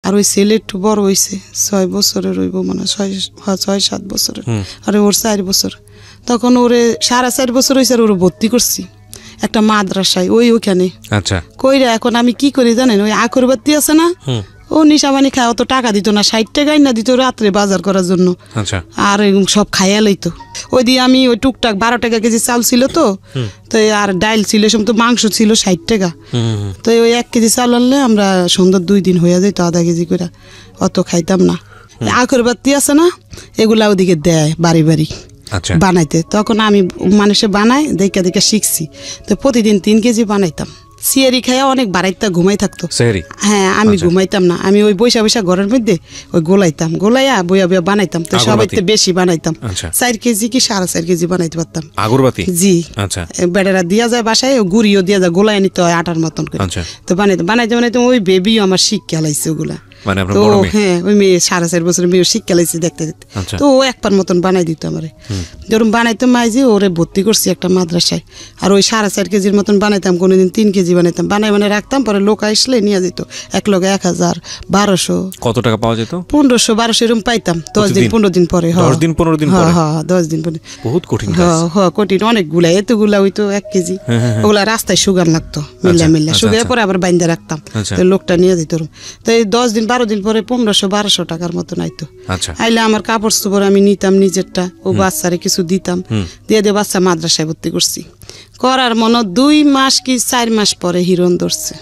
আর ওই ছেলে একটু বড় হয়েছে 6 বছরের হইব মানে 6-7 বছরের আর ওর 4 বছর তখন ওরে 4.5 বছর হয়েছে আর ওর ভর্তি করছি একটা মাদ্রাসায় ওইখানে আচ্ছা কইরা এখন আমি কি করি জানেন ওই আকরবাতি আছে না ও নিশাবানি খায় অত টাকা দিত না 60 টাকাই না দিত রাত্রে বাজার করার জন্য আর সব খাইয়া লইতো ওই দিয়ে আমি ওই টুকটাক 12 টাকা কেজি চাল ছিল তো আর ডাইল ছিল সব তো মাংস ছিল 60 টাকা তো ওই 1 কেজি চাল আনলে আমরা সুন্দর 2 দিন হইয়া যাইতো আধা কেজি করে অত খাইতাম না আকরবাতি আছে না এগুলা ওদিকে দেয় বাড়ি বাড়ি বানাইতে তখন আমি মানুষে বানাই দেখা দেখা শিখছি তো প্রতিদিন 3 কেজি বানাইতাম সিয়ারি খাইয়া অনেক বাড়াইতা ঘুমাই থাকতো হ্যাঁ আমি ঘুমাইতাম না আমি ওই বৈশা বৈশা ঘরের মধ্যে ওই গোলাইয়া বইয়া বইয়া বানাইতাম তো সবাইতে বেশি বানাইতাম 4 কেজি কি 4.5 কেজি বানাইতে পারতাম আগরবাতি জি বেড়ারা দিয়া যায় বাসায় গুড়িও দিয়া যায় গোলায় নিতে হয় আটার মতন করে তো বানাইতে ওই বেবিও আমার শিক্ষা লাইছে ওগুলা তো হ্যাঁ ওই মেয়ে 4.5 বছরের মেয়ে শিক্ষা লাইছে দেখতে দেখতে তো ও একবার মতন বানাই দিত আমারে যেরকম বানাইতাম মাইজি ওরে ভর্তি করছি একটা মাদ্রাসায় আর ওই 4.5 কেজির মতন বানাইতাম কোনোদিন 3 কেজি বানাইতাম বানাই রাখতাম পরে লোক আসলে নিয়ে যেত এক লগে 1000 1200 কত টাকা পাওয়া যেত 1500 1200 এরকম পাইতাম 10 দিন 15 দিন পরে 10 দিন 15 দিন পরে হ্যাঁ 10 দিন পরে বহুত কঠিন কাজ হ্যাঁ কঠিন অনেকগুলা এতগুলা হইতো 1 কেজি ওগুলা রাস্তায় সুগার লাগতো মিল্লা সুগার পরে আবার বাইন্দা রাখতাম তো লোকটা নিয়ে যেত তো এই 10 দিন 12 দিন পরে 1500-1200 টাকার মতন আইতো আইলে আমার কাপড় চোপড় আমি নিতাম নিজেরটা ও বাচ্চারে কিছু দিতাম দিয়ে বাচ্চা মাদ্রাসায় ভর্তি করছি করার মনে 2 মাস কি 4 মাস পরে হিরণ ধরছে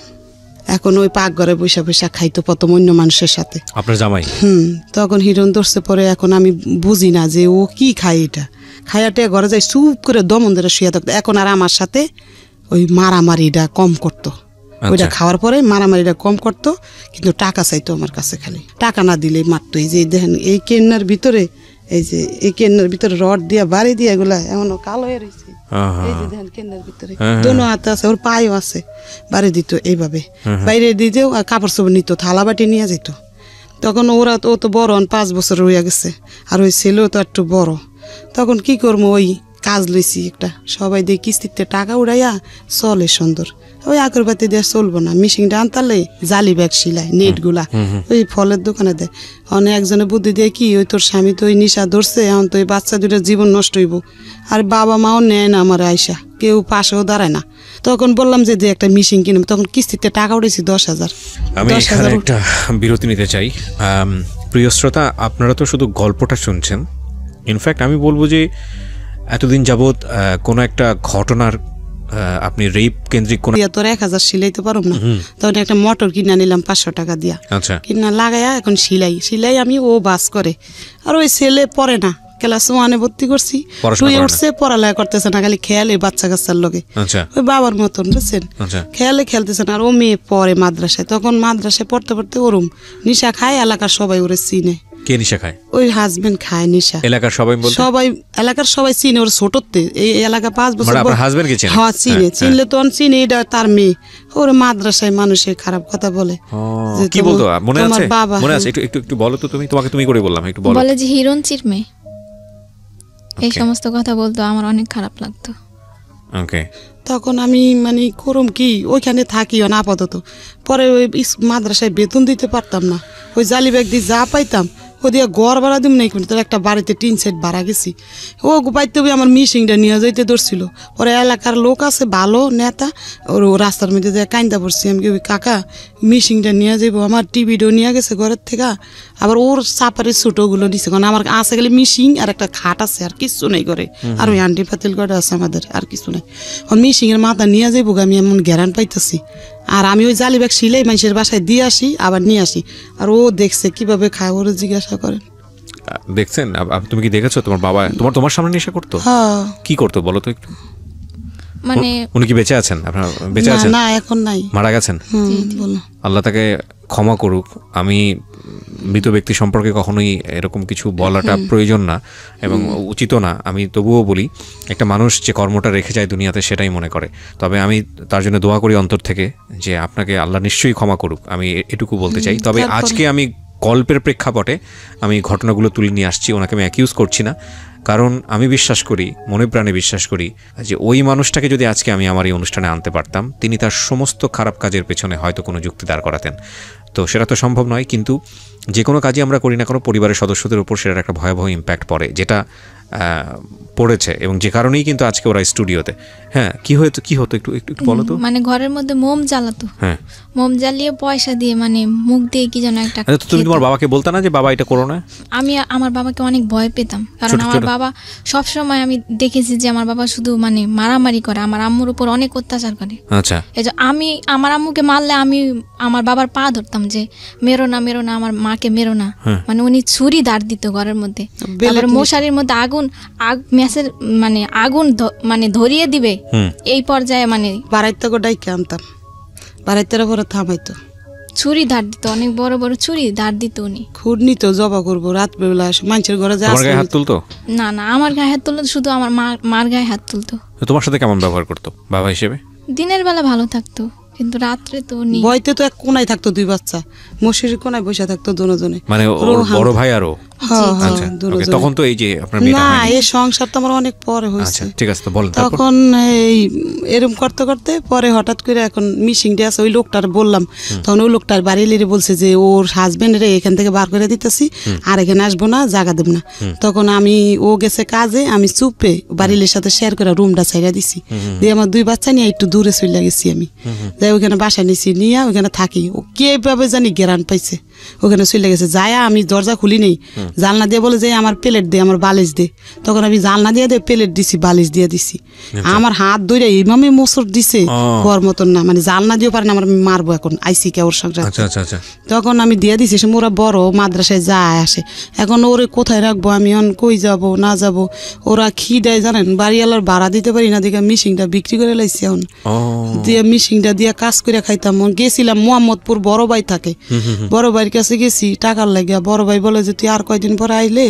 এখন ওই পাকঘরে বৈশা বৈশা খাইতো প্রথম অন্য মানুষের সাথে আপনার জামাই তখন হিরণ ধরছে পরে এখন আমি বুঝি না যে ও কি খায় এটা খাইয়াটে ঘরে যাই চুপ করে দমন ধরে শুয়ে থাকতো এখন আর আমার সাথে ওই মারামারিটা কম করতো ওইটা খাওয়ার পরে মারামারিটা কম করতো কিন্তু টাকা চাইতো আমার কাছে খালি টাকা না দিলে মারতো এই যে দেখেন এই কেন্নার ভিতরে এই যে এই কেন্নার ভিতরে রড দিয়া বাড়ি দিয়া এগুলা এমন কালো হয়ে রয়েছে এই যে দেখেন কেন্নার ভিতরে দোনো হাতে আছে ওর পায়েও আছে বাড়ি দিত এইভাবে বাইরে দিতেও আর কাপড় চোপড় নিত থালা বাটি নিয়ে যেত তখন ওরা ও তো বড় 5 বছর হইয়া গেছে আর ওই ছেলেও তো একটু বড় তখন কি করবো ওই কাজ লইছি একটা সবাই দিয়ে কিস্তিতে টাকা উড়াইয়া চলে সুন্দর ওই আগরবাতি দিয়ে চলবো না মিশিংটা আনতালে জালি ব্যাগ সিলাই নেটগুলা ওই ফলের দোকানে দেয় অনেক একজনে বুদ্ধি দিয়ে কি ওই তোর স্বামী তো ওই নিশা ধরছে এখন তো ওই বাচ্চা দুটার জীবন নষ্ট হইব আর বাবা মাও নেয় না আমার আয়সা কেউ পাশেও দাঁড়ায় না তখন বললাম যে একটা মিশিং কিনবো তখন কিস্তিতে টাকা উঠেছি 10,000 আমি এখানে একটা বিরতি নিতে চাই প্রিয় শ্রোতা আপনারা তো শুধু গল্পটা শুনছেন ইনফ্যাক্ট আমি বলবো যে এতদিন যাবৎ কোনো একটা ঘটনার আপনি রেপ কেন্দ্রিক কোন তোর 1000 সিলাইতে পারব না তখন একটা মোটর কিনা নিলাম 500 টাকা দিয়া কিনা লাগাইয়া এখন সিলাই আমি ও বাস করে আর ওই ছেলে পড়ে না ক্লাস 1-এ ভর্তি করছি 2 উঠছে পড়ালেখা করতেছে না খালি খেয়ালে বাচ্চা কাচ্চার লগে ওই বাবার মতন বুঝছেন খেয়ালে খেলতেছে না আর ও মেয়ে পড়ে মাদ্রাসায় তখন মাদ্রাসায় পড়তে পড়তে ওরম নিশা খায় এলাকার সবাই ওরে চিনে কে নিশা খায় ওই হাজবেন্ড খায় নিশা এলাকার সবাই বলতে সবাই এলাকার সবাই চিনে ওর ছোটতে এই এলাকা 5 বছর আপনার হাজবেন্ড কে চিনে হ্যাঁ চিনলে তো চিনে এটা তার মেয়ে ওর মাদ্রাসায় মানুষে খারাপ কথা বলে কি বলতো মনে আছে একটু বলো তো তুমি করে বললাম একটু বলো বলে যে হিরণ চিরমে এই সমস্ত কথা বলতো আমার অনেক খারাপ লাগতো ওকে তখন আমি মানে করম কি ওইখানে থাকিও না আপাতত পরে ওই মাদ্রাসায় বেতন দিতে পারতাম না ওই জালি ব্যাগ দিয়ে যা পাইতাম ও দিয়ে ঘর ভাড়া দিম নাই কিন্তু একটা বাড়িতে 3 সেট ভাড়া গেছি ও পাইতে আমার মিশিংটা নিয়ে যাইতে ধরছিল পরে এলাকার লোক আছে ভালো নেতা ওর রাস্তার মধ্যে দিয়ে কাইন্দা পড়ছি আমি কি কাকা মিশিংটা নিয়ে যাইবো আমার টিভিটাও নিয়ে গেছে ঘরের থেকে আবার ওর সাপারের ছোটোগুলো নিছে কারণ আমার আছে গেলে মিশিং আর একটা খাট আছে আর কিছু নেই করে আর ওই আন্টি পাতিল করে আছে আমাদের আর কিছু নেই ওর মিশিংয়ের মাথা নিয়ে যাইবো আমি এমন গ্যারান পাইতেছি আর আমি ওই জালি ব্যাগ সিলাই মানুষের বাসায় দিয়ে আসি আবার নিয়ে আসি আর ও দেখছে কিভাবে খায় ওরা জিজ্ঞাসা করেন দেখছেন তুমি কি দেখেছো তোমার বাবা তোমার সামনে নেশা করতো কি করতো বলো তো একটু মানে উনি কি বেঁচে আছেন আপনার বেঁচে আছেন না এখন নাই মারা গেছেন আল্লাহ তাকে ক্ষমা করুক আমি মৃত ব্যক্তি সম্পর্কে কখনোই এরকম কিছু বলাটা প্রয়োজন না এবং উচিত না আমি তবুও বলি একটা মানুষ যে কর্মটা রেখে যায় দুনিয়াতে সেটাই মনে করে তবে আমি তার জন্য দোয়া করি অন্তর থেকে যে আপনাকে আল্লাহ নিশ্চয়ই ক্ষমা করুক আমি এটুকু বলতে চাই তবে আজকে আমি গল্পের প্রেক্ষাপটে আমি ঘটনাগুলো তুলে নিয়ে আসছি ওনাকে আমি অ্যাকিউজ করছি না কারণ আমি বিশ্বাস করি, মনে প্রাণে বিশ্বাস করি যে ওই মানুষটাকে যদি আজকে আমি আমার এই অনুষ্ঠানে আনতে পারতাম, তিনি তার সমস্ত খারাপ কাজের পেছনে হয়তো কোনো যুক্তি দাঁড় করাতেন। তো সেটা তো সম্ভব নয়, কিন্তু যে কোনো কাজই আমরা করি না কোনো, পরিবারের সদস্যদের উপর সেটার একটা ভয়াবহ ইম্প্যাক্ট পড়ে, যেটা পড়েছে, এবং যে কারণেই কিন্তু আজকে ওরা স্টুডিওতে। হ্যাঁ, কি হতো একটু বলো তো। মানে ঘরের মধ্যে মোম জ্বালাতো, হ্যাঁ, মোম জ্বালিয়ে পয়সা দিয়ে মানে মুখ দিয়ে কি যেন একটা। তুমি তোমার বাবাকে বলতে না যে বাবা এটা করো না? আমি আমার বাবাকে অনেক ভয় পেতাম, কারণ আমার বাবা সবসময় আমি দেখেছি যে আমার বাবা শুধু মানে মারামারি করে, আমার আম্মুর উপর অনেক অত্যাচার করে। আচ্ছা, এই যে আমি আমার আম্মুকে মারলে আমি আমার বাবার পা ধরতাম যে মেরো না, আমার মাকে মেরো না। মানে উনি ছুরি দাঁড় দিত ঘরের মধ্যে, তারপরে মশারির মধ্যে ম্যাচের মানে আগুন মানে ধরিয়ে দিবে, এই পর্যায়ে মানে বাড়াইতে গোটাইকে আনতাম, বাড়াইতের পরে থামাইতো, ছুরি ধার দিত, অনেক বড় বড় ছুরি ধার দিত উনি। খুর নিত, জবা করবো রাত বেলা মানুষের ঘরে যা হাত তুলতো না, আমার গায়ে হাত তুলতো, শুধু আমার মার গায়ে হাত তুলতো। তোমার সাথে কেমন ব্যবহার করতো বাবা হিসেবে? দিনের বেলা ভালো থাকতো, কিন্তু রাত্রে তো বইতে তো এক কোনায় থাকতো, দুই বাচ্চা মশারির কোনায় বসে থাকতো দুজনে, মানে বড় ভাই আরো। তখন তো এই যে আপনার না, এই সংসার তো আমার অনেক পরে হয়েছে। ঠিক আছে, তো বলেন। তখন এই এরকম করতে করতে পরে হঠাৎ করে এখন মিশিং ডে আছে, ওই লোকটার বললাম, তখন ওই লোকটার বাড়ি লিরে বলছে যে ওর হাজবেন্ড রে এখান থেকে বার করে দিতেছি, আর এখানে আসবো না, জায়গা দেব না। তখন ও গেছে কাজে, আমি চুপে বাড়ির সাথে শেয়ার করে রুমটা ছাইড়া দিছি, দিয়ে আমার দুই বাচ্চা নিয়ে একটু দূরে চলে গেছি আমি, যাই ওখানে বাসা নিছি, নিয়ে ওখানে থাকি। ও কিভাবে জানি গেরান পাইছে, ওখানে চলে গেছে। যায় আমি দরজা খুলি নেই, জালনা দিয়ে বলে যে আমার প্লেট দে, আমার বালিশ দে। তখন আমি জালনা দিয়ে প্লেট দিছি, বালিশ দিয়ে দিছি। আমার হাত ধরে এইভাবে মোচর দিছে, হওয়ার মতন না, মানে জালনা দিয়ে পারে না, আমার মারবো এখন আইসি কে ওর সঙ্গে। তখন আমি দিয়ে দিছি, সে ওরা বড় মাদ্রাসায় যায় আসে, এখন ওরে কোথায় রাখবো আমি, কই যাব না যাব। ওরা খিদায় জানেন, বাড়িওয়ালার ভাড়া দিতে পারি না, দিকে মিশিংটা বিক্রি করে লাইছি এখন, দিয়ে মিশিংটা দিয়ে কাজ করে খাইতাম। গেছিলাম মোহাম্মদপুর, বড় ভাই থাকে, বড় ভাইয়ের কাছে গেছি টাকার লাগিয়া। বড় ভাই বলে যে তুই আর কয়দিন পরে আইলে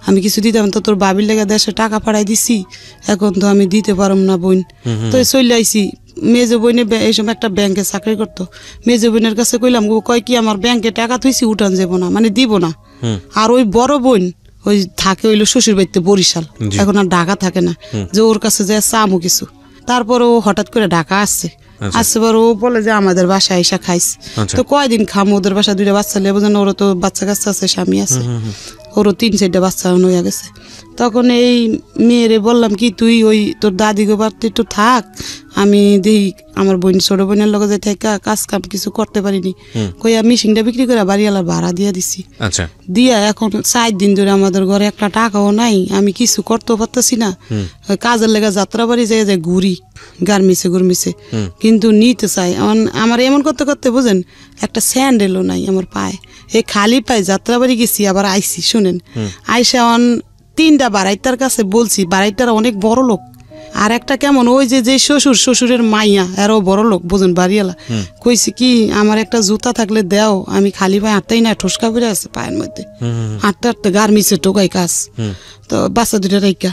আমি কিছু দিতাম, তো তোর বাবির লেগে দেশে টাকা পাঠাই দিছি, এখন তো আমি দিতে পারম না বোন। তো চলে আইসি। মেজো বোনে এই সময় একটা ব্যাংকে চাকরি করতো, মেজো বোনের কাছে কইলাম, কয় কি আমার ব্যাংকে টাকা থইছি, উঠান যাব না, মানে দিব না। আর ওই বড় বোন ওই থাকে হইলো শ্বশুর বাড়িতে বরিশাল, এখন আর ঢাকা থাকে না, যে ওর কাছে যায় চামু কিছু। তারপর ও হঠাৎ করে ঢাকা আসছে, আসছে পর ও বলে যে আমাদের বাসায় এসে খাইস। তো কয়দিন খামো, ওদের বাসা দুইটা বাচ্চা লেবো, যেন ওরও তো বাচ্চা কাচ্চা আছে, স্বামী আছে, ওরও 3-4টা বাচ্চা হয়ে গেছে। তখন এই মেয়েরে বললাম কি তুই ওই তোর দাদি গো বাড়তে একটু থাক, আমি দেখি আমার বোন ছোট বোনের লগে যাই থাকা, কাজ কাম কিছু করতে পারিনি, কইয়া মিশিংটা বিক্রি করে বাড়িওয়ালার ভাড়া দিয়ে দিছি। দিয়া এখন 4 দিন ধরে আমাদের ঘরে একটা টাকাও নাই, আমি কিছু করতেও পারতেছি না। কাজের লেগে যাত্রা বাড়ি যাই যায় ঘুরি, গার্মিছে কিন্তু নিতে চাই। আমার এমন করতে করতে বুঝেন একটা স্যান্ডেলও নাই আমার পায়ে, এই খালি পায়ে যাত্রা বাড়ি গেছি, আবার আইসি। শুনেন, আইসা 3টা বাড়াইটার কাছে বলছি, বাড়াইটারা অনেক বড় লোক, আর একটা কেমন ওই যে শ্বশুরের মাইয়া, এরও বড় লোক বুঝুন বাড়িওয়ালা। কইছি কি আমার একটা জুতা থাকলে দেও, আমি খালি পায়ে হাঁটতেই না, ঠোসকা করে আছে পায়ের মধ্যে, হাঁটতে হাঁটতে গার্মিছে টোকাই কাজ। তো বাচ্চা 2টা রাইকা,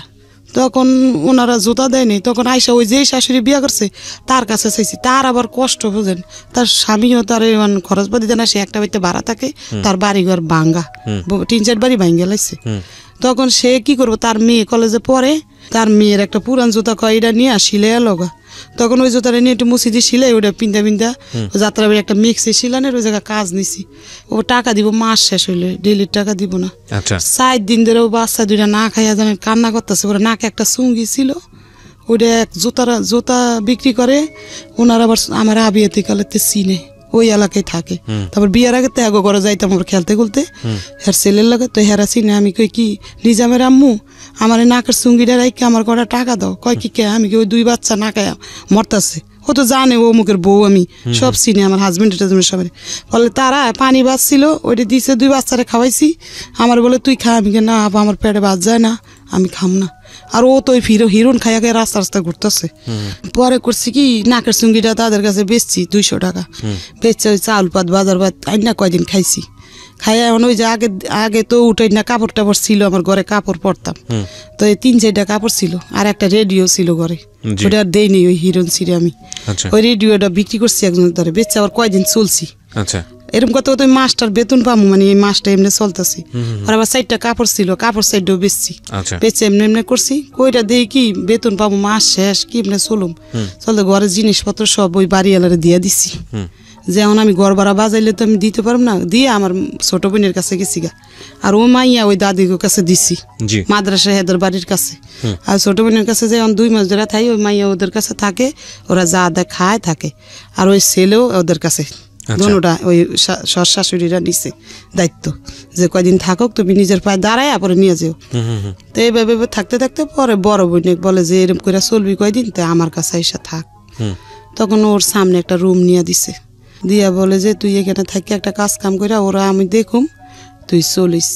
তখন ওনারা জুতা দেয়নি। তখন আইসা ওই যে শাশুড়ি বিয়া করছে তার কাছে চাইছি, তার আবার কষ্ট বুঝেন, তার স্বামীও তার খরচ পাতি দেয় না, সে একটা বাড়িতে ভাড়া থাকে, তার বাড়িঘর ভাঙ্গা, 3-4 বাড়ি ভাঙ্গা লাইছে। তখন সে কি করবো, তার মেয়ে কলেজে পড়ে, তার মেয়ের একটা পুরান জুতা কয় এটা নিয়ে সিলাই লগা। তখন ওই জুতাটা নিয়ে একটু মুছি দিয়ে সিলাই, ওটা পিন্দা যাত্রা বাড়ি একটা মিক্সে সিলানের ওই জায়গায় কাজ নিছি। ও টাকা দিব মাস শেষ হইলে, ডেলির টাকা দিব না। 4 দিন ধরে ও বাচ্চা 2টা না খাইয়া জানেন কান্না করতেছে, ওরা নাকে একটা চুঙ্গি ছিল, ওইটা জুতা বিক্রি করে। ওনার আবার আমার আবিয়াতে কালেতে চিনে, ওই এলাকায় থাকে। তারপর বিয়ের আগে তো এগো ঘরে যাইতাম আমরা খেলতে খুলতে, হের ছেলের লাগে, তো হেরা চিনে। আমি কই কি নিজামের আম্মু আমার নাকের চুঙ্গিটা রাইকে আমার কটা টাকা দাও। কয় কি কে, আমি কি ওই 2 বাচ্চা না খায়া মরতাছে, ও তো জানে ও মুখের বউ, আমি সব চিনি, আমার হাজবেন্ড সবাই। বলে তারা পানি বাঁচছিল, ওইটা দিছে, 2 বাচ্চারে খাওয়াইছি। আমার বলে তুই খা, আমি না আপা আমার পেটে বাদ যায় না, আমি খাম না। আর ও তো ওই হিরোন খাইয়া খাই রাস্তা ঘুরতেছে। পরে করছি কি নাকের চুঙ্গিটা তাদের কাছে বেচছি 200 টাকা, বেচছে ওই চাউল পাত বাজার পাত আইনা কয়দিন খাইছি। খাইয়া এখন ওই যে আগে তো উঠে না কাপড় টাপড় ছিল, আমার ঘরে কাপড় পরতাম, তো এই 3-4টা কাপড় ছিল, আর একটা রেডিও ছিল ঘরে, ওটা আর দেয়নি ওই হিরোন ছিঁড়ে আমি। ওই রেডিওটা বিক্রি করছি একজনের ধরে, বেচছে আবার কয়দিন চলছি। এরকম কত কত মাসটার বেতন পাবো, মানে এই মাসটা এমনি চলতেছি। আর আবার 4টা কাপড় ছিল, কাপড় সাইডও বেচছি, বেচে এমনি এমনি করছি। কইটা দেই কি বেতন পাবো, মাস শেষ কি এমনি চলুম চলতে ঘরের জিনিসপত্র সব ওই বাড়িওয়ালারে দিয়ে দিছি। যেমন আমি ঘর ভাড়া বাজাইলে তো আমি দিতে পারবো না, দিয়ে আমার ছোট বোনের কাছে গেছি গা। আর ও মাইয়া ওই দাদির কাছে দিছি মাদ্রাসা হেদের বাড়ির কাছে। আর ছোট বোনের কাছে যেমন 2 মাস ধরে থাই, ওই মাইয়া ওদের কাছে থাকে, ওরা যা দা খায় থাকে। আর ওই ছেলেও ওদের কাছে, দোনোটা ওই শাশুড়িরা নিছে দায়িত্ব যে কয়দিন থাকুক, তুমি নিজের পায়ে দাঁড়ায় পরে নিয়ে যেও। তো এইভাবে থাকতে থাকতে পরে বড় বোনে বলে যে এরকম করে চলবি কয়দিন, তো আমার কাছে এসে থাক। তখন ওর সামনে একটা রুম নিয়ে দিছে, দিয়া বলে যে তুই এখানে থাকি একটা কাজ কাম করে ওরা আমি দেখুম, তুই চলিস।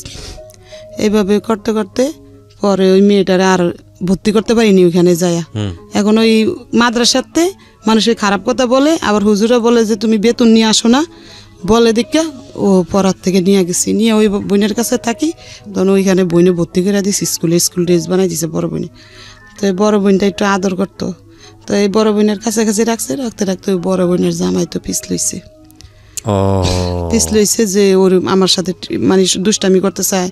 এইভাবে করতে করতে পরে ওই মেয়েটারে আর ভর্তি করতে পারিনি ওইখানে যায়া। এখন ওই মাদ্রাসাতে মানুষের খারাপ কথা বলে, আবার হুজুরা বলে যে তুমি বেতন নিয়ে আসো না, বলে দেখা ও পড়ার থেকে নিয়ে গেছি, নিয়ে ওই বোনের কাছে থাকি। তখন ওইখানে বইনে ভর্তি করে দিছি স্কুলে, স্কুল ড্রেস বানাই দিছে বড় বোনে। তো বড় বোনটা একটু আদর করতো, তো এই বড় বোনের কাছাকাছি রাখছে, রাখতে রাখতে ওই বড় বোনের জামাই তো পিছলইছে, পিছলইছে যে ওর আমার সাথে মানে দুষ্টামি করতে চায়,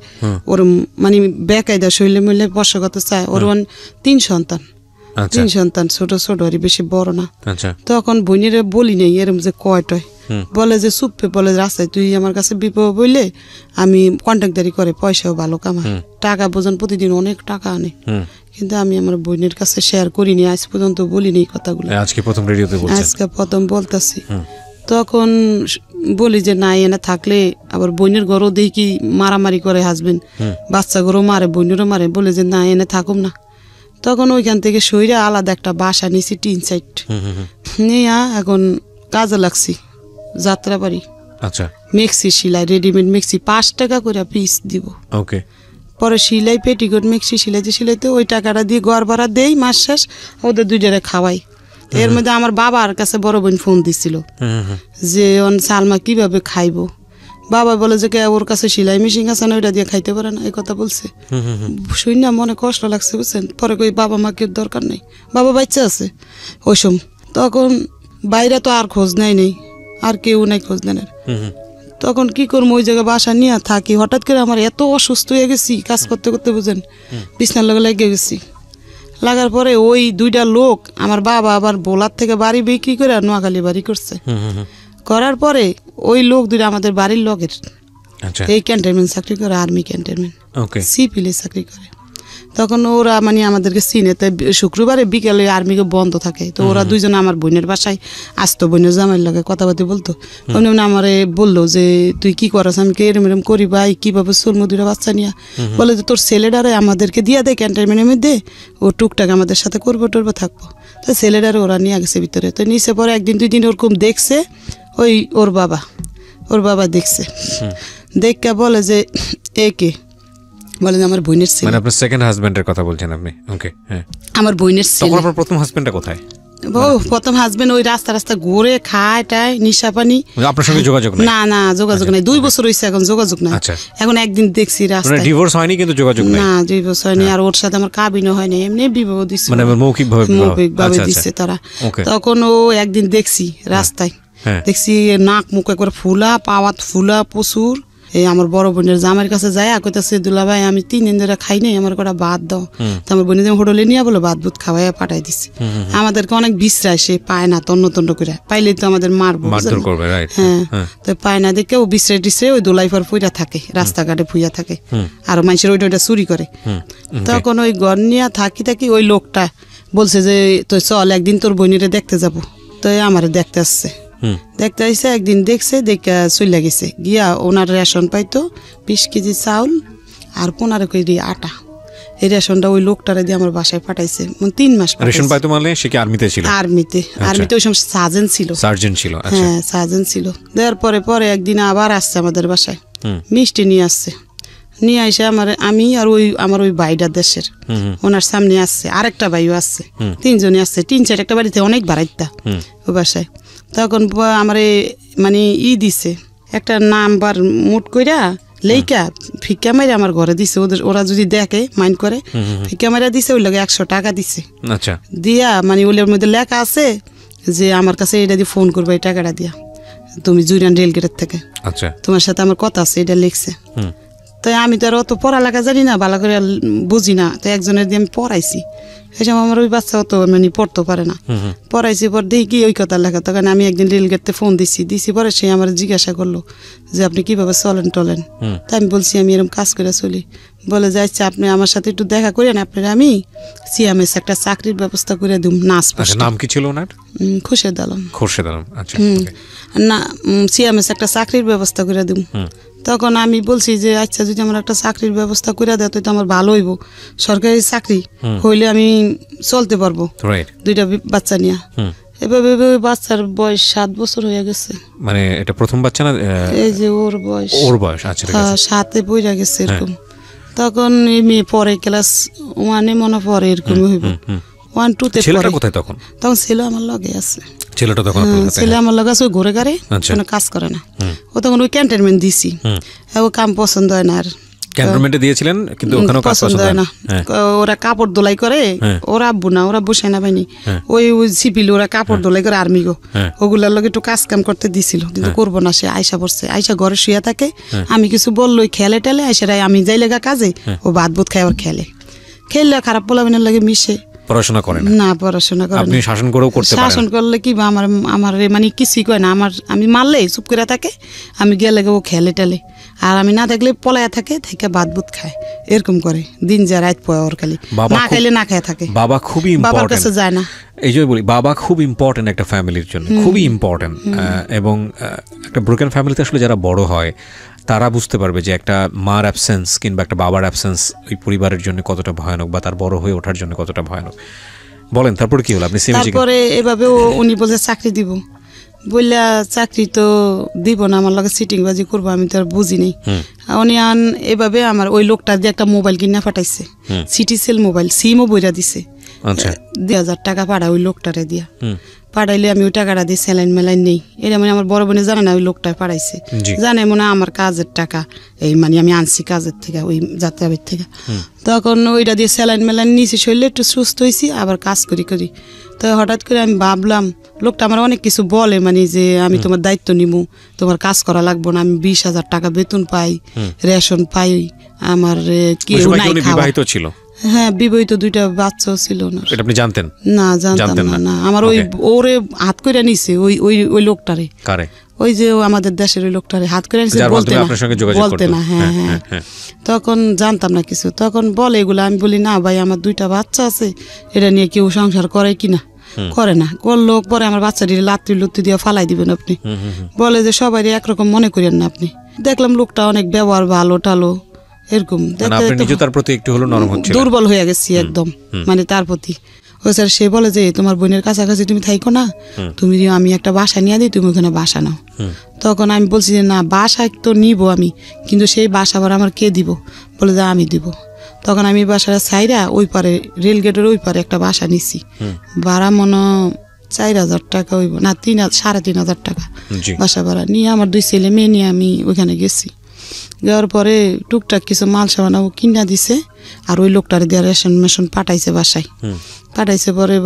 ওর মানে বেকায়দা শৈলে মিলে বসা করতে চায়। ওর 3 সন্তান, 3 সন্তান, ছোট ছোট আর বেশি বড় না। তখন বোনের বলি নেই এরম যে কয়টয়, বলে যে চুপে বলে রাস্তায় তুই আমার কাছে বিপদ বললে আমি কন্ট্রাক্টদারি করে পয়সাও ভালো কামাই, টাকা বোঝান প্রতিদিন অনেক টাকা আনে, কিন্তু আমি আমার বোনের কাছে শেয়ার করিনি, আজ পর্যন্ত বলিনি কথাগুলো, আজকে প্রথম রেডিওতে বলছেন, আজকে প্রথম বলতাছি। তখন বলি যে না এনে থাকলে আবার বোনের ঘরও দেখি মারামারি করে হাসবেন, বাচ্চা ঘরও মারে, বোনেরও মারে, বলে যে না এনে থাকুম না। তখন ওইখান থেকে সইরা আলাদা একটা বাসা নিছি, টিন সাইড নিয়ে এখন কাজে লাগছি যাত্রাবাড়ি। আচ্ছা, মেক্সি সেলাই, রেডিমেড মেক্সি 5 টাকা করে পিস দিব। ওকে, পরে সিলাই পেটিকোট মেক্সি সিলাইতে সিলাইতে ওই টাকাটা দিয়ে ঘর ভাড়া দেই, মাস শেষ ওদের 2টারে খাওয়াই। এর মধ্যে আমার বাবার কাছে বড় বোন ফোন দিছিল যে সালমা কিভাবে খাইবো। বাবা বলে যে ওর কাছে সেলাই মেশিন আছে না, ওইটা দিয়ে খাইতে পারে না, এই কথা বলছে। শুই না মনে কষ্ট লাগছে বুঝছেন। পরে কই বাবা মাকে দরকার নেই, বাবা বাচ্চা আছে ওই সময়। তখন বাইরে তো আর খোঁজ নেই, আর কেউ নাই খোঁজ নেন। তখন কি করবো, ওই জায়গায় বাসা নিয়ে থাকি। হঠাৎ করে আমার এত অসুস্থ হয়ে গেছি কাজ করতে করতে, বুঝেন, বিছনার লগে লেগে গেছি। লাগার পরে ওই 2টা লোক আমার বাবা আবার বোলার থেকে বাড়ি বিক্রি করে নোয়াখালী বাড়ি করছে। করার পরে ওই লোক 2টা আমাদের বাড়ির লোকের এই ক্যান্টনমেন্ট চাকরি করে, আর্মি ক্যান্টনমেন্ট সিপিলে চাকরি করে। তখন ওরা মানে আমাদেরকে চিনে, তাই শুক্রবারে বিকেলে আর্মিকে বন্ধ থাকে, তো ওরা 2জন আমার বোনের বাসায় আসতো, বোনের জামাইয়ের লগে কথাবার্তা বলতো। উনি আমারে বললো যে তুই কি করাস, আমি এরম এরম করি ভাই, কীভাবে চলবো 2টা বাচ্চা নিয়ে। বলে যে তোর ছেলেটারে আমাদেরকে দিয়ে দেয় ক্যান্টনমেন্টের মধ্যে, ও টুকটাক আমাদের সাথে করবো টরবো থাকবো। তো ছেলেটারে ওরা নিয়ে গেছে ভিতরে। তো নিচে পরে 1 দিন 2 দিন ওরকম দেখছে, ওই ওর বাবা দেখছে, দেখে বলে যে একে বলে যে আমার বোনের ছেলে। মানে আপনার সেকেন্ড হাজবেন্ডের কথা বলছেন আপনি? ওকে, হ্যাঁ, আমার বোনের ছেলে। তখন আপনার প্রথম হাজবেন্ডটা কোথায়? প্রথম হাজবেন্ড ওই রাস্তা ঘুরে খায় টায়, নিশা পানি। আপনার সঙ্গে যোগাযোগ নাই? না যোগাযোগ নাই, 2 বছর হয়েছে এখন যোগাযোগ নাই। এখন একদিন দেখছি রাস্তায়, ডিভোর্স হয়নি কিন্তু যোগাযোগ নাই? না, ডিভোর্স হয়নি। আর ওর সাথে আমার কাবিনও হয়নি, এমনি বিবাহ দিচ্ছে, মানে মৌখিকভাবে দিচ্ছে তারা। তখন ও একদিন দেখছি রাস্তায়, দেখছি নাক মুখ একবার ফুলা, পাওয়াত ফুলা প্রচুর। এই আমার বড় বোনের জামাইয়ের কাছে যায়, কইতাছে দুলা ভাই আমি 3 দিন ধরে খাই নাই, আমার কটা ভাত দাও। তো আমার বোনের হোটেলে নিয়ে বলো ভাত বুত খাওয়াই পাঠাই দিচ্ছে। আমাদেরকে অনেক বিশ্রায়, সে পায় না, তন্ন করে পাইলে তো আমাদের মারবো, হ্যাঁ। তো পায় না দেখে ও বিশ্রায় টিশ্রে ওই দোলাইফার ফুইরা থাকে, রাস্তাঘাটে ফুইয়া থাকে, আর মানুষের ওইটা চুরি করে। তখন ওই ঘর নিয়ে থাকি ওই লোকটা বলছে যে তুই চল একদিন তোর বোনেরে দেখতে যাবো। তো আমারে দেখতে আসছে, দেখতে আসছে একদিন, দেখছে দেখে চলে গেছে। গিয়া ওনার রেশন পাইতো 20 কেজি চাউল আর 15 কেজি আটা। এই রেশনটা ওই লোকটারে দিয়ে আমার বাসায় পাঠাইছে। 3 মাস রেশন পাইতো। মানে সে কি আর্মিতে ছিল? আর্মিতে ওই সময় সার্জেন্ট ছিল। হ্যাঁ, সার্জেন্ট ছিল। দেওয়ার পরে একদিন আবার আসছে আমাদের বাসায়, মিষ্টি নিয়ে আসছে। নিয়ে আসে আমি আর আমার ওই ভাইটা দেশের, ওনার সামনে আসছে, আরেকটা ভাইও আসছে, 3 জনই আসছে। 3-4 একটা বাড়িতে অনেক বাড়াইতা ওই বাসায়। তখন আমার মানে দিছে একটা নাম্বার মুট কইরা লেইকা ফিক্কা মাইরা আমার ঘরে দিছে। ওরা যদি দেখে মাইন্ড করে, ফিক্কা মাইরা দিছে। ওই লাগে 100 টাকা দিছে। দিয়া মানে ওইটার মধ্যে লেখা আছে যে আমার কাছে এটা দিয়ে ফোন করবে, এই টাকাটা দিয়া তুমি জুরান রেলগেটের থেকে, আচ্ছা তোমার সাথে আমার কথা আছে, এটা লিখছে। তাই আমি তো আর অত পড়ালেখা জানি না, ভালো করে বুঝি না, তো একজনের দিয়ে আমি পড়াইছি। এই সময় আমার ওই বাচ্চা অত মানে পড়তে পারে না, পড়াইছি। পর দেখি কি ওই কথা লেখা, তখন আমি একদিন রেলগেটতে ফোন দিছি পরে সে আমার জিজ্ঞাসা করলো যে আপনি কিভাবে চলেন টলেন। তাই আমি বলছি আমি এরকম কাজ করে চলি। বলে যে আচ্ছা আপনি আমার সাথে একটু দেখা করেন, আপনার আমি সিএমএস একটা চাকরির ব্যবস্থা করে দিম। নাচ নাম কি ছিল ওনার? খুরশেদ আলম। খুরশেদ আলম, আচ্ছা। না সিএমএস একটা চাকরির ব্যবস্থা করে দিম। তখন আমি বলছি যে আচ্ছা যদি আমার একটা চাকরির ব্যবস্থা করে দেয় তো আমার ভালো হইব, সরকারি চাকরি হইলে আমি চলতে পারবো 2টা বাচ্চা নিয়ে। এভাবে বাচ্চার বয়স 7 বছর হয়ে গেছে। মানে এটা প্রথম বাচ্চা না? এই যে ওর বয়স আচ্ছা 7-এ পড়ে গেছে এরকম। তখন এই মেয়ে পরে ক্লাস 1-এ মনে পড়ে এরকম হইব, 1-2-তে ছেলেটা কোথায় তখন? তখন ছেলে আমার লগে আছে। ছেলেটা তখন ছেলে আমার লগে আছে, ওই ঘুরে গাড়ে কোনো কাজ করে না। ও তখন ওই ক্যান্টনমেন্ট দিছি, ও কাম পছন্দ হয় না। আর ক্যান্টনমেন্টে দিয়েছিলেন কিন্তু ওখানেও কাজ পছন্দ হয় না। ওরা কাপড় দোলাই করে, ওরা আব্বু না, ওরা বসে না পাইনি, ওই সিপিল ওরা কাপড় দোলাই করে আর্মি গো, ওগুলার লগে একটু কাজ কাম করতে দিছিল, কিন্তু করবো না। সে আয়সা পড়ছে, আয়সা ঘরে শুয়ে থাকে, আমি কিছু বললো খেলে টেলে আয়সারাই আমি যাই লেগা কাজে, ও ভাত বুত খাই আবার খেললে খারাপ পোলাবিনের লাগে মিশে। পড়াশোনা করে না, পড়াশোনা করে আপনি শাসন করেও করতে পারেন। শাসন করলে কি বা আমার মানে কিছুই কয় না, আমি মারলে চুপ করে থাকে, আমি গেলে ও খেলে টেলে, আর আমি না থাকলে পলায়া থাকে, থেকে ভাত বুত খায়, এরকম করে দিন যা রাত পয় ওর খালি না খাইলে না খায় থাকে। বাবা খুবই বাবার কাছে যায় না, এই যে বলি বাবা খুব ইম্পর্টেন্ট একটা ফ্যামিলির জন্য, খুবই ইম্পর্টেন্ট। এবং একটা ব্রোকেন ফ্যামিলিতে আসলে যারা বড় হয় তারা বুঝতে পারবে যে একটা মার অ্যাবসেন্স কিংবা একটা বাবার অ্যাবসেন্স ওই পরিবারের জন্য কতটা ভয়ানক, বা তার বড় হয়ে ওঠার জন্য কতটা ভয়ানক। বলেন তারপরে কি হলো? আপনি তারপরে এভাবে উনি বলছে চাকরি দিব, বললা চাকরি তো দিব না, আমার লগে সিটিং বাজি করবো, আমি তো আর বুঝিনি। উনি এভাবে আমার ওই লোকটা দিয়ে একটা মোবাইল কিনা পাঠাইছে, সিটি সেল মোবাইল, সিমও বইরা দিছে। 2,000 টাকা পাঠা ওই লোকটারে দিয়া পাঠাইলে আমি ওই টাকাটা দিয়ে স্যালাইন মেলাইন নেই, এটা মানে আমার বড় বোনে জানে না, ওই লোকটা পাঠাইছে, জানে মনে আমার কাজের টাকা, এই মানে আমি আনছি কাজের থেকে, ওই যাত্রাবাড়ির থেকে। তখন ওইটা দিয়ে স্যালাইন মেলাইন নিয়েছি, শরীরে একটু সুস্থ হয়েছি, আবার কাজ করি। তো হঠাৎ করে আমি ভাবলাম লোকটা আমার অনেক কিছু বলে, মানে যে আমি তোমার দায়িত্ব নিবো, তোমার কাজ করা লাগবো না, আমি 20,000 টাকা বেতন পাই, রেশন পাই, আমার কেউ নাই খাওয়া। ছিল? হ্যাঁ, বিবাহিত 2টা বাচ্চাও ছিল না। এটা আপনি জানতেন? না, জানতাম না। আমার ওই ওরে হাত করে নিছে ওই লোকটারে, ওই যে আমাদের দেশের ওই লোকটারে হাত করে নিছে, বলতে না। হ্যাঁ। তখন জানতাম না কিছু, তখন বলে এগুলো, আমি বলি না ভাই আমার 2টা বাচ্চা আছে, এটা নিয়ে কেউ সংসার করে কিনা, করে না, করলো পরে আমার বাচ্চাটি লাত্তি লুত্তি দিয়ে ফালাই দিবেন আপনি, বলে যে সবাই একরকম মনে করেন না আপনি। দেখলাম লোকটা অনেক ব্যবহার ভালো টালো, এরকম দুর্বল হয়ে গেছি একদম, মানে তার প্রতি। ও স্যার সে বলে যে তোমার বোনের কাছাকাছি তুমি থাইকো না, তুমি আমি একটা বাসা নিয়ে দিই, তুমি ওখানে বাসা নাও। তখন আমি বলছি যে না, বাসা তো নিব আমি, কিন্তু সেই বাসা ভাড়া আমার কে দিব? বলে যে আমি দিব। তখন আমি বাসাটা ছাইরা ওই পারে রেলগেটের ওই পারে একটা বাসা নিছি, ভাড়া মনে 4,000 টাকা হইব না, 3,500 টাকা বাসা ভাড়া নিয়ে আমার 2 ছেলে মেয়ে নিয়ে আমি ওইখানে গেছি। যাওয়ার পরে টুকটাক কিছু মাল সামানাও কিনা দিছে, আর ওই লোকটারে দিয়ে রেশন মেশন পাঠাইছে বাসায়, পাঠাইছে। পরে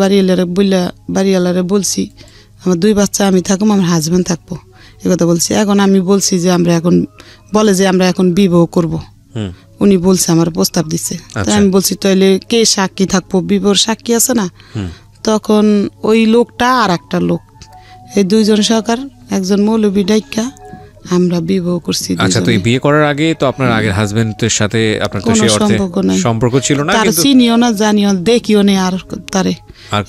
বাড়িওয়ালারে বলছি আমার 2 বাচ্চা আমি থাকবো, আমার হাজব্যান্ড থাকবো, কথা বলছি। এখন আমি বলছি যে আমরা এখন, বলে যে আমরা এখন বিবাহ করব, উনি বলছে আমার প্রস্তাব দিচ্ছে। আমি বলছি তাহলে কে সাক্ষী থাকবো, বিবাহর সাক্ষী আছে না? তখন ওই লোকটা আর একটা লোক, এই 2জন সরকার, একজন মৌলবী ডাইকা আমরা বিবাহ করছি। আচ্ছা, তো এই বিয়ে করার আগে তো আপনার আগের হাজবেন্ডের সাথে আপনার তো সেই অর্থে সম্পর্ক ছিল না, তার চিনিও না, জানিও, দেখিও না, আর তারে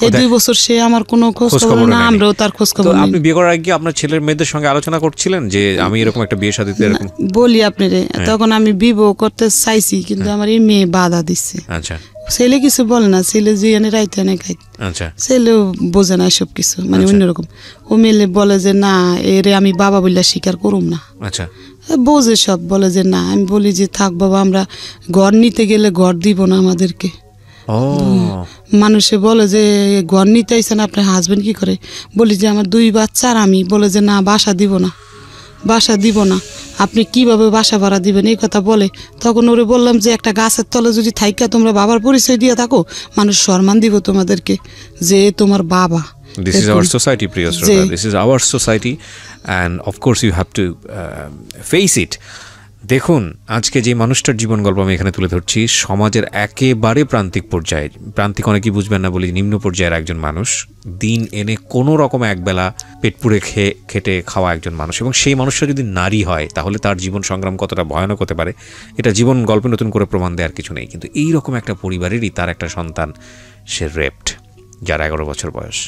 এই 2 বছর সে আমার কোনো খোঁজ খবর না, আমরাও তার খোঁজ খবর না। আপনি বিয়ে করার আগে আপনার ছেলের মেয়েদের সঙ্গে আলোচনা করছিলেন যে আমি এরকম একটা বিয়ে শাদীতে এরকম? বলি আপনারে, তখন আমি বিবাহ করতে চাইছি, কিন্তু আমার এই মেয়ে বাধা দিচ্ছে। আচ্ছা, ছেলে কিছু বলে না, ছেলে যে এনে রাইতে এনে খাই, ছেলেও বোঝে না সব কিছু, মানে অন্যরকম। ও মেলে বলে যে না, এরে আমি বাবা বললে স্বীকার করুম না। আচ্ছা, বোঝে সব, বলে যে না। আমি বলি যে থাক বাবা, আমরা ঘর নিতে গেলে ঘর দিব না আমাদেরকে। মানুষে বলে যে ঘর নিতে আইসেন, আপনার হাজবেন্ড কি করে? বলি যে আমার 2 বাচ্চা আর আমি। বলে যে না, বাসা দিব না, বাসা দিব না। আপনি কিভাবে বাসা ভাড়া দিবেন, এই কথা বলে। তখন ওরে বললাম যে একটা গাছের তলে যদি থাইকা তোমরা বাবার পরিচয় দিয়ে থাকো, মানুষ সম্মান দিব তোমাদেরকে, যে তোমার বাবা, This is our society, Priya Shroda. This is our society, and of course you have to face it. দেখুন, আজকে যে মানুষটার জীবন গল্প আমি এখানে তুলে ধরছি, সমাজের একেবারে প্রান্তিক পর্যায়ে, প্রান্তিক অনেকেই বুঝবেন না বলে নিম্ন পর্যায়ের একজন মানুষ, দিন এনে কোনো রকম একবেলা পেট পুড়ে খেটে খাওয়া একজন মানুষ, এবং সেই মানুষটা যদি নারী হয় তাহলে তার জীবন সংগ্রাম কতটা ভয়ানক হতে পারে এটা জীবন গল্পে নতুন করে প্রমাণ দেওয়ার কিছু নেই। কিন্তু এই রকম একটা পরিবারেরই তার একটা সন্তান, সে রেপড, যার 11 বছর বয়স।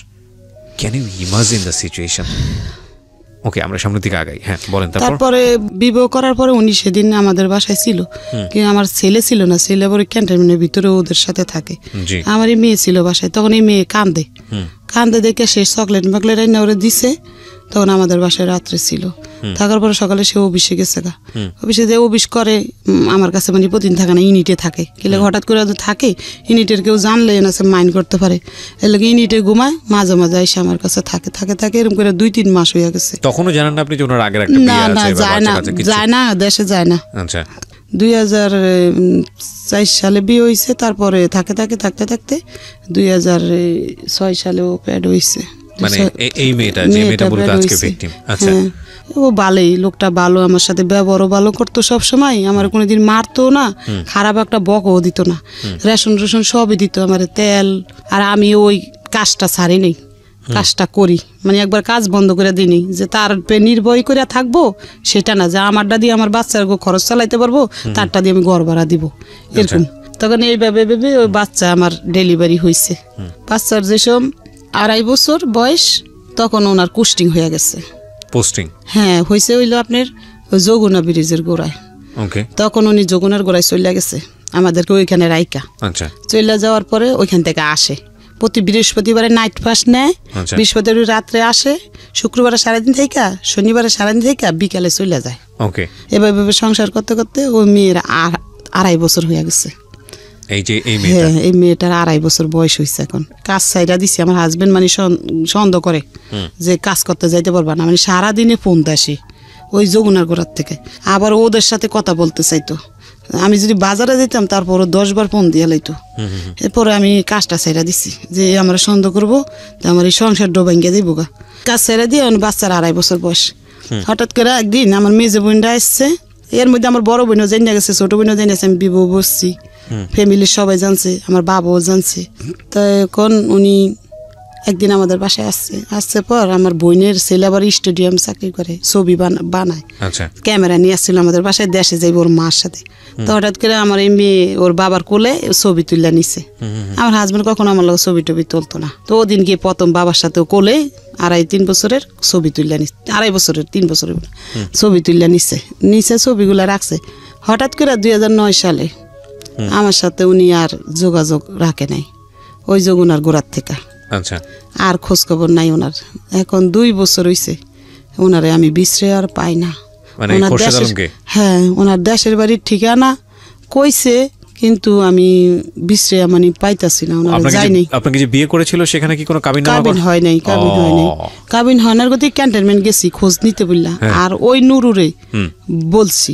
Can you imagine the situation? Okay, আমরা সামনের দিকে আগাই। হ্যাঁ, বলেন। তারপরে বিবাহ করার পরে উনি সেদিন আমাদের বাসায় ছিল, কিন্তু আমার ছেলে ছিল না, ছেলে পরে ক্যান্টনমেন্টের ভিতরে ওদের সাথে থাকে। আমার এই মেয়ে ছিল বাসায়, তখন এই মেয়ে কান্দে দেখে সে চকলেট মকলেট এনে ওরে দিছে, তখন আমাদের বাসায় রাত্রে ছিল। থাকার পরে সকালে সে অফিসে গেছে গা, অফিসে যে অফিস করে আমার কাছে মানে প্রতিদিন থাকে না, ইউনিটে থাকে। কিলে হঠাৎ করে থাকে, ইউনিটের কেউ জানলে না সে মাইন্ড করতে পারে, এর লাগে ইউনিটে ঘুমায়, মাঝে মাঝে এসে আমার কাছে থাকে এরকম করে 2-3 মাস হয়ে গেছে। তখনও জানেন না আপনি যে ওনার আগের একটা বিয়ে আছে? না, যায় না, দেশে যায় না। আচ্ছা, 2004 সালে বিয়ে হয়েছে, তারপরে থাকতে 2006 সালে ও প্যাড হয়েছে। মানে এই মেয়েটা যে মেয়েটা বলতে আজকে ভিকটিম। আচ্ছা, ও ভালোই, লোকটা ভালো, আমার সাথে ব্যবহারও ভালো করতো সব সময়, আমার কোনোদিন মারতো না, খারাপ একটা বকও দিত না, রেশন সবই দিত আমার, তেল। আর আমি ওই কাজটা ছাড়ি নেই, কাজটা করি, মানে একবার কাজ বন্ধ করে দিইনি, যে তার নির্ভয় করে থাকবো সেটা না, যে আমারটা দিয়ে আমার বাচ্চার খরচ চালাইতে পারবো, তারটা দিয়ে আমি ঘর ভাড়া দিব, এরকম। তখন এইভাবে ভেবে ওই বাচ্চা আমার ডেলিভারি হয়েছে। বাচ্চার যেসব 2.5 বছর বয়স, তখন ওনার পোস্টিং হয়ে গেছে। পোস্টিং? হ্যাঁ, হয়েছে হইলো আপনার যমুনা ব্রিজের গোড়ায়। তখন উনি যমুনার গোড়ায় চলে গেছে, আমাদেরকে ওইখানে রাইকা। আচ্ছা, চলে যাওয়ার পরে ওইখান থেকে আসে, প্রতি বৃহস্পতিবারে নাইট পাস নেয়, বৃহস্পতিবার রাত্রে আসে, শুক্রবারে সারাদিন থেকে, শনিবারে সারাদিন থেকে, বিকালে চলে যায়। ওকে, এভাবে সংসার করতে করতে ওই মেয়ের 2.5 বছর হয়ে গেছে। এই মেয়েটার 2.5 বছর বয়স হয়েছে। এখন কাজ সাইডা দিছি, আমার হাজবেন্ড মানে সন্দেহ করে যে কাজ করতে যাইতে পারবা না, মানে সারাদিনে ফোন আসি ওই যমুনার গোড়ার থেকে, আবার ওদের সাথে কথা বলতে চাইতো। আমি যদি বাজারে যেতাম তারপর 10 বার ফোন দিয়ে লাইতো। এরপরে আমি কাজটা সাইডা দিছি, যে আমরা সন্দেহ করবো আমার এই সংসার ডোবাঙ্গিয়া দিব গা। কাজ সাইডা দিয়ে বাচ্চার 2.5 বছর বয়স। হঠাৎ করে একদিন আমার মেজে বোনটা আসছে, এর মধ্যে আমার বড় বোনও জেনে গেছে, ছোট বোনও জেনে গেছে, আমি বিবাহ বসছি, ফ্যামিলির সবাই জানছে, আমার বাবাও জানছে। তো এখন উনি একদিন আমাদের বাসায় আসছে পর আমার বোনের ছেলে আবার স্টেডিয়াম চাকরি করে, ছবি বানায়, ক্যামেরা নিয়ে আসছিল আমাদের বাসায়, দেশে যাইব ওর মার সাথে। তো হঠাৎ করে আমার এই মেয়ে ওর বাবার কোলে ছবি তুলে নিছে। আমার হাজবেন্ড কখনো আমার লোক ছবি টবি তুলতো না, তো ওদিন গিয়ে প্রথম বাবার সাথে কোলে 2.5-3 বছরের ছবি তুলে নিচ্ছে, 2.5 বছরের 3 বছরের ছবি তুলে নিচে ছবিগুলা রাখছে। হঠাৎ করে 2009 সালে আমার সাথে উনি আর যোগাযোগ রাখে নাই, ওই যমুনার গোড়ার থেকে। আচ্ছা, আর খোঁজ খবর নাই ওনার। এখন 2 বছর হইছে, ওনারে আমি বিশ্রে আর পাই না। হ্যাঁ, ওনার দেশের বাড়ির ঠিকানা কইছে, কিন্তু আমি বিশ্রে মানে পাইতাছি না, ওনার যাইনি। আপনাকে যে বিয়ে করেছিল সেখানে কি কোনো কাবিন হয় নাই? কাবিন হয় না, গতি ক্যান্টনমেন্ট গেছি খোঁজ নিতে বললা। আর ওই নুরুরে বলছি,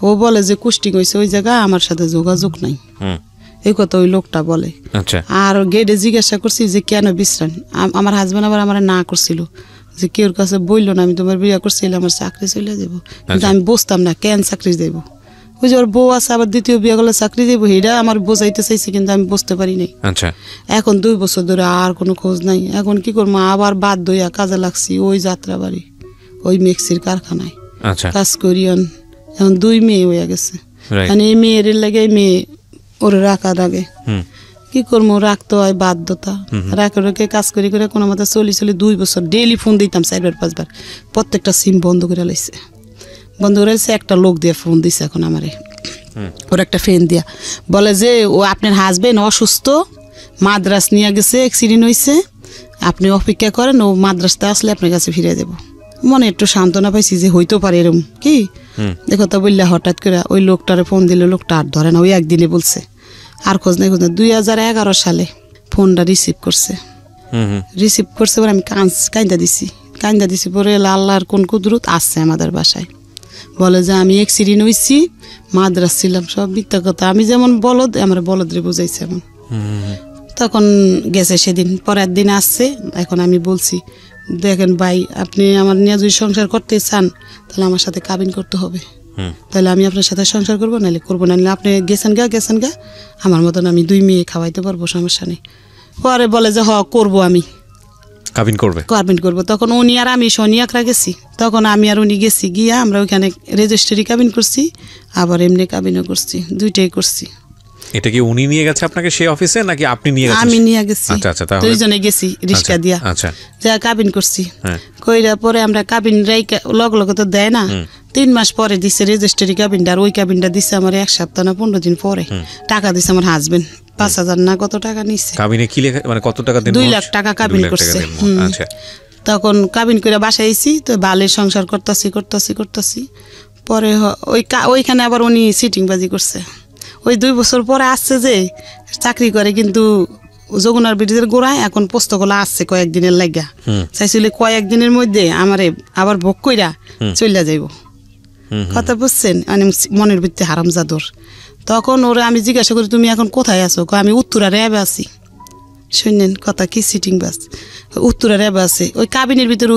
ও বলে যে কুষ্টিং হয়েছে ওই জায়গা, আমার সাথে যোগাযোগ নাই, এই কথা ওই লোকটা বলে। আর গেটে জিজ্ঞাসা করছি যে কেন বিশ্রাম, আমার হাজবেন্ড আবার আমার না করছিল, যে কেউ কাছে বললো না আমি তোমার বিয়ে করছিলাম, আমার চাকরি চলে যাবো, কিন্তু আমি বুঝতাম না কেন চাকরি যাইব। ওই যে ওর বউ আছে, আবার দ্বিতীয় বিয়ে করলে চাকরি যাইব, এটা আমার বোঝাইতে চাইছে, কিন্তু আমি বুঝতে পারি নাই। এখন 2 বছর ধরে আর কোনো খোঁজ নাই। এখন কি করবো, আবার বাধ্য হইয়া কাজে লাগছি ওই যাত্রা বাড়ি, ওই মিক্সির কারখানায় কাজ করি। এখন 2 মেয়ে হয়ে গেছে, মানে এই মেয়ের লাগে মেয়ে ওরে রাখার আগে কি করবো, রাখতে হয় বাধ্যতা। রেখে কাজ করি করে কোনো মতো চলি 2 বছর ডেইলি ফোন দিতাম 4-5 বার, প্রত্যেকটা সিম বন্ধ করে লাইছে। একটা লোক দিয়ে ফোন দিছে এখন আমারে, ওর একটা ফ্রেন্ড দিয়া বলে যে ও আপনার হাজবেন্ড অসুস্থ, মাদ্রাস নিয়ে গেছে, অ্যাক্সিডেন্ট হয়েছে, আপনি অপেক্ষা করেন, ও মাদ্রাসতে আসলে আপনার কাছে ফিরে যাব। মনে একটু সান্ত্বনা পাইছি যে হইতে পারে এরকম কি। দেখো তো বললে হঠাৎ করে ওই লোকটারে ফোন দিলে লোকটা আর ধরে না, ওই একদিনে বলছে, আর খোঁজ নেই 2011 সালে ফোনটা রিসিভ করছে পরে আমি কান্দা দিছি পরে আল্লাহর কোন কুদরত আসছে আমাদের বাসায়, বলে যে আমি অ্যাক্সিডেন্ট হয়েছি, মাদ্রাস ছিলাম, সব মিথ্যা কথা। আমি যেমন বলদ, আমার বলদ রে বুঝাইছে এমন। তখন গেছে সেদিন, পরের দিন আসছে। এখন আমি বলছি, দেখেন ভাই, আপনি আমার নিয়ে যদি সংসার করতে চান তাহলে আমার সাথে কাবিন করতে হবে, তাহলে আমি আপনার সাথে সংসার করবো, নাহলে করবো না। আপনি গেছেন গা আমার মতন আমি 2 মেয়ে খাওয়াইতে পারবো, সমস্যা নেই। পরে বলে যে করবো, আমি কাবিন করবো। তখন উনি আর আমি শনিয়াকরা গেছি, তখন আমি আর উনি গেছি, গিয়া আমরা ওইখানে রেজিস্ট্রি কাবিন করছি, আবার এমনি কাবিনও করছি, দুইটাই করছি। এটা কি উনি নিয়ে গেছে আপনাকে সেই অফিসে নাকি আপনি নিয়ে গেছেন? আমি নিয়ে গেছি, দুইজনে গেছি রিক্সা দিয়া, যা কাবিন করছি। কইরা পরে আমরা কাবিন লগ তো দেয় না, 3 মাস পরে দিছে রেজিস্ট্রি কাবিনটা। আর ওই কাবিনটা দিছে আমার 1 সপ্তাহ না 15 দিন পরে। টাকা দিছে আমার হাজবেন্ড, 5,000 না কত টাকা নিচ্ছে। কাবিনে কি লেখা, মানে কত টাকা দিন? 2 লাখ টাকা কাবিন করছে। আচ্ছা, তখন কাবিন করে বাসায় আইছি, তো বালের সংসার করতেছি। পরে ওইখানে আবার উনি সিটিংবাজি করছে। ওই 2 বছর পরে আসছে যে চাকরি করে, কিন্তু যমুনার ব্রিজের গোড়ায় এখন পোস্তগুলো আসছে কয়েকদিনের লাগা। চাইছিল কয়েকদিনের মধ্যে আমারে আবার ভোগ কইরা চলে যাইব, কথা বুঝছেন? মানে মনের ভিত্তি হারামজাদর। তখন ওরা আমি জিজ্ঞাসা করি, তুমি এখন কোথায় আছো? আমি উত্তরা র্যাবে আছি। শুনলেন কথা কি, সিটিং বাস উত্তরা র্যাবে আছে। ওই কাবিনের ভিতরে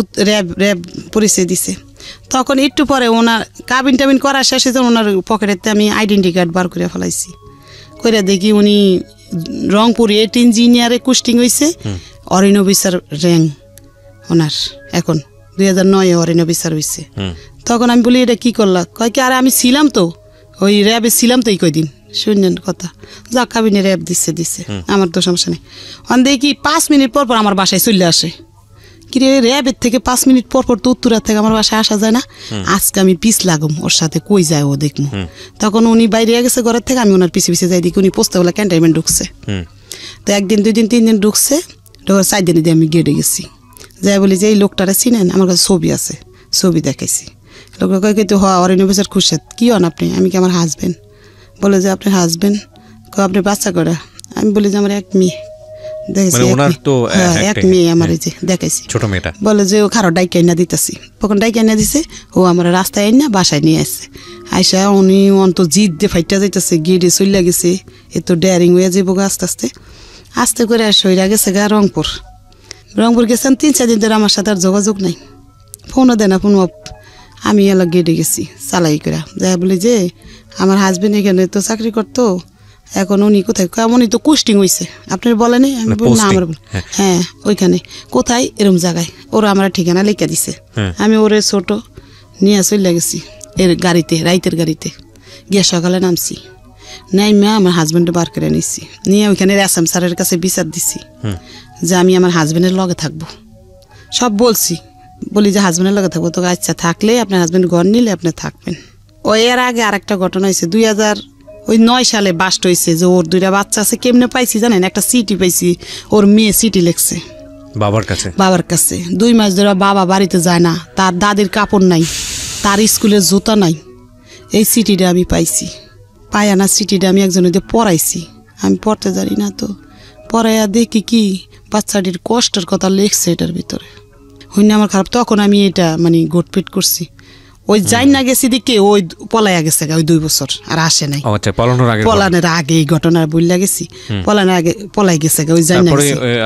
র্যাব পরিচয় দিছে। তখন একটু পরে ওনার কাবিন টাবিন করার শেষে ওনার পকেটেতে আমি আইডেন্টি কার্ড বার করে ফেলাইছি। করে দেখি উনি রংপুর 8 ইঞ্জিনিয়ারে কুস্টিং হয়েছে, অরিন অফিসার র্যাঙ্ক ওনার এখন 2009-এ অরিন অফিসার হয়েছে। তখন আমি বলি, এটা কি করলা? কয় কি, আরে আমি ছিলাম তো ওই র্যাবে ছিলাম তো এই কয়দিন। শুনলেন কথা, যা কাবিনে র্যাব দিচ্ছে, আমার তো সমস্যা নেই। অন দেখি 5 মিনিট পর আমার বাসায় চলে আসে। কিরে, র্যাবের থেকে 5 মিনিট পর তো উত্তরার থেকে আমার বাসায় আসা যায় না, আজকে আমি পিছ লাগুম ওর সাথে, কই যায় ও দেখবো। তখন উনি বাইরে গেছে ঘরের থেকে, আমি ওনার পিছিয়ে যাই, দেখি উনি পোস্তাবেলা ক্যান্টনমেন্ট ঢুকছে। তো 1 দিন 2 দিন 3 দিন ঢুকছে, 4 দিন দিয়ে আমি গেটে গেছি। যাই বলি যে এই লোকটারে চিনেন? আমার কাছে ছবি আছে, ছবি দেখাইছি। লোকটা কয় কিন্তু অরিন অফিসার খুরশেদ। কি হন আপনি? আমি কি আমার হাজবেন্ড? বলে যে আপনার হাজবেন্ড? আপনি বাচ্চা করা? আমি বলি যে আমার 1 মেয়ে। এক মেয়ে আমার, এই যে দেখাইছি ছোট মেয়েটা। বলে যে ও খারো ডাইকে না দিতেছি। তখন ডাইকে না দিছে, ও আমার রাস্তায় না বাসায় নিয়ে আসছে। আইসা উনি অন্ত জিদ দিয়ে ফাইটা যাইতেছে, গিয়ে চলে গেছে। এ তো ডেয়ারিং হয়ে যাবো আস্তে আস্তে করে সইরা গেছে গা রংপুর গেছেন। 3-4 দিন ধরে আমার সাথে আর যোগাযোগ নাই, ফোনও দেয় না। ফোন আমি এলাকা গেটে গেছি চালাই করে, যাই বলি যে আমার হাজবেন্ড এখানে তো চাকরি করতো, এখন উনি কোথায়? উনি তো কুস্টিং হয়েছে, আপনার বলেনি? আমি বলি না, আমার হ্যাঁ ওইখানে কোথায় এরম জায়গায়। ওরা আমার ঠিকানা লিখে দিছে। আমি ওরে ছোট নিয়ে চলে গেছি এর গাড়িতে, রাইতের গাড়িতে গিয়ে সকালে নামছি। নাইমা আমার হাজবেন্ডে বার করে নিচ্ছি, নিয়ে ওইখানে এসএম স্যারের কাছে বিচার দিছি যে আমি আমার হাজবেন্ডের লগে থাকবো। সব বলি যে হাজবেন্ডের লগে থাকবো। তো আচ্ছা, থাকলে আপনার হাজবেন্ড ঘর নিলে আপনি থাকবেন। ওই এর আগে আরেকটা ঘটনা হয়েছে, 2009 সালে বাস্ট হয়েছে যে ওর 2টা বাচ্চা আছে। কেমনে পাইছি জানেন? একটা সিটি পাইছি, ওর মেয়ে সিটি লেখছে বাবার কাছে। 2 মাস ধরে বাবা বাড়িতে যায় না, তার দাদির কাপড় নাই, তার স্কুলের জুতা নাই। এই সিটিটা আমি পাইছি, পায়ানা সিটিটা আমি একজনের দিয়ে পড়াইছি। আমি পড়তে জানি না, তো পড়াইয়া দেখি কি বাচ্চাটির কষ্টের কথা লেখছে এটার ভিতরে। হইনি আমার খারাপ। তখন আমি এটা মানে গোটপিট করছি। ওই যাই না গেছি দিকে ওই পলাইয়া গেছে ওই 2 বছর আর আসে নাই। পলানোর আগে এই ঘটনা বললা গেছি, পলানোর আগে পলাই গেছে ওই যাই না।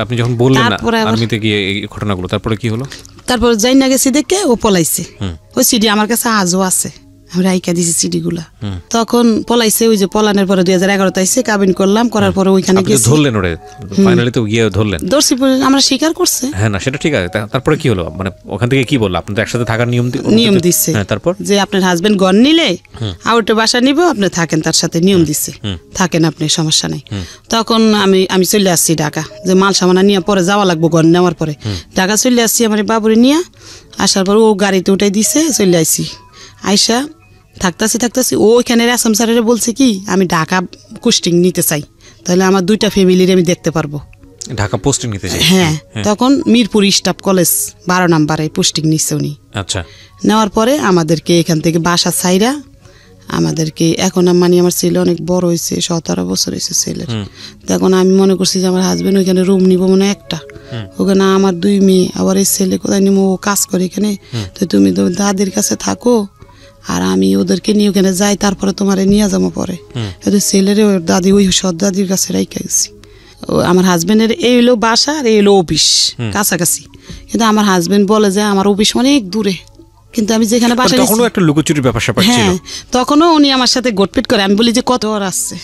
আপনি যখন বললেন আর্মিতে গিয়ে এই ঘটনাগুলো, তারপরে কি হলো? তারপর যাই না গেছি দেখে ও পলাইছে। ওই সিডি আমার কাছে আজও আছে, আমি রাইকা দিছি সিডিগুলা। তখন পলাইছে। ওই যে পলানের পরে 2011 আইছে, কাবিন করলাম, করার পরে ওইখানে গেছি। ধরলেন ওরে ফাইনালি? তো গিয়ে ধরলেন? দর্শি আমরা স্বীকার করছে। হ্যাঁ, না সেটা ঠিক আছে। তারপরে কি হলো? মানে ওখান থেকে কি বললো? আপনি তো একসাথে থাকার নিয়ম দিচ্ছে। তারপর যে আপনার হাজবেন্ড ঘর নিলে আউটে বাসা নিব, আপনি থাকেন তার সাথে, নিয়ম দিচ্ছে, থাকেন আপনি, সমস্যা নাই। তখন আমি চলে আসছি ঢাকা, যে মাল সামানা নিয়ে পরে যাওয়া লাগবো ঘর নেওয়ার পরে। ঢাকা চলে আসছি আমার বাবুরে নিয়ে। আসার পর ও গাড়িতে উঠাই দিছে, চলে আসছি। আইসা থাকতেছি ওইখানে আসাম স্যারেরা বলছে কি আমি ঢাকা পোস্টিং নিতে চাই, তাহলে আমার 2টা ফ্যামিলির আমি দেখতে পারবো। ঢাকা পোস্টিং নিতে চাই? হ্যাঁ। তখন মিরপুর স্টাফ কলেজ 12 নম্বরে পোস্টিং নিচ্ছে উনি। আচ্ছা। নেওয়ার পরে আমাদেরকে এখান থেকে বাসা ছাইরা আমাদেরকে, এখন মানে আমার ছেলে অনেক বড় হয়েছে, 17 বছর হয়েছে ছেলের। তখন আমি মনে করছি যে আমার হাজবেন্ড ওইখানে রুম নিবো মনে একটা, ওখানে আমার 2 মেয়ে, আবার এই ছেলে কোথায় নিবো, ও কাজ করে এখানে, তো তুমি তো দাদির কাছে থাকো আর আমি ওদেরকে নিয়ে ওখানে যাই, তারপরে তোমারে নিয়ে যাবো পরে। ছেলেরে ওর দাদি ওই সৎ দাদির কাছে রাইখা গেছি। আমার হাজবেন্ডের এই হলো বাসা আর এই হলো অফিস কাছাকাছি, কিন্তু আমার হাজবেন্ড বলে যে আমার অফিস অনেক দূরে, কিন্তু আমি যেখানে বাসা তখনও একটা লুকোচুরির ব্যাপার স্যাপার ছিল। হ্যাঁ, তখনও উনি আমার সাথে গটপিট করে। আমি বলি যে কত জ্বর আসছে,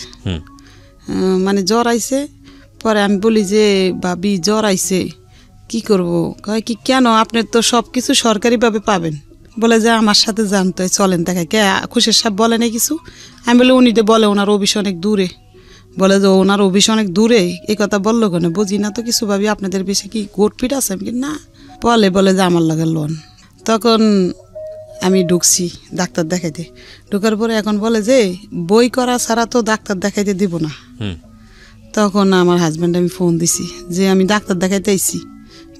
মানে জ্বর আইছে। পরে আমি বলি যে ভাবি জ্বর আইছে কি করব? কয় কি কেন, আপনার তো সব কিছু সরকারিভাবে পাবেন। বলে যে আমার সাথে জানতো চলেন দেখায় কে খুশির সাহেব বলে নাই কিছু। আমি বলি উনি তো বলে ওনার অফিস অনেক দূরে। বলে যে ওনার অফিস অনেক দূরে, এই কথা বললো কেন? বুঝি না তো কিছু, ভাবি আপনাদের বেশি কি গোটপিট আছে? আমি না বলে যে আমার লাগে লোন। তখন আমি ঢুকছি ডাক্তার দেখাইতে। ঢুকার পরে এখন বলে যে বই করা ছাড়া তো ডাক্তার দেখাইতে দিব না। তখন আমার হাজব্যান্ড আমি ফোন দিছি যে আমি ডাক্তার দেখাইতে আইছি।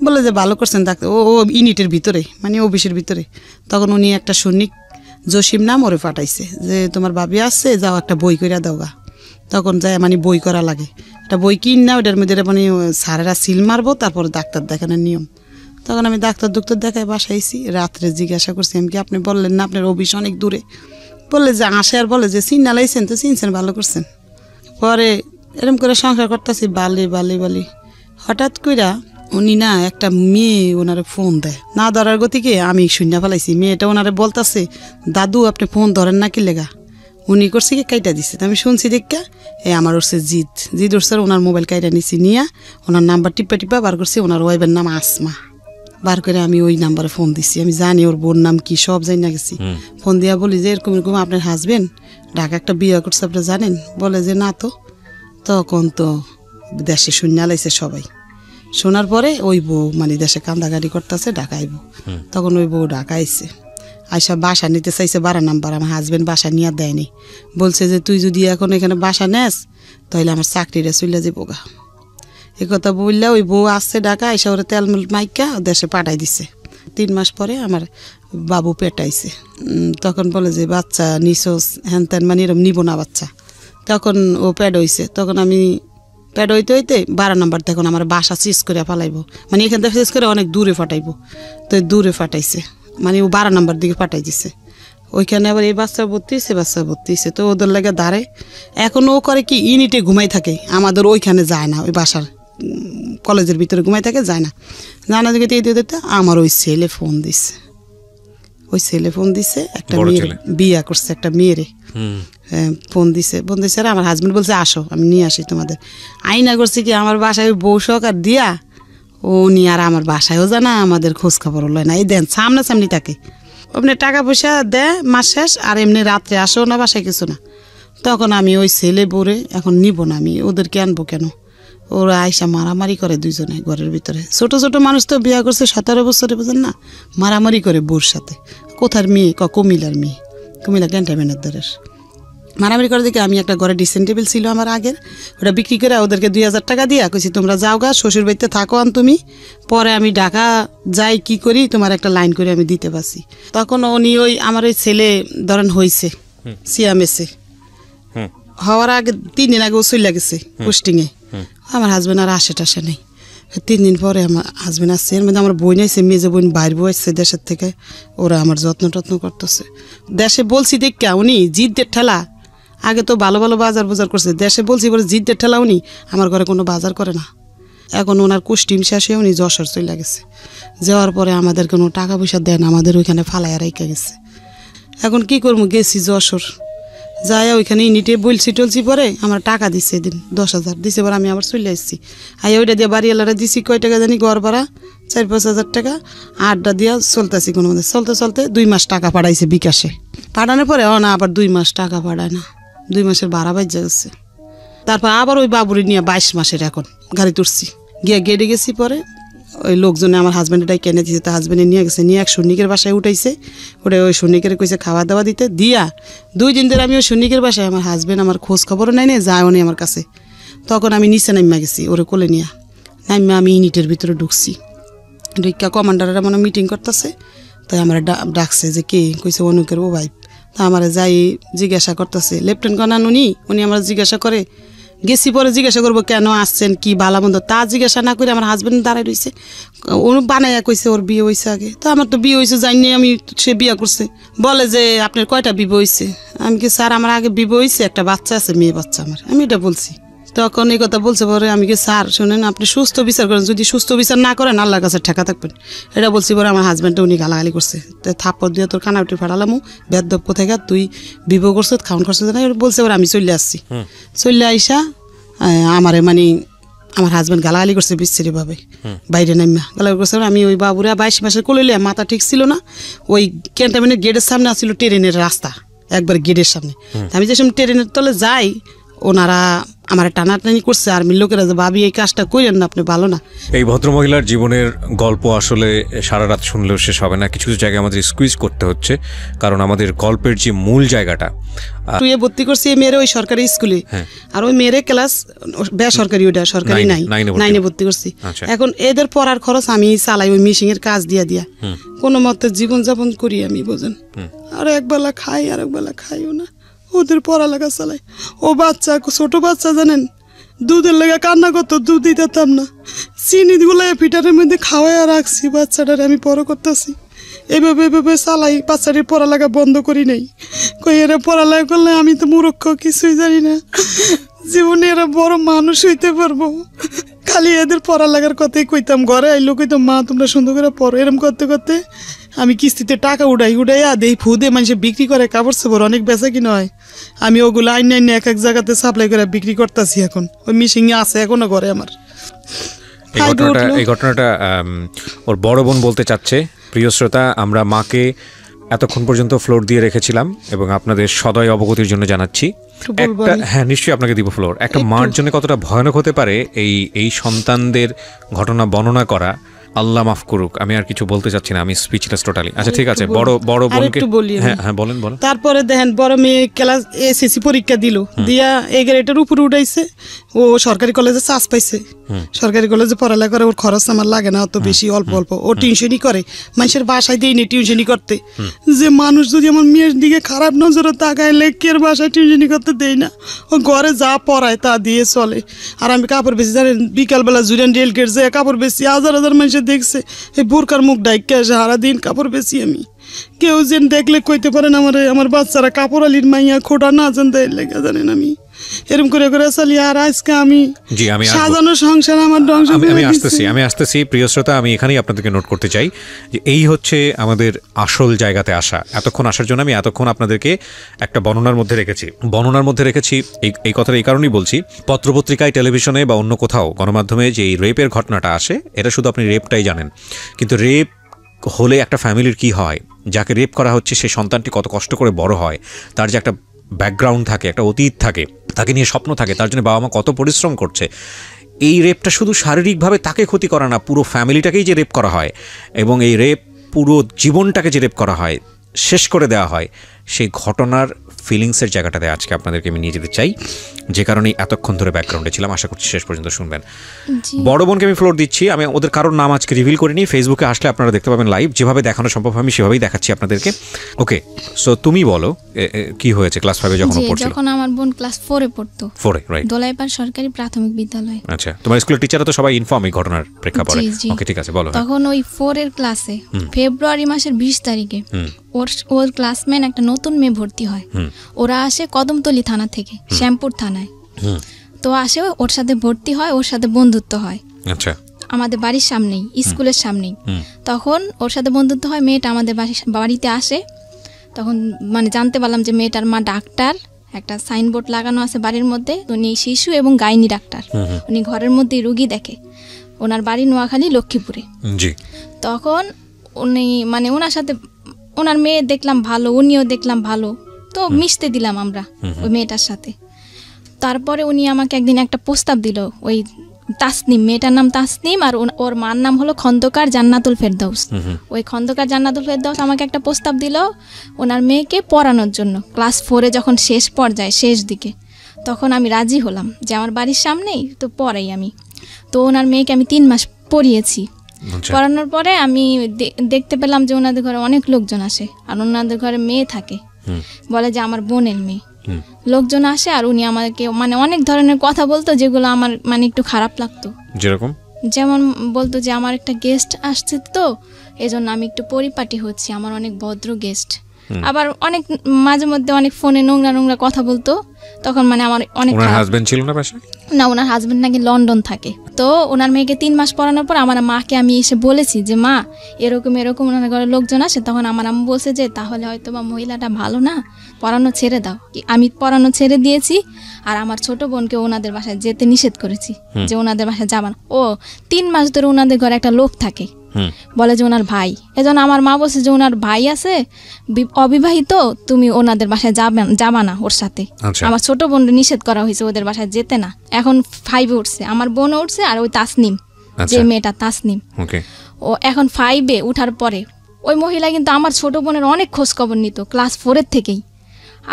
বলে যে ভালো করছেন ডাক্তার, ও ইউনিটের ভিতরে মানে অফিসের ভিতরে। তখন উনি একটা সৈনিক জসিম নাম ওরে পাঠাইছে যে তোমার ভাবি আসছে, যাও একটা বই করে দাও গা। তখন যায় মানে বই করা লাগে, একটা বই কিন না, ওটার মধ্যে মানে স্যারেরা সিল মারবো, তারপর ডাক্তার দেখানোর নিয়ম। তখন আমি ডাক্তার দেখায় বাসাইছি। রাত্রে জিজ্ঞাসা করছি আমি কি আপনি বললেন না আপনার অফিস অনেক দূরে? বললে যে আসে আর বলে যে চিন্না লাইছেন তো চিনছেন, ভালো করছেন। পরে এরকম করে সংসার করতেছি বালি। হঠাৎ কইরা উনি না একটা মেয়ে ওনারে ফোন দেয়, না ধরার গতিকে আমি শূন্য ফেলাইছি। মেয়েটা ওনারে বলতেছে দাদু আপনি ফোন ধরেন না কি লেগা? উনি করছে কি কাইটা দিচ্ছে। আমি শুনছি দেখা আমার উঠছে জিদ উঠছে, ওনার মোবাইল কাইটা নিছি, নিয়ে ওনার নাম্বার টিপা বার করছি। ওনার ওয়াইফের নাম আসমা। বার করে আমি ওই নাম্বারে ফোন দিছি। আমি জানি ওর বোন নাম কি, সব জানি না গেছি। ফোন দিয়া বলি যে এরকম আপনার হাজবেন্ড ঢাকা একটা বিয়ে করছে, আপনি জানেন? বলে যে না তো। তখন তো দেশে শূন্য লাইছে সবাই। শোনার পরে ওই বউ মানে দেশে কান্দাগাড়ি করতেছে, ঢাকা আইব। তখন ওই বউ ঢাকা আইছে, আইসা বাসা নিতে চাইছে 12 নাম্বার। আমার হাজবেন্ড বাসা নিয়ে দেয়নি, বলছে যে তুই যদি এখন এখানে বাসা নেস তাহলে আমার চাকরিটা চলে যাবো গা। এ কথা বললে ওই বউ আসছে ঢাকা, আইসা ওরা তেল মাইকা দেশে পাঠাই দিছে। 3 মাস পরে আমার বাবু পেটাইছে। তখন বলে যে বাচ্চা নিছোস হ্যান ত্যান, মানে এরকম নিব না বাচ্চা। তখন ও প্যাড হইছে। তখন আমি প্যাড হইতে 12 নাম্বার তখন আমার বাসা চিজ করে ফালাইবো, মানে এখান থেকে চিজ করে অনেক দূরে ফাটাইবো। তো দূরে ফাটাইছে, মানে ও 12 নাম্বার দিকে পাঠাই দিছে। ওইখানে আবার এই বাচ্চা ভর্তি হয়েছে, তো ওদের লাগে দাঁড়ে। এখন ও করে কি ইউনিটে ঘুমাই থাকে, আমাদের ওইখানে যায় না, ওই বাসার কলেজের ভিতরে ঘুমাই থাকে, যায় না। জানা দিকে দিতে আমার ওই ছেলে ফোন দিছে, একটা মেয়ে বিয়া করছে, একটা মেয়েরে ফোন দিছে আর আমার হাজবেন্ড বলছে আসো আমি নিয়ে আসি তোমাদের। আইনা করছে কি আমার বাসায় বউ সহকার দিয়া ও নি আর আমার বাসায়ও জানা, আমাদের খোঁজ খবর লয় না। এই দেন সামনাসামনি থাকে, আপনি টাকা পয়সা দেয় মাস শেষ, আর এমনি রাত্রে আসেও না বাসায় কিছু না। তখন আমি ওই ছেলে বোরে এখন নিব না, আমি ওদেরকে আনবো কেন? ওরা আইসা মারামারি করে দুইজনে ঘরের ভিতরে। ছোট ছোট মানুষ তো বিয়ে করছে 17 বছরে, বুঝেন না, মারামারি করে বউর সাথে। কোথার মেয়ে? কুমিল্লার মেয়ে, কুমিল্লা ক্যান্টনমেন্টের দরের। মারামারি করে দেখে আমি একটা ঘরে ড্রেসিং টেবিল ছিল আমার আগের, ওটা বিক্রি করে ওদেরকে 2000 টাকা দিয়া কইছি তোমরা যাও গা, শ্বশুর বাড়িতে থাকো আন তুমি, পরে আমি ঢাকা যাই কি করি তোমার একটা লাইন করে আমি দিতে পারছি। তখন উনি ওই আমার ওই ছেলে ধরেন হয়েছে সিয়ামেসে, হওয়ার আগে 3 দিন আগে ও চলে গেছে পোস্টিংয়ে। আমার হাজবেন্ড আর আসে নেই। 3 দিন পরে আমার হাজবেন্ড আসছে, এর মধ্যে আমার বোন আসছে, মেজে বোন বাইর বউ আসছে দেশের থেকে, ওরা আমার যত্ন করতেছে। দেশে বলছি দেখা উনি জিদ্দের ঠেলা, আগে তো ভালো বাজার করছে, দেশে বলছি বলে জিদ্দের ঠেলা উনি আমার ঘরে কোনো বাজার করে না। এখন ওনার কুষ্টিম শেষ হয়ে উনি যশোর চলে গেছে। যাওয়ার পরে আমাদের কোনো টাকা পয়সা দেন, আমাদের ওইখানে ফালাইয়া রেখে গেছে। এখন কি করবো, গেছি যশোর, যাই ওইখানে ইউনিটে টলছি পরে আমার টাকা দিচ্ছে, এদিন 10,000 দিছে, পরে আমি আবার চলে আসছি। ওইটা দিয়ে বাড়িওয়ালারা দিছি কয় টাকা জানি, ঘর ভাড়া 4-5 হাজার টাকা, আড্ডা দিয়া চলতেছি। কোনো মধ্যে চলতে 2 মাস টাকা পাঠাইছে বিকাশে। পাঠানোর পরে না আবার 2 মাস টাকা পাঠায় না, 2 মাসের ভাড়া বাজ্যা গেছে। তারপর আবার ওই বাবুরি নিয়ে 22 মাসের এখন গাড়ি তুলছি, গিয়ে গেটে গেছি। পরে ওই লোকজনে আমার হাজব্যান্ডটাই কিনে দিয়েছে, তো হাজব্যান্ডে নিয়ে গেছে, নিয়ে এক সৈনিকের বাসায় উঠাইছে। ওই সৈনিকের কইছে খাওয়া দাওয়া দিতে, দিয়া 2 দিন ধরে আমি ওই সৈনিকের বাসায়, আমার হাজব্যান্ড আমার খোঁজ খবরও নেয় না, যায়ও নেই আমার কাছে। তখন আমি নিচে নামিয়া গেছি ওরে কোলে নিয়ে, নামিয়া আমি ইউনিটের ভিতরে ঢুকছি। ঢুকা কমান্ডাররা মনে মিটিং করতেছে, তাই আমার ডাকছে যে কে, কইছে অনুকের ও ভাই। তা আমার যাই জিজ্ঞাসা করতেছে, লেফটেন্ট কর্নেল উনি আমার জিজ্ঞাসা করে গেছি। পরে জিজ্ঞাসা করবো কেন আসছেন, কি ভালো মন্দ, তা জিজ্ঞাসা না করে আমার হাজব্যান্ড দাঁড়ায় রয়েছে। ও বানাইয়া কইছে ওর বিয়ে হয়েছে আগে, তো আমার তো বিয়ে হয়েছে জানি আমি, সে বিয়ে করছে। বলে যে আপনার কয়টা বিয়ে হয়েছে? আমি কি স্যার আমার আগে বিয়ে হয়েছে, একটা বাচ্চা আছে, মেয়ে বাচ্চা আমার, আমি এটা বলছি। তখন এই কথা বলছে পরে আমি কি স্যার শোনেন আপনি সুস্থ বিচার করেন, যদি সুস্থ বিচার না করেন আল্লাহর কাছে ঠেকা থাকবেন, এটা বলছি। পরে আমার হাজব্যান্ডটা উনি গালাগালি করছে, থাপ্পড় দিয়ে তোর কানা উঠে ফাড়ালামু, বেদব কোথায় গা তুই বিভো করছ খাউন করছ না বলছে। পরে আমি চলে আসছি, চলে আইসা আমারে মানে আমার হাজব্যান্ড গালাগালি করছে বিশ্রীভাবে, বাইরে নামিয়া গালাগালি করছে। আমি ওই বাবুরা 22 মাসের কোলে মাথা ঠিক ছিল না, ওই ক্যান্টনমেন্টের গেটের সামনে আসছিল ট্রেনের রাস্তা, একবার গেটের সামনে। আমি যে সময় ট্রেনের তলে যাই ওনারা আমার টানাটানি করছে, আর্মির লোকেরা যে ভাবি এই কাজটা করেন না, আপনি ভালো না। এই ভদ্রমহিলার জীবনের গল্প আসলে সারা রাত শুনলেও শেষ হবে না, কিছু কিছু জায়গায় আমাদের স্কুইজ করতে হচ্ছে, কারণ আমাদের গল্পের যে মূল জায়গাটা। তুই ভর্তি করছি এই মেয়ের ওই সরকারি স্কুলে, আর ওই মেয়ের ক্লাস বেসরকারি, ওটা সরকারি নাই, 9-এ ভর্তি করছি। এখন এদের পড়ার খরচ আমি চালাই, ওই মিশিং এর কাজ দিয়া দিয়া কোনো মতে জীবনযাপন করি আমি, বোঝেন। আর একবেলা খাই আর একবেলা খাইও না, ওদের পড়ালেখা চালাই। ও বাচ্চা, ছোট বাচ্চা জানেন, দুধের লেগে কান্না করতো, দুধ দিতাম না, চিনি গুলাই ফিটারের মধ্যে খাওয়াই রাখছি, বাচ্চাটার আমি বড় করতেছি। এভাবে এভাবে চালাই, বাচ্চাটির পড়ালেখা বন্ধ করি নাই। কই এরা পড়ালেখা করলে আমি তো মূর্খ, কিছুই জানি না, জীবনে এরা বড় মানুষ হইতে পারবো। খালি এদের পড়ালেখার কথাই কইতাম, ঘরে আইলো কইতাম মা তোমরা সুন্দর করে পড়ো। এরম করতে করতে আমি কিস্তিতে টাকা উড়াইয়া দেই, ফুদে মানুষে বিক্রি করে, কাপড় চোপড় অনেক বেচা কিনা হয়, আমি ওগুলো আইন এক এক জায়গাতে সাপ্লাই করে বিক্রি করতেছি। এখন ওই মিশিংয়ে আছে এখনো ঘরে আমার। এই ঘটনাটা ওর বড় বোন বলতে চাচ্ছে। প্রিয় শ্রোতা, আমরা মাকে এতক্ষণ পর্যন্ত ফ্লোর দিয়ে রেখেছিলাম এবং আপনাদের সদয় অবগতির জন্য জানাচ্ছি একটা, হ্যাঁ নিশ্চয়ই আপনাকে দিব ফ্লোর। একটা মার জন্য কতটা ভয়ানক হতে পারে এই সন্তানদের ঘটনা বর্ণনা করা, আল্লাহ মাফ করুক, আমি আর কিছু বলতে চাচ্ছি না, আমি স্পিচলেস টোটালি। আচ্ছা ঠিক আছে, বড় বোনকে হ্যাঁ বলেন। তারপরে দেখেন বড় মেয়ে ক্লাস এসএসসি পরীক্ষা দিল, দিয়া এই গ্রেডের উপরে উঠাইছে, ও সরকারি কলেজে চান্স পাইছে। সরকারি কলেজে পড়ালেখা করে, ওর খরচ আমার লাগে না অত বেশি, অল্প অল্প। ও টিউশনই করে, মানুষের বাসায় দিইনি টিউশনই করতে। যে মানুষ যদি আমার মেয়ের দিকে খারাপ নজরে তাকায়, লেকের বাসায় টিউশনই করতে দেই না, ও ঘরে যা পড়ায় তা দিয়ে চলে। আর আমি কাপড় বেশি জানেন, বিকালবেলা জুরিয়ান রেল গেট যে কাপড় বেশি, হাজার হাজার মানুষের দেখছে, এই বোরকার মুখ ডাইকে আসে, সারাদিন কাপড় বেশি আমি। কেউ যেন দেখলে কইতে পারেন আমার বাচ্চারা কাপড় আলির মাইয়া খোটা না জান দেয় লেগে, জানেন আমি এরকম করে করে চলি। আর আজকে আমি সাজানো সংসার আমার ধ্বংস। আমি আসতেছি প্রিয় শ্রোতা, আমি এখানেই আপনাদেরকে নোট করতে চাই যে এই হচ্ছে আমাদের আসল জায়গাতে আসা। এতক্ষণ আসার জন্য আমি এতক্ষণ আপনাদেরকে একটা বর্ণনার মধ্যে রেখেছি। এই কথাটা এই কারণেই বলছি, পত্রপত্রিকায়, টেলিভিশনে বা অন্য কোথাও গণমাধ্যমে যে এই রেপের ঘটনাটা আসে, এটা শুধু আপনি রেপটাই জানেন, কিন্তু রেপ হলে একটা ফ্যামিলির কি হয়, যাকে রেপ করা হচ্ছে সেই সন্তানটি কত কষ্ট করে বড় হয়, তার যে একটা ব্যাকগ্রাউন্ড থাকে, একটা অতীত থাকে, তাকে নিয়ে স্বপ্ন থাকে, তার জন্য বাবা মা কত পরিশ্রম করছে। এই রেপটা শুধু শারীরিকভাবে তাকে ক্ষতি করা না, পুরো ফ্যামিলিটাকেই যে রেপ করা হয়, এবং এই রেপ পুরো জীবনটাকে যে রেপ করা হয়, শেষ করে দেওয়া হয়, সেই ঘটনার ফিলিংসের জায়গাটাতে আজকে আপনাদেরকে আমি নিয়ে যেতে চাই, যে কারণে এতক্ষণ ধরে ব্যাকগ্রাউন্ডে ছিলাম। আশা করছি শেষ পর্যন্ত শুনবেন। বড় বোনকে আমি ফ্লোর দিচ্ছি। আমি ওদের কারোর নাম আজকে রিভিল করিনি, ফেসবুকে আসলে আপনারা দেখতে পাবেন লাইভ, যেভাবে দেখানো সম্ভব আমি সেভাবেই দেখাচ্ছি আপনাদেরকে। ওকে, সো তুমি বলো কি হয়েছে ক্লাস 5 যখন পড়ছিল? যখন আমার বোন ক্লাস 4 পড়তো, 4 রাইট, দোলাইপাড় সরকারি প্রাথমিক বিদ্যালয়। আচ্ছা, তোমার স্কুলের টিচাররা তো সবাই ইনফর্ম এই ঘটনার প্রেক্ষাপটে? ওকে ঠিক আছে, বলো। তখন ওই 4 এর ক্লাসে ফেব্রুয়ারি মাসের 20 তারিখে ওর ক্লাসমেট একটা নতুন মেয়ে ভর্তি হয়। ওরা আসে কদমতলী থানা থেকে, শ্যামপুর থানায়। তো আসে, ওর সাথে ভর্তি হয়, ওর সাথে বন্ধুত্ব হয়। আচ্ছা, আমাদের বাড়ির সামনেই, স্কুলের সামনেই। তখন ওর সাথে বন্ধুত্ব হয়, মেয়েটা আমাদের বাড়িতে আসে। তখন মানে জানতে পারলাম যে মেয়েটার মা ডাক্তার, একটা সাইনবোর্ড লাগানো আছে বাড়ির মধ্যে, উনি শিশু এবং গাইনি ডাক্তার, উনি ঘরের মধ্যেই রুগী দেখে। ওনার বাড়ি নোয়াখালী, লক্ষ্মীপুরে। তখন উনি মানে ওনার সাথে, ওনার মেয়ে দেখলাম ভালো, উনিও দেখলাম ভালো, তো মিশতে দিলাম আমরা ওই মেয়েটার সাথে। তারপরে উনি আমাকে একদিন একটা প্রস্তাব দিল, ওই তাসনিম, মেয়েটার নাম তাসনিম, আর ওর মার নাম হলো খন্দকার জান্নাতুল ফেরদৌস। ওই খন্দকার জান্নাতুল ফেরদৌস আমাকে একটা প্রস্তাব দিল ওনার মেয়েকে পড়ানোর জন্য। ক্লাস 4 যখন শেষ পর্যায়ে, শেষ দিকে, তখন আমি রাজি হলাম যে আমার বাড়ির সামনেই তো পড়াই আমি। তো ওনার মেয়েকে আমি 3 মাস পড়িয়েছি। পড়ানোর পরে আমি দেখতে পেলাম যে ওনাদের ঘরে অনেক লোকজন আসে, আর ওনাদের ঘরে মেয়ে থাকে, বলে যে আমার বোনের মেয়ে। লোকজন আসে আর উনি আমাকে মানে অনেক ধরনের কথা বলতো, যেগুলো আমার মানে একটু খারাপ লাগতো। যেমন বলতো যে আমার একটা গেস্ট আসছে, তো এজন্য আমি একটু পরিপাটি হচ্ছি, আমার অনেক ভদ্র গেস্ট। আবার অনেক মাঝে মধ্যে অনেক ফোনে নোংরা নোংরা কথা বলতো, তখন মানে আমার অনেক ওনার হাজবেন্ড ছিল না বাসায়? না, ওনার হাজবেন্ড নাকি লন্ডন থাকে। তো ওনার মেয়েকে 3 মাস পড়ানোর পর আমার মাকে আমি এসে বলেছি যে মা এরকম এরকম ওনার ঘরে লোকজন আসে, তখন আমার আম্মু বলছে যে তাহলে হয়তো বা মহিলাটা ভালো না, পড়ানো ছেড়ে দাও। আমি পড়ানো ছেড়ে দিয়েছি, আর আমার ছোট বোনকে ওনাদের বাসায় যেতে নিষেধ করেছি যে ওনাদের বাসায় যাবা না। ও 3 মাস ধরে ওনাদের ঘরে একটা লোক থাকে, বলে যে ওনার ভাই। এজন্য আমার মা বলছে যে ওনার ভাই আছে অবিবাহিত, তুমি ওনাদের বাসায় যাবা না ওর সাথে। আমার ছোট বোন নিষেধ করা হয়েছে ওদের বাসায় যেতে না। এখন 5-এ উঠছে, আমার বোন উঠছে, আর ওই তাসনিম যে মেয়েটা তাসনিম, ও এখন 5-এ উঠার পরে ওই মহিলা কিন্তু আমার ছোট বোনের অনেক খোঁজ খবর নিত ক্লাস 4-এর থেকেই।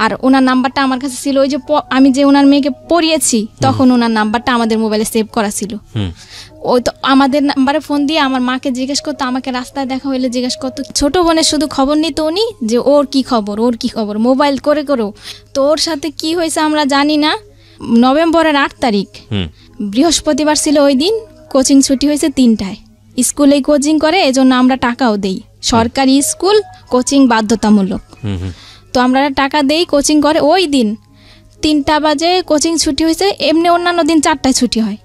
আর ওনার নাম্বারটা আমার কাছে ছিল, ওই যে আমি যে ওনার মেয়েকে পড়িয়েছি তখন ওনার নাম্বারটা আমাদের মোবাইলে সেভ করা ছিল। ওই তো আমাদের নাম্বারে ফোন দিয়ে আমার মাকে জিজ্ঞেস করতো, আমাকে রাস্তায় দেখা হইলে জিজ্ঞেস করতো। ছোট বোনের শুধু খবর নিত উনি, যে ওর কি খবর, ওর কি খবর, মোবাইল করে করেও। তো ওর সাথে কি হয়েছে আমরা জানি না। নভেম্বরের 8 তারিখ বৃহস্পতিবার ছিল, ওই দিন কোচিং ছুটি হয়েছে 3টায়। স্কুলেই কোচিং করে, এজন্য আমরা টাকাও দেই, সরকারি স্কুল, কোচিং বাধ্যতামূলক। তো আমরা টাকা দেই, কোচিং করে। ওই দিন 3টা বাজে কোচিং ছুটি হয়েছে, এমনি অন্যান্য দিন 4টায় ছুটি হয়।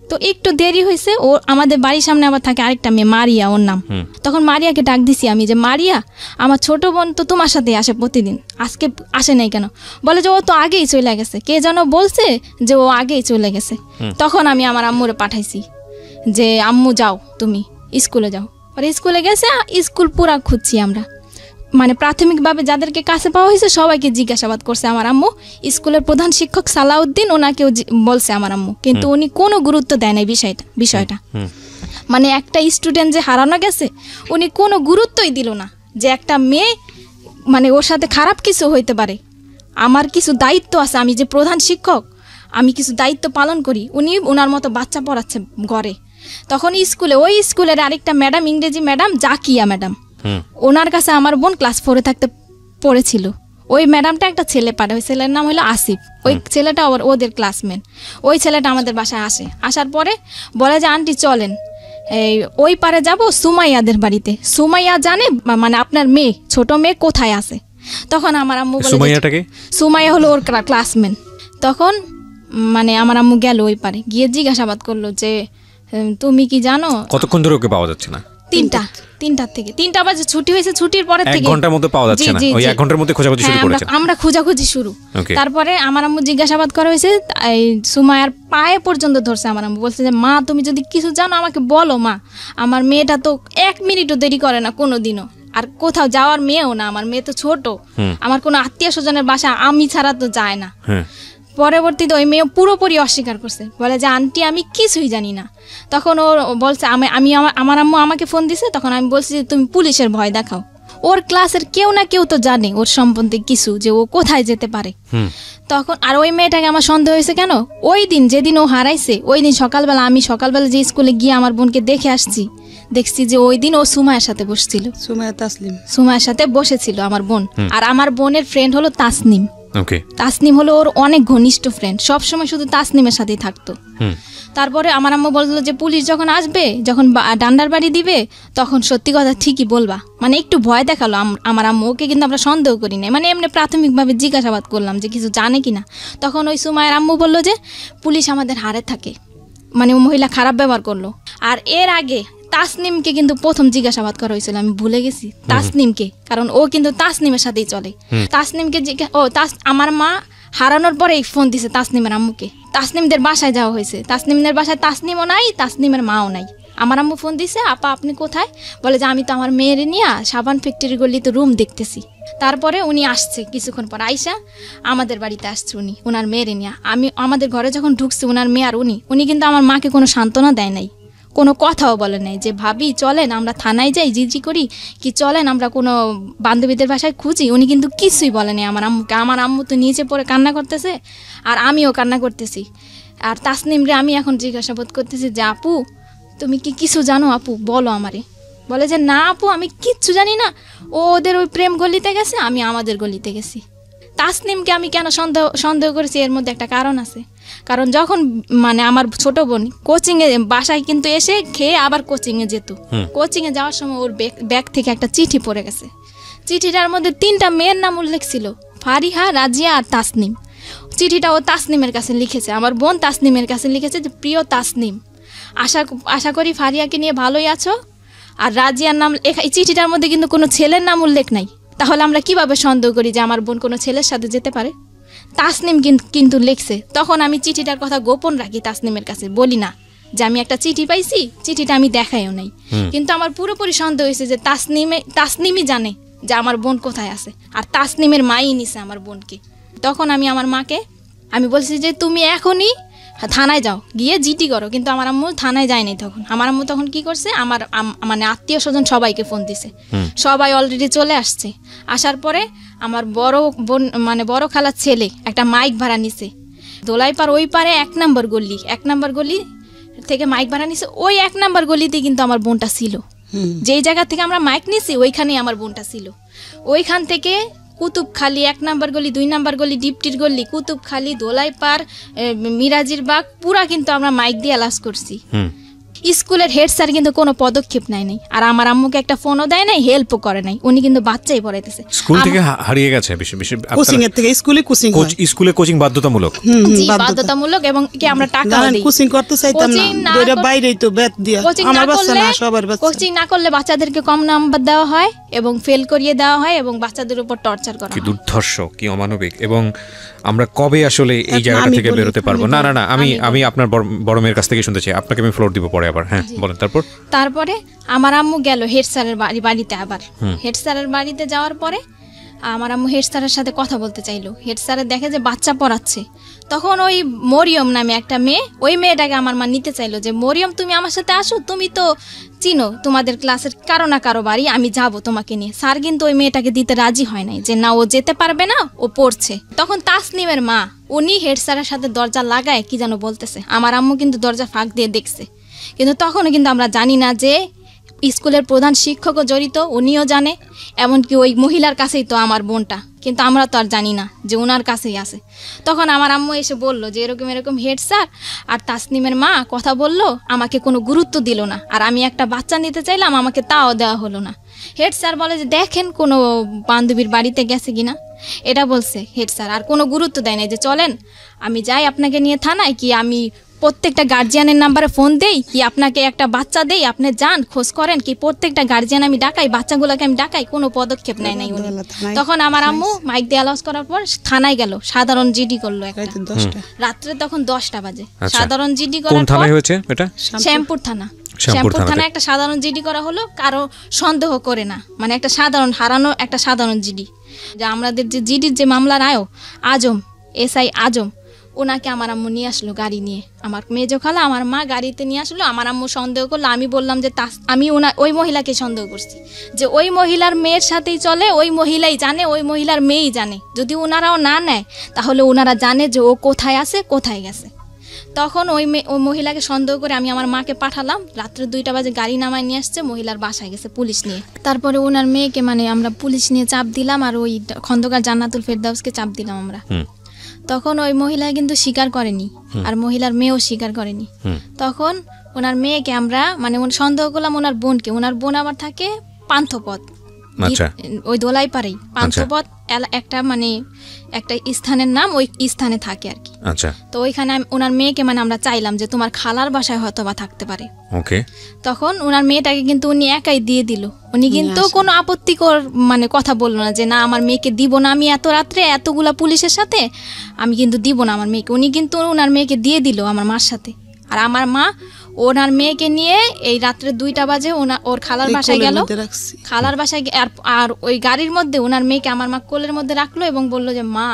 তো একটু দেরি হয়েছে। ও আমাদের বাড়ির সামনে আবার থাকে আরেকটা মেয়ে, মারিয়া ওর নাম। তখন মারিয়াকে ডাক দিছি আমি যে মারিয়া, আমার ছোট বোন তো তোমার সাথে আসে প্রতিদিন, আজকে আসে নাই কেন? বলে যে ও তো আগেই চলে গেছে, কে যেন বলছে যে ও আগেই চলে গেছে। তখন আমি আমার আম্মুরে পাঠাইছি যে আম্মু যাও তুমি স্কুলে যাও। পরে স্কুলে গেছে, স্কুল পুরা খুঁজছি আমরা, মানে প্রাথমিকভাবে যাদেরকে কাছে পাওয়া হয়েছে সবাইকে জিজ্ঞাসাবাদ করছে আমার আম্মু। স্কুলের প্রধান শিক্ষক সালাউদ্দিন, ওনাকেও বলছে আমার আম্মু, কিন্তু উনি কোনো গুরুত্ব দেয় নাই বিষয়টা। মানে একটা স্টুডেন্ট যে হারানো গেছে উনি কোনো গুরুত্বই দিল না, যে একটা মেয়ে মানে ওর সাথে খারাপ কিছু হইতে পারে, আমার কিছু দায়িত্ব আছে, আমি যে প্রধান শিক্ষক আমি কিছু দায়িত্ব পালন করি। উনি ওনার মতো বাচ্চা পড়াচ্ছে ঘরে। তখন স্কুলে, ওই স্কুলের আরেকটা ম্যাডাম, ইংরেজি ম্যাডাম জাকিয়া ম্যাডাম, ওনার কাছে আমার বোন ক্লাস 4-এ থাকতে পড়েছিল। ওই ম্যাডামটা একটা ছেলে পারে, ওই ছেলের নাম হলো আসিফ। ওই ছেলেটা ওদের ক্লাসমেট। ওই ছেলেটা আমাদের বাসায় আসে, আসার পরে বলে যে আন্টি চলেন এই ওই পারে যাব সুমাইয়াদের বাড়িতে, সুমাইয়া জানে মানে আপনার মেয়ে, ছোট মেয়ে কোথায় আছে। তখন আমার আম্মু বলে, সুমাইয়া হলো ওর ক্লাসমেট। তখন মানে আমার আম্মু গেল ওই পারে, গিয়ে জিজ্ঞাসাবাদ করলো যে তুমি কি জানো। কতক্ষণ ধরে ওকে পাওয়া যাচ্ছে না? 3টার থেকে 3টা বাজে ছুটি হয়েছে, ছুটির পরে থেকে 1 ঘন্টার মধ্যে পাওয়া যাচ্ছে না। ওই 1 ঘন্টার মধ্যে খোঁজাখুঁজি শুরু করেছে, আমরা খোঁজাখুঁজি শুরু। তারপরে আমার আম্মু জিজ্ঞাসাবাদ করা হয়েছে, এই সুমাইয়ার পায়ে পর্যন্ত ধরছে। আমার আম্মু বলছে যে মা তুমি যদি কিছু জানো আমাকে বলো মা, আমার মেয়েটা তো 1 মিনিটও দেরি করে না কোনোদিনও, আর কোথাও যাওয়ার মেয়েও না, আমার মেয়ে তো ছোট, আমার কোনো আত্মীয় স্বজনের বাসা আমি ছাড়া তো যায় না। পরবর্তীতে ওই মেয়ে পুরোপুরি অস্বীকার করছে, বলে যে আন্টি আমি কিছুই জানি না। তখন ও বলছে আমার আম্মু আমাকে ফোন দিছে, তখন আমি বলছি যে তুমি পুলিশের ভয় দেখাও। ওর ক্লাসের কেউ না কেউ তো জানে ওর সম্বন্ধে কিছু, যে ও কোথায় যেতে পারে। তখন আর ওই মেয়েটাকে আমার সন্দেহ হয়েছে কেন, ওই দিন যেদিন ও হারাইছে ওই দিন সকালবেলা আমি সকালবেলা যে স্কুলে গিয়ে আমার বোনকে দেখে আসছি, দেখছি যে ওই দিন ও সুমাইয়ার সাথে বসছিল, সুমাইয়ার সাথে বসেছিল আমার বোন। আর আমার বোনের ফ্রেন্ড হলো তাসনিম। তাসনিম হলো ওর অনেক ঘনিষ্ঠ ফ্রেন্ড, সবসময় শুধু তাসনিমের সাথেই থাকতো। তারপরে আমার আম্মু বললো যে পুলিশ যখন আসবে, যখন ডান্ডার বাড়ি দিবে, তখন সত্যি কথা ঠিকই বলবা। মানে একটু ভয় দেখালো আমার আম্মু, ওকে কিন্তু আমরা সন্দেহ করি না, মানে এমনি প্রাথমিকভাবে জিজ্ঞাসাবাদ করলাম যে কিছু জানে কিনা। তখন ওই সুমাইয়ার আম্মু বললো যে পুলিশ আমাদের হারে থাকে, মানে ও মহিলা খারাপ ব্যবহার করলো। আর এর আগে তাসনিমকে কিন্তু প্রথম জিজ্ঞাসাবাদ করা হয়েছিল, আমি ভুলে গেছি তাসনিমকে, কারণ ও কিন্তু তাসনিমের সাথেই চলে। তাসনিমকে আমার মা হারানোর পরেই ফোন দিছে তাসনিমের আম্মুকে, তাসনিমদের বাসায় যাওয়া হয়েছে। তাসনিমদের বাসায় তাসনিমও নাই, তাসনিমের মাও নাই। আমার আম্মু ফোন দিছে, আপা আপনি কোথায়? বলে যে আমি তো আমার মেয়ের নিয়ে সাবান ফ্যাক্টরি গলিতে রুম দেখতেছি। তারপরে উনি আসছে কিছুক্ষণ পর, আইসা আমাদের বাড়িতে আসছে উনি ওনার মেয়ের নিয়ে। আমাদের ঘরে যখন ঢুকছে ওনার মেয়ে আর উনি কিন্তু আমার মাকে কোনো সান্ত্বনা দেয় নাই, কোনো কথাও বলে নাই যে ভাবি চলেন আমরা থানায় যাই জিজি করি, কি চলেন আমরা কোনো বান্ধবীদের বাসায় খুঁজি। উনি কিন্তু কিছুই বলে নাই আমার আম্মুকে। আমার আম্মু তো নিচে পড়ে কান্না করতেছে, আর আমিও কান্না করতেছি। আর তাসনিমরে আমি এখন জিজ্ঞাসাবাদ করতেছি যে আপু তুমি কি কিছু জানো, আপু বলো আমারে। বলে যে না আপু আমি কিচ্ছু জানি না, ও ওদের ওই প্রেম গলিতে গেছে, আমি আমাদের গলিতে গেছি। তাসনিমকে আমি কেন সন্দেহ করেছি, এর মধ্যে একটা কারণ আছে। কারণ যখন মানে আমার ছোট বোন কোচিংয়ে বাসায় কিন্তু এসে খেয়ে আবার কোচিংয়ে যেত, কোচিংয়ে যাওয়ার সময় ওর ব্যাগ থেকে একটা চিঠি পড়ে গেছে, চিঠিটার মধ্যে 3টা মেয়ের নাম উল্লেখ ছিল, ফারিহা, রাজিয়া আর তাসনিম। চিঠিটা ও তাসনিমের কাছে লিখেছে, আমার বোন তাসনিমের কাছে লিখেছে যে প্রিয় তাসনিম, আশা করি ফারিয়াকে নিয়ে ভালোই আছো। আর রাজিয়ার নাম এই চিঠিটার মধ্যে কিন্তু কোনো ছেলের নাম উল্লেখ নাই, তাহলে আমরা কিভাবে সন্দেহ করি যে আমার বোন কোনো ছেলের সাথে যেতে পারে? তাসনিম কিন্তু লিখছে। তখন আমি চিঠিটার কথা গোপন রাখি, তাসনিমের কাছে বলি না যে আমি একটা চিঠি পাইছি, চিঠিটা আমি দেখাইও নাই। কিন্তু আমার পুরোপুরি সন্দেহ হয়েছে যে তাসনিমই জানে যে আমার বোন কোথায় আছে, আর তাসনিমের মাই নিছে আমার বোনকে। তখন আমি আমার মাকে আমি বলছি যে তুমি এখনই থানায় যাও, গিয়ে জিডি করো। কিন্তু আমার আম্মু থানায় যায়নি। তখন আমার আম্মু তখন কি করছে, আমার মানে আত্মীয় স্বজন সবাইকে ফোন দিছে, সবাই অলরেডি চলে আসছে। আসার পরে আমার বড় বোন মানে বড় খালার ছেলে একটা মাইক ভাড়া নিছে দোলাইপাড় ওই পারে 1 নম্বর গলি থেকে মাইক ভাড়া নিছে। ওই 1 নম্বর গলিতে কিন্তু আমার বোনটা ছিল, যেই জায়গা থেকে আমরা মাইক নিছি ওইখানেই আমার বোনটা ছিল। ওইখান থেকে কুতুবখালী 1 নম্বর গলি, 2 নম্বর গলি, ডিপটির গলি, কুতুবখালী, দোলাইপাড়, মিরাজির বাগ পুরা কিন্তু আমরা মাইক দিয়ে অ্যালাউন্স করছি। স্কুলের হেড স্যার কিন্তু কোনো পদক্ষেপ নেয়নি, আর আমার আম্মুকে একটা ফোনও দেয় নাই, হেল্পও করে নাই। উনি কিন্তু বাচ্চাই পড়াইতেছে। স্কুল থেকে হারিয়ে গেছে, কোচিং এর থেকে স্কুলে কোচিং বাধ্যতামূলক, জি বাধ্যতামূলক, এবং কি আমরা টাকা দেই। কোচিং করতে চাইতাম না, দুইটা বাইরেই তো বেত দিয়া, আমার বাচ্চা না সবার বাচ্চা। কোচিং না করলে বাচ্চাদেরকে কম নাম্বার দেওয়া হয় এবং ফেল করিয়ে দেওয়া হয় এবং বাচ্চাদের উপর টর্চার করা হয়। কি দুর্ধর্ষ, কি অমানবিক। এবং আমরা কবে আসলে এই জায়গাটা থেকে বেরোতে পারবো? না না না, আমি আপনার বড় মেয়ের কাছ থেকে শুনতে চাই, আপনাকে আমি ফ্লোর দিব পরে আবার। হ্যাঁ বলেন। তারপরে আমার আম্মু গেল হেড স্যারের বাড়িতে। আবার হেড স্যারের বাড়িতে যাওয়ার পরে আমার আম্মু হেড স্যারের সাথে কথা বলতে চাইলো। হেড স্যারের দেখে যে বাচ্চা পড়াচ্ছে। তখন ওই মরিয়ম নামে একটা মেয়ে, ওই মেয়েটাকে আমার মা নিতে চাইলো যে মরিয়ম তুমি আমার সাথে আসো, তুমি তো চিনো তোমাদের ক্লাসের কারো না কারো বাড়ি, আমি যাব তোমাকে নিয়ে। স্যার কিন্তু ওই মেয়েটাকে দিতে রাজি হয় নাই, যে না ও যেতে পারবে না, ও পড়ছে। তখন তাসনিমের মা উনি হেড স্যারের সাথে দরজা লাগায় কি যেন বলতেছে। আমার আম্মু কিন্তু দরজা ফাঁক দিয়ে দেখছে, কিন্তু তখনও কিন্তু আমরা জানি না যে স্কুলের প্রধান শিক্ষকও জড়িত, উনিও জানে, এমনকি ওই মহিলার কাছেই তো আমার বোনটা, কিন্তু আমরা তো আর জানি না যে ওনার কাছেই আছে। তখন আমার আম্মু এসে বলল যে এরকম হেড স্যার আর তাসনিমের মা কথা বলল, আমাকে কোনো গুরুত্ব দিল না, আর আমি একটা বাচ্চা নিতে চাইলাম, আমাকে তাও দেওয়া হলো না। হেড স্যার বলে যে দেখেন কোনো বান্ধবীর বাড়িতে গেছে কিনা, এটা বলছে হেড স্যার, আর কোনো গুরুত্ব দেয় না যে চলেন আমি যাই আপনাকে নিয়ে থানায়, কি আমি প্রত্যেকটা গার্জিয়ানের নাম্বারে ফোন দেই, কি আপনাকে একটা বাচ্চা দেই, আপনি যান খোঁজ করেন, কি প্রত্যেকটা গার্জিয়ান আমি ডাকাই, বাচ্চাগুলোকে আমি ডাকাই, কোনো পদক্ষেপ নেয় নাই উনি। তখন আমার আম্মু মাইক দিয়ে অ্যালাউন্স করার পর থানায় গেল, সাধারণ জিডি করলো একটা রাত্রে, তখন 10টা বাজে। সাধারণ জিডি করার পর শ্যামপুর থানা একটা সাধারণ জিডি করা হলো, কারো সন্দেহ করে না, মানে একটা সাধারণ হারানো একটা সাধারণ জিডি। যে আমাদের যে জিডির যে মামলার আজম এসআই আজম, ওনাকে আমার আম্মু নিয়ে আসলো গাড়ি নিয়ে, আমার মেজো খালা আমার মা গাড়িতে নিয়ে আসলো। আমার আম্মু সন্দেহ করলো, আমি বললাম যে আমি ওই মহিলাকে সন্দেহ করছি, যে ওই মহিলার মেয়ের সাথেই চলে, ওই মহিলাই জানে, ওই মহিলার মেয়েই জানে, যদি ওনারাও না নেয় তাহলে ওনারা জানে যে ও কোথায় আছে, কোথায় গেছে। তখন ওই মহিলাকে সন্দেহ করে আমি আমার মাকে পাঠালাম, রাত্রে 2টা বাজে গাড়ি নামায় নিয়ে আসছে, মহিলার বাসায় গেছে পুলিশ নিয়ে। তারপরে ওনার মেয়েকে মানে আমরা পুলিশ নিয়ে চাপ দিলাম, আর ওই খন্দকার জান্নাতুল ফেরদাউসকে চাপ দিলাম আমরা। তখন ওই মহিলা কিন্তু স্বীকার করেনি, আর মহিলার মেয়েও স্বীকার করেনি। তখন ওনার মেয়েকে আমরা মানে সন্দেহ করলাম ওনার বোনকে। ওনার বোন আবার থাকে পান্থপথ, ওই দোলাইপাড়াই পান্থপথ একটা মানে একটা স্থানের নাম, ওই স্থানে থাকে আর কি। তো ওইখানে ওনার মেয়েকে মানে আমরা চাইলাম যে তোমার খালার বাসায় হয়তো বা থাকতে পারে। তখন ওনার মেয়েটাকে কিন্তু উনি একাই দিয়ে দিল। উনি কিন্তু কোনো আপত্তিকর মানে কথা বললো না যে না আমার মেয়েকে দিব না, আমি এত রাত্রে এতগুলা পুলিশের সাথে আমি কিন্তু দিব না আমার মেয়েকে। উনি কিন্তু ওনার মেয়েকে দিয়ে দিল আমার মার সাথে। আর আমার মা ওনার মেয়েকে নিয়ে এই রাত্রে 2টা বাজে ওর খালার বাসায় গেল। খালার বাসায় আর ওই গাড়ির মধ্যে ওনার মেয়েকে আমার মা কোলের মধ্যে রাখলো এবং বললো যে মা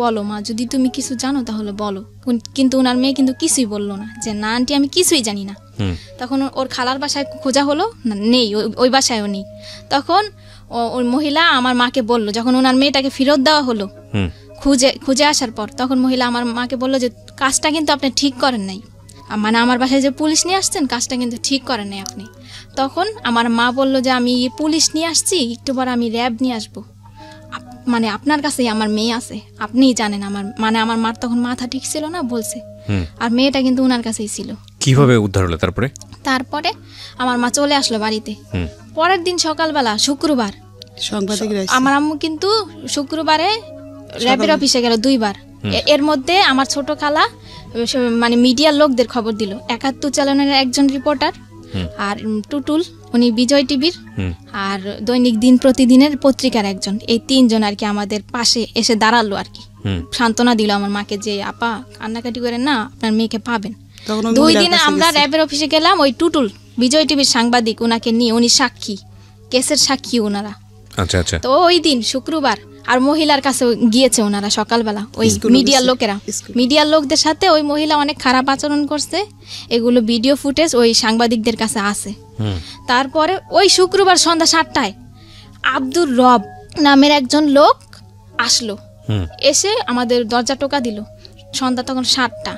বলো, মা যদি তুমি কিছু জানো তাহলে বলো। কিন্তু ওনার মেয়ে কিন্তু কিছুই বললো না, যে না আন্টি আমি কিছুই জানি না। তখন ওর খালার বাসায় খোঁজা হলো, নেই, ওই বাসায়ও নেই। তখন ওই মহিলা আমার মাকে বললো, যখন ওনার মেয়েটাকে ফেরত দেওয়া হলো খুঁজে আসার পর, তখন মহিলা আমার মাকে বললো যে কাজটা কিন্তু আপনি ঠিক করেন নাই, মানে আমার বাসায় যে পুলিশ নিয়ে আসছেন কাজটা কিন্তু ঠিক করেন নাই আপনি। তখন আমার মা বলল যে আমি পুলিশ নিয়ে আসছি, একটু পর আমি র্যাব নিয়ে আসবো, মানে আপনার কাছেই আমার মেয়ে আছে, আপনিই জানেন। আমার মার তখন মাথা ঠিক ছিল না, বলছে। আর মেয়েটা কিন্তু ওনার কাছেই ছিল। কিভাবে উদ্ধার হলো তারপরে? আমার মা চলে আসলো বাড়িতে। পরের দিন সকালবেলা শুক্রবার আমার আম্মু কিন্তু শুক্রবারে র্যাবের অফিসে গেল 2 বার। এর মধ্যে আমার ছোট খালা মানে মিডিয়ার লোকদের খবর দিল, 71 চ্যানেলের একজন রিপোর্টার, আর টুটুল উনি বিজয় টিভির, আর দৈনিক দিন প্রতিদিনের পত্রিকার একজন, এই 3 জন আর কি আমাদের পাশে এসে দাঁড়ালো আর কি, সান্ত্বনা দিল আমার মাকে যে আপা কান্নাকাটি করেন না, আপনার মেয়েকে পাবেন। 2 দিনে আমরা র্যাবের অফিসে গেলাম, ওই টুটুল বিজয় টিভির সাংবাদিক ওনাকে নিয়ে, উনি সাক্ষী, কেসের সাক্ষী ওনারা। আচ্ছা আচ্ছা। তো ওই দিন শুক্রবার আর মহিলার কাছে গিয়েছে ওনারা সকালবেলা, ওই মিডিয়ার লোকেরা, মিডিয়ার লোকদের সাথে ওই মহিলা অনেক খারাপ আচরণ করছে, এগুলো ভিডিও ফুটেজ ওই সাংবাদিকদের কাছে আছে। তারপরে ওই শুক্রবার সন্ধ্যা 7টায় আব্দুর রব নামের একজন লোক আসলো, এসে আমাদের দরজা টোকা দিল, সন্ধ্যা তখন 7টা।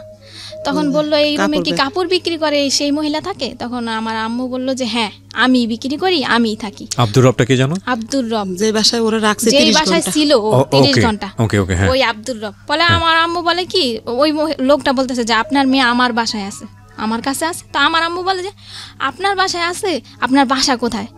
তখন বললো এই রুমে কি কাপড় বিক্রি করে সেই মহিলা থাকে? তখন আমার আম্মু বললো যে হ্যাঁ আমি বিক্রি করি, আমিই থাকি। আব্দুর রবটা কি জানো? আব্দুর রব, যে বাসায় ওরা রাখছে, যে বাসায় ছিল 30 ঘন্টা, ওই আব্দুর রব বলে। আমার আম্মু বলে কি, ওই লোকটা বলতেছে যে আপনার মেয়ে আমার বাসায় আছে, আমার কাছে আছে। তো আমার আম্মু বলে যে আপনার বাসায় আছে, আপনার বাসা কোথায়?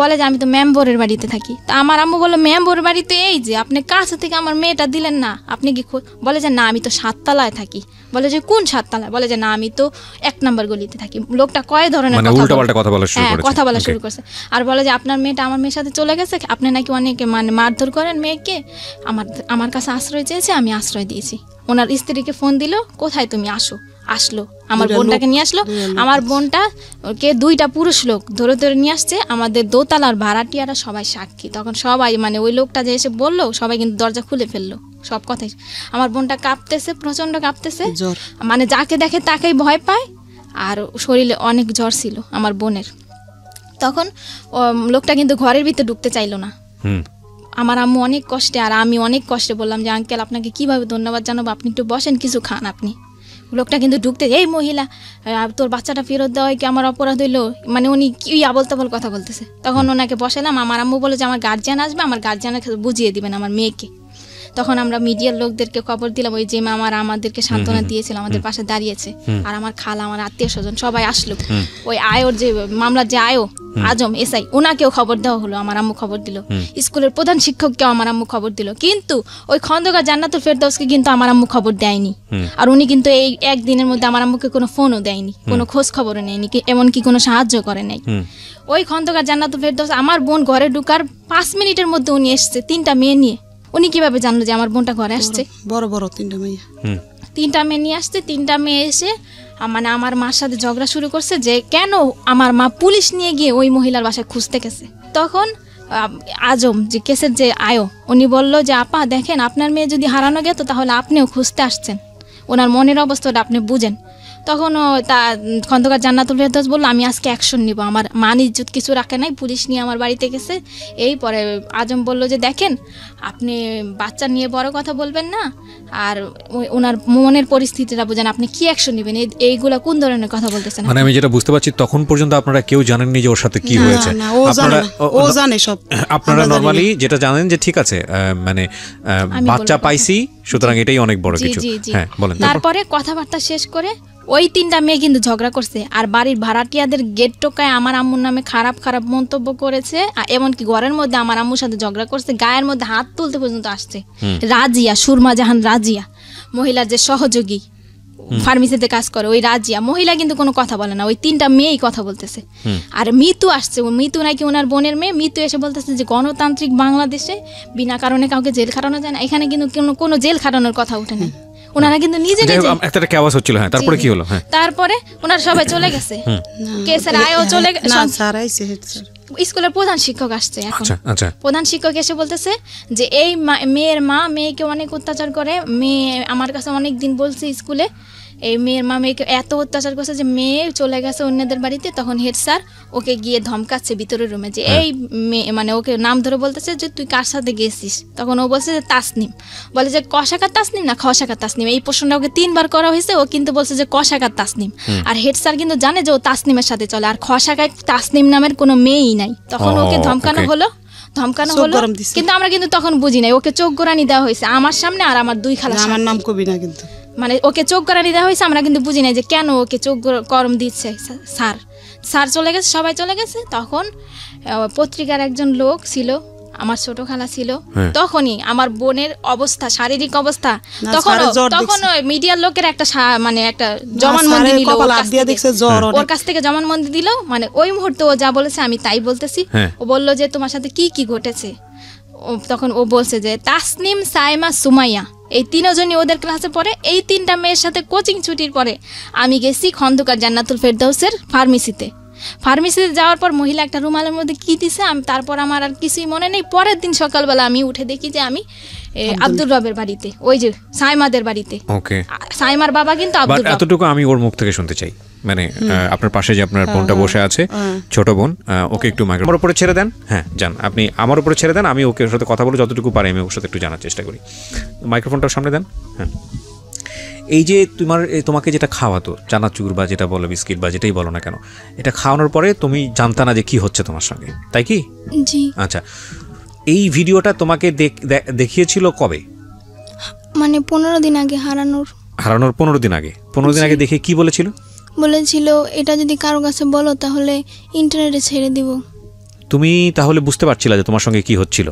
বলে যে আমি তো মেম্বরের বাড়িতে থাকি। তা আমার আম্মু বললো মেম্বরের বাড়িতে এই যে আপনি কাছে থেকে আমার মেয়েটা দিলেন না, আপনি কি? বলে যে না আমি তো 7 তলায় থাকি। বলে যে কোন 7 তলায়? বলে যে না আমি তো 1 নম্বর গলিতে থাকি। লোকটা কয় ধরনের কথা বলা শুরু করছে, আর বলে যে আপনার মেয়েটা আমার মেয়ের সাথে চলে গেছে, আপনি নাকি অনেকে মানে মারধর করেন মেয়েকে, আমার কাছে আশ্রয় চেয়েছে, আমি আশ্রয় দিয়েছি। ওনার স্ত্রীকে ফোন দিল, কোথায় তুমি? আসলো আমার বোনটাকে নিয়ে আসলো। আমার বোনটা কে 2টা পুরুষ লোক ধরে ধরে নিয়ে আসছে, আমাদের দোতলার ভাড়াটিয়ারা সবাই সাক্ষী। তখন সবাই মানে ওই লোকটা যে এসে বললো, সবাই কিন্তু দরজা খুলে ফেললো, সব কথাই। আমার বোনটা কাঁপতেছে, প্রচন্ড কাঁপতেছে, মানে যাকে দেখে তাকেই ভয় পায়, আর শরীরে অনেক জ্বর ছিল আমার বোনের। তখন লোকটা কিন্তু ঘরের ভিতরে ঢুকতে চাইলো না। আমার আম্মু অনেক কষ্টে আর আমি অনেক কষ্টে বললাম যে আঙ্কেল আপনাকে কিভাবে ধন্যবাদ জানাবো, আপনি একটু বসেন, কিছু খান আপনি। লোকটা কিন্তু ঢুকতে, এই মহিলা তোর বাচ্চাটা ফেরত দেওয়া কি আমার অপরাধ হইলো? মানে উনি কি আবল তাবল কথা বলতেছে। তখন ওনাকে বসালাম, আমার আম্মু বলে যে আমার গার্জিয়ান আসবে, আমার গার্জিয়ানকে বুঝিয়ে দিবেন আমার মেয়েকে। তখন আমরা মিডিয়ার লোকদেরকে খবর দিলাম, ওই যে আমাদেরকে সান্ত্বনা দিয়েছিল, আমাদের পাশে দাঁড়িয়েছে, আর আমার খালা, আমার আত্মীয় স্বজন সবাই আসলো। ওই আয়োর যে মামলার যে আয়ো আজম এসআই, ওনাকেও খবর দেওয়া হলো, আমার আম্মু খবর দিল। স্কুলের প্রধান শিক্ষককেও আমার আম্মু খবর দিল, কিন্তু ওই খন্দকার জান্নাতুল ফেরদৌসকে কিন্তু আমার আম্মু খবর দেয়নি। আর উনি কিন্তু এই 1 দিনের মধ্যে আমার আম্মুকে কোনো ফোনও দেয়নি, কোনো খোঁজ খবরও নেয়নি, এমনকি কোনো সাহায্য করে নাই। ওই খন্দকার জান্নাতুল ফেরদৌস আমার বোন ঘরে ঢুকার 5 মিনিটের মধ্যে উনি এসছে 3টা মেয়ে নিয়ে। উনি কিভাবে জানলো যে আমার বোনটা ঘরে আসছে? বড় বড় 3টা মেয়ে নিয়ে আসছে। 3টা মেয়ে এসে মানে আমার মার সাথে ঝগড়া শুরু করছে যে কেন আমার মা পুলিশ নিয়ে গিয়ে ওই মহিলার বাসায় খুঁজতে গেছে। তখন আজম যে কেসের যে আয়ো, উনি বলল যে আপা দেখেন, আপনার মেয়ে যদি হারানো গেত তাহলে আপনিও খুঁজতে আসছেন, ওনার মনের অবস্থাটা আপনি বুঝেন। তখন তা খন্দকার জান্নাতুল ফেরদৌস বললো আমি আজকে অ্যাকশন নিব, আমার মান ইজ্জত কিছু রাখে নাই, পুলিশ নিয়ে আমার বাড়িতে গেছে। এই পরে আজম বলল যে দেখেন আপনি বাচ্চা নিয়ে বড় কথা বলবেন না, আর ওনার মনের পরিস্থিতিটা বুঝেন, আপনি কি অ্যাকশন নেবেন, এইগুলা কোন ধরনের কথা বলতেছেন? মানে আমি যেটা বুঝতে পারছি, তখন পর্যন্ত আপনারা কেউ জানেননি যে ওর সাথে কি হয়েছে। ও জানে সব। আপনারা নরমালি যেটা জানেন যে ঠিক আছে, মানে বাচ্চা পাইছি, সুতরাং এটাই অনেক বড় কিছু। হ্যাঁ বলেন। তারপরে কথাবার্তা শেষ করে ওই 3টা মেয়ে কিন্তু ঝগড়া করছে, আর বাড়ির ভাড়াটিয়াদের গেট টোকায় আমার আম্মুর নামে খারাপ খারাপ মন্তব্য করেছে, এমনকি ঘরের মধ্যে আমার আম্মুর সাথে ঝগড়া করছে, গায়ের মধ্যে হাত তুলতে পর্যন্ত আসছে। রাজিয়া, সুরমা জাহান রাজিয়া, মহিলার যে সহযোগী ফার্মেসিতে কাজ করে, ওই রাজিয়া মহিলা কিন্তু কোনো কথা বলে না, ওই 3টা মেয়েই কথা বলতেছে। আর মিতু আসছে, মিতু নাকি ওনার বোনের মেয়ে। মিতু এসে বলতেছে যে গণতান্ত্রিক বাংলাদেশে বিনা কারণে কাউকে জেল খাটানো যায় না, এখানে কিন্তু কোনো জেল খাটানোর কথা উঠে নেই। ওনারা কিন্তু নিজে নিজে একটা আওয়াজ হচ্ছিল। হ্যাঁ তারপরে কি হলো? হ্যাঁ তারপরে ওনারা সবাই চলে গেছে, কেসের আয়ও চলে গেছে, স্কুলের প্রধান শিক্ষক আসছে এখন। প্রধান শিক্ষক এসে বলতেছে যে এই মেয়ের মা মেয়েকে অনেক অত্যাচার করে, মেয়ে আমার কাছে অনেক দিন বলছে স্কুলে, এই মেয়ের মা মেয়েকে এত অত্যাচার করছে যে মেয়ে চলে গেছে অন্যদের বাড়িতে। তখন হেড স্যার ওকে গিয়ে ধমকাচ্ছে ভিতরের রুমে, যে এই মেয়ে মানে ওকে নাম ধরে বলতেছে যে তুই কার সাথে গেছিস। তখন ও বলছে যে তাসনিম। বলে যে কশাকার তাসনিম না খশাকার তাসনিম, এই প্রশ্নটা ওকে 3বার করা হয়েছে, ও কিন্তু বলছে যে কশাকার তাসনিম। আর হেড স্যার কিন্তু জানে যে ও তাসনিমের সাথে চলে, আর খশাকার তাসনিম নামের কোনো মেয়েই নাই। তখন ওকে ধমকানো হলো, কিন্তু আমরা কিন্তু তখন বুঝি নাই, ওকে চোখ গোড়ানি দেওয়া হয়েছে আমার সামনে, আর আমার 2 খালা, আমার নাম কবি না, কিন্তু মানে ওকে চোখ গড়ানি দেওয়া হয়েছে, আমরা কিন্তু বুঝি নাই যে কেন ওকে চোখ গরম দিচ্ছে। স্যার চলে গেছে, সবাই চলে গেছে। তখন পত্রিকার একজন লোক ছিল, আমার ছোট খালা ছিল, তখনই আমার বোনের অবস্থা, শারীরিক অবস্থা, তখন মিডিয়ার লোকের একটা মানে একটা জবানবন্দি নিল, ওর কাছ থেকে জবানবন্দি দিল। মানে ওই মুহূর্তে ও যা বলেছে আমি তাই বলতেছি। ও বললো যে তোমার সাথে কি কি ঘটেছে। তখন ও বলছে যে তাসনিম, সাইমা, সুমাইয়া এই তিনজনই ওদের ক্লাসে পড়ে। এই 3টা মেয়ের সাথে কোচিং ছুটির পরে আমি গেছি খন্দকার জান্নাতুল ফেরদাউসের ফার্মেসিতে যাওয়ার পর মহিলা একটা রুমালের মধ্যে কি দিছে আমি, তারপর আমার আর কিছুই মনে নেই। পরের দিন সকালবেলা আমি উঠে দেখি যে আমি আব্দুর রবের বাড়িতে, ওই যে সাইমাদের বাড়িতে। ওকে, সাইমার বাবা কিন্তু আব্দুর রব। এতটুকু আমি ওর মুখ থেকে শুনতে চাই, মানে আপনার পাশে যে আপনার বোনটা বসে আছে, ছোট বোন, ওকে একটু আমার উপরে ছেড়ে দেন। হ্যাঁ যান, আপনি আমার উপরে ছেড়ে দেন, আমি ওকে সাথে কথা বলে যতটুকু পারি আমি ওর সাথে একটু জানার চেষ্টা করি। মাইক্রোফোনটার সামনে দেন। হ্যাঁ, এই যে তোমাকে যেটা খাওয়াতো, চানাচুর বা যেটা বলো বিস্কিট বা যেটাই বলো না কেন, এটা খাওয়ানোর পরে তুমি জানতা না যে কি হচ্ছে তোমার সঙ্গে, তাই কি? জি। আচ্ছা, এই ভিডিওটা তোমাকে দেখিয়েছিল কবে? মানে 15 দিন আগে, হারানোর 15 দিন আগে। 15 দিন আগে দেখে কি বলেছিল? বলেছিল এটা যদি কারো কাছে বলো তাহলে ইন্টারনেটে ছেড়ে দিব। তুমি তাহলে বুঝতে পারছিলে যে তোমার সঙ্গে কি হচ্ছিল?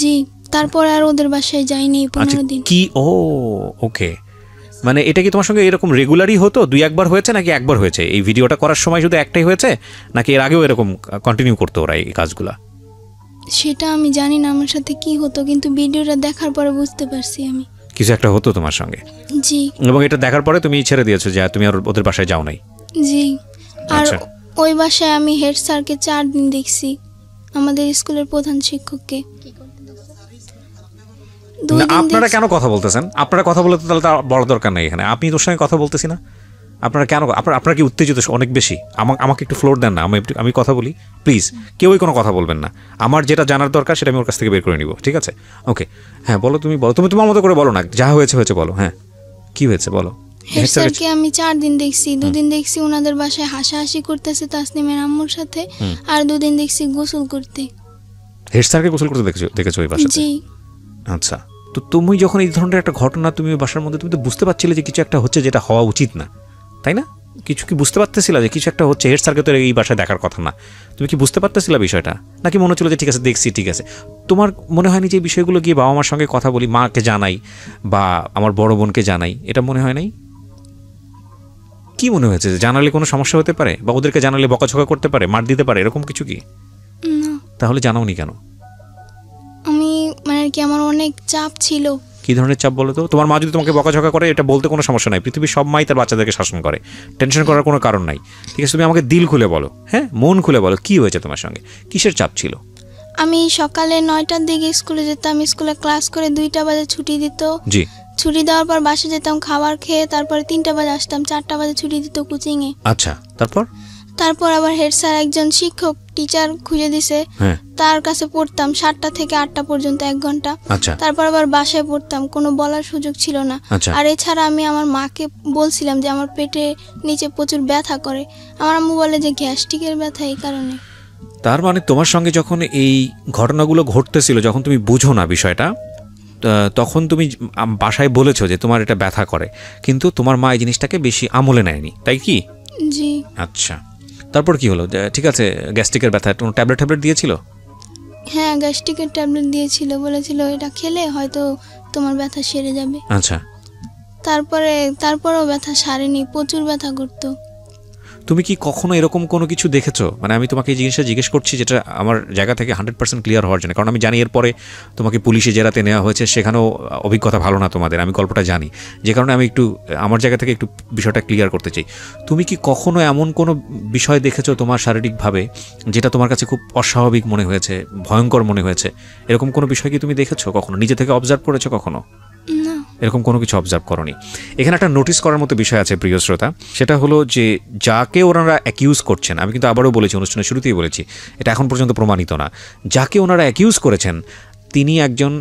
জি। তারপর আর ওদের বাসায় যাইনি 15 দিন। কি? ও ওকে, মানে এটা কি তোমার সঙ্গে এরকম রেগুলারই হতো? 2-1 বার হয়েছে নাকি একবার হয়েছে? এই ভিডিওটা করার সময় শুধু একটাই হয়েছে নাকি এর আগেও এরকম কন্টিনিউ করতো ওরা এই কাজগুলা? সেটা আমি জানি না আমার সাথে কি হতো, কিন্তু ভিডিওটা দেখার পরে বুঝতে পারছি আমি কিছু একটা হতো তোমার সঙ্গে। জি। এবং এটা দেখার পরে তুমি ছেড়ে দিয়েছো যে তুমি আর ওদের বাসায় যাও নাই? জি। আর ওই বাসায় আমি হেড স্যারকে 4 দিন দেখছি, আমাদের স্কুলের প্রধান শিক্ষককে। আপনারা কেন কথা বলতেছেন? আপনারা কথা বলতে তাহলে তার বড় দরকার নেই এখানে। আপনি তোর সঙ্গে কথা বলতেছি না, আপনারা কেন? আপনারা কি উত্তেজিত অনেক বেশি? আমাকে একটু ফ্লোর দেন না, আমি কথা বলি প্লিজ। কেউই কোনো কথা বলবেন না, আমার যেটা জানার দরকার সেটা আমি ওর কাছ থেকে বের করে নিব, ঠিক আছে? ওকে, হ্যাঁ বলো, তুমি বলো, তুমি তোমার মতো করে বলো না, যা হয়েছে হয়েছে বলো। হ্যাঁ, কি হয়েছে বলো। হেড স্যারকে আমি 4 দিন দেখছি। 2 দিন দেখছি ওনাদের বাসায় হাসাহাসি করতেছে তাসনিমের আম্মুর সাথে, আর 2 দিন দেখছি গোসল করতে। হেড স্যারকে গোসল করতে দেখেছো ওই বাসাতে? জি। আচ্ছা, তো তুমি যখন এই ধরনের একটা ঘটনা তুমি ওই বাসার মধ্যে, তুমি তো বুঝতে পারছিলে যে কিছু একটা হচ্ছে যেটা হওয়া উচিত না, তাই না? কিছু কি বুঝতে পারতেছিল যে কিছু একটা হচ্ছে? হেড স্যারকে তো এই বাসায় দেখার কথা না, তুমি কি বুঝতে পারতেছিল বিষয়টা? নাকি মনে হচ্ছিল যে ঠিক আছে দেখছি, ঠিক আছে? তোমার মনে হয়নি যে এই বিষয়গুলো গিয়ে বাবা মার সঙ্গে কথা বলি, মাকে জানাই বা আমার বড় বোনকে জানাই, এটা মনে হয় নাই? কি মনে হয়েছে যে জানালে কোনো সমস্যা হতে পারে বা ওদেরকে জানালে বকাঝকা করতে পারে, মার দিতে পারে, এরকম কিছু কি? না। তাহলে জানাওনি কেন? আমি মানে কি আমার অনেক চাপ ছিল। কি ধরনের চাপ বলো তো? তোমার মা যদি তোমাকে বকাঝকা করে এটা বলতে কোনো সমস্যা নাই, পৃথিবীর সব মাই তার বাচ্চাদেরকে শাসন করে, টেনশন করার কোনো কারণ নাই, ঠিক আছে? তুমি আমাকে দিল খুলে বলো, হ্যাঁ মন খুলে বলো, কি হয়েছে তোমার সঙ্গে, কিসের চাপ ছিল? আমি সকালে 9টার দিকে স্কুলে যেতাম, স্কুলে ক্লাস করে 2টা বাজে ছুটি দিত। জি। ছুটি দেওয়ার পর বাসে যেতাম খাবার খেয়ে, তারপরে 3টা বাজে আসতাম, 4টা বাজে ছুটি দিত কোচিংয়ে। আচ্ছা, তারপর আবার হেড স্যার একজন শিক্ষক টিচার খুঁজে দিছে, তার কাছে পড়তাম 7টা থেকে 8টা পর্যন্ত 1 ঘন্টা। তারপর আবার বাসায় পড়তাম, কোনো বলার সুযোগ ছিল না। আর এছাড়া আমি আমার মাকে বলছিলাম যে আমার পেটে নিচে প্রচুর ব্যথা করে, আমার আম্মু বলে যে গ্যাস্ট্রিকের ব্যথা, এই কারণে। তার মানে তোমার সঙ্গে যখন এই ঘটনাগুলো ঘটতেছিল, যখন তুমি বুঝো না বিষয়টা, তখন তুমি বাসায় বলেছো যে তোমার এটা ব্যথা করে, কিন্তু তোমার মা এই জিনিসটাকে বেশি আমলে নেয়নি, তাই কি? জি। আচ্ছা, তারপর কি হলো? ঠিক আছে, গ্যাস্ট্রিকের ব্যথা, কোনো ট্যাবলেট দিয়েছিল? হ্যাঁ, গ্যাস্ট্রিকের ট্যাবলেট দিয়েছিল, বলেছিল এটা খেলে হয়তো তোমার ব্যথা সেরে যাবে। আচ্ছা, তারপরেও ব্যথা সারেনি, প্রচুর ব্যথা করতো। তুমি কি কখনো এরকম কোনো কিছু দেখেছো? মানে আমি তোমাকে এই জিনিসটা জিজ্ঞেস করছি যেটা আমার জায়গা থেকে 100% ক্লিয়ার হওয়ার জন্য, কারণ আমি জানি এরপরে তোমাকে পুলিশে জেরাতে নেওয়া হয়েছে, সেখানেও অভিজ্ঞতা ভালো না তোমাদের, আমি গল্পটা জানি, যে কারণে আমি একটু আমার জায়গা থেকে একটু বিষয়টা ক্লিয়ার করতে চাই। তুমি কি কখনো এমন কোনো বিষয় দেখেছো তোমার শারীরিকভাবে যেটা তোমার কাছে খুব অস্বাভাবিক মনে হয়েছে, ভয়ঙ্কর মনে হয়েছে? এরকম কোনো বিষয় কি তুমি দেখেছো কখনো? নিজে থেকে অবজার্ভ করেছো কখনো? না, এরকম কোনো কিছু অবজার্ভ করনি। এখানে একটা নোটিস করার মতো বিষয় আছে প্রিয় শ্রোতা, সেটা হলো যে যাকে ওনারা অ্যাকিউজ করছেন, আমি কিন্তু আবারও বলেছি, অনুষ্ঠানের শুরুতেই বলেছি, এটা এখন পর্যন্ত প্রমাণিত না, যাকে ওনারা অ্যাকিউজ করেছেন তিনি একজন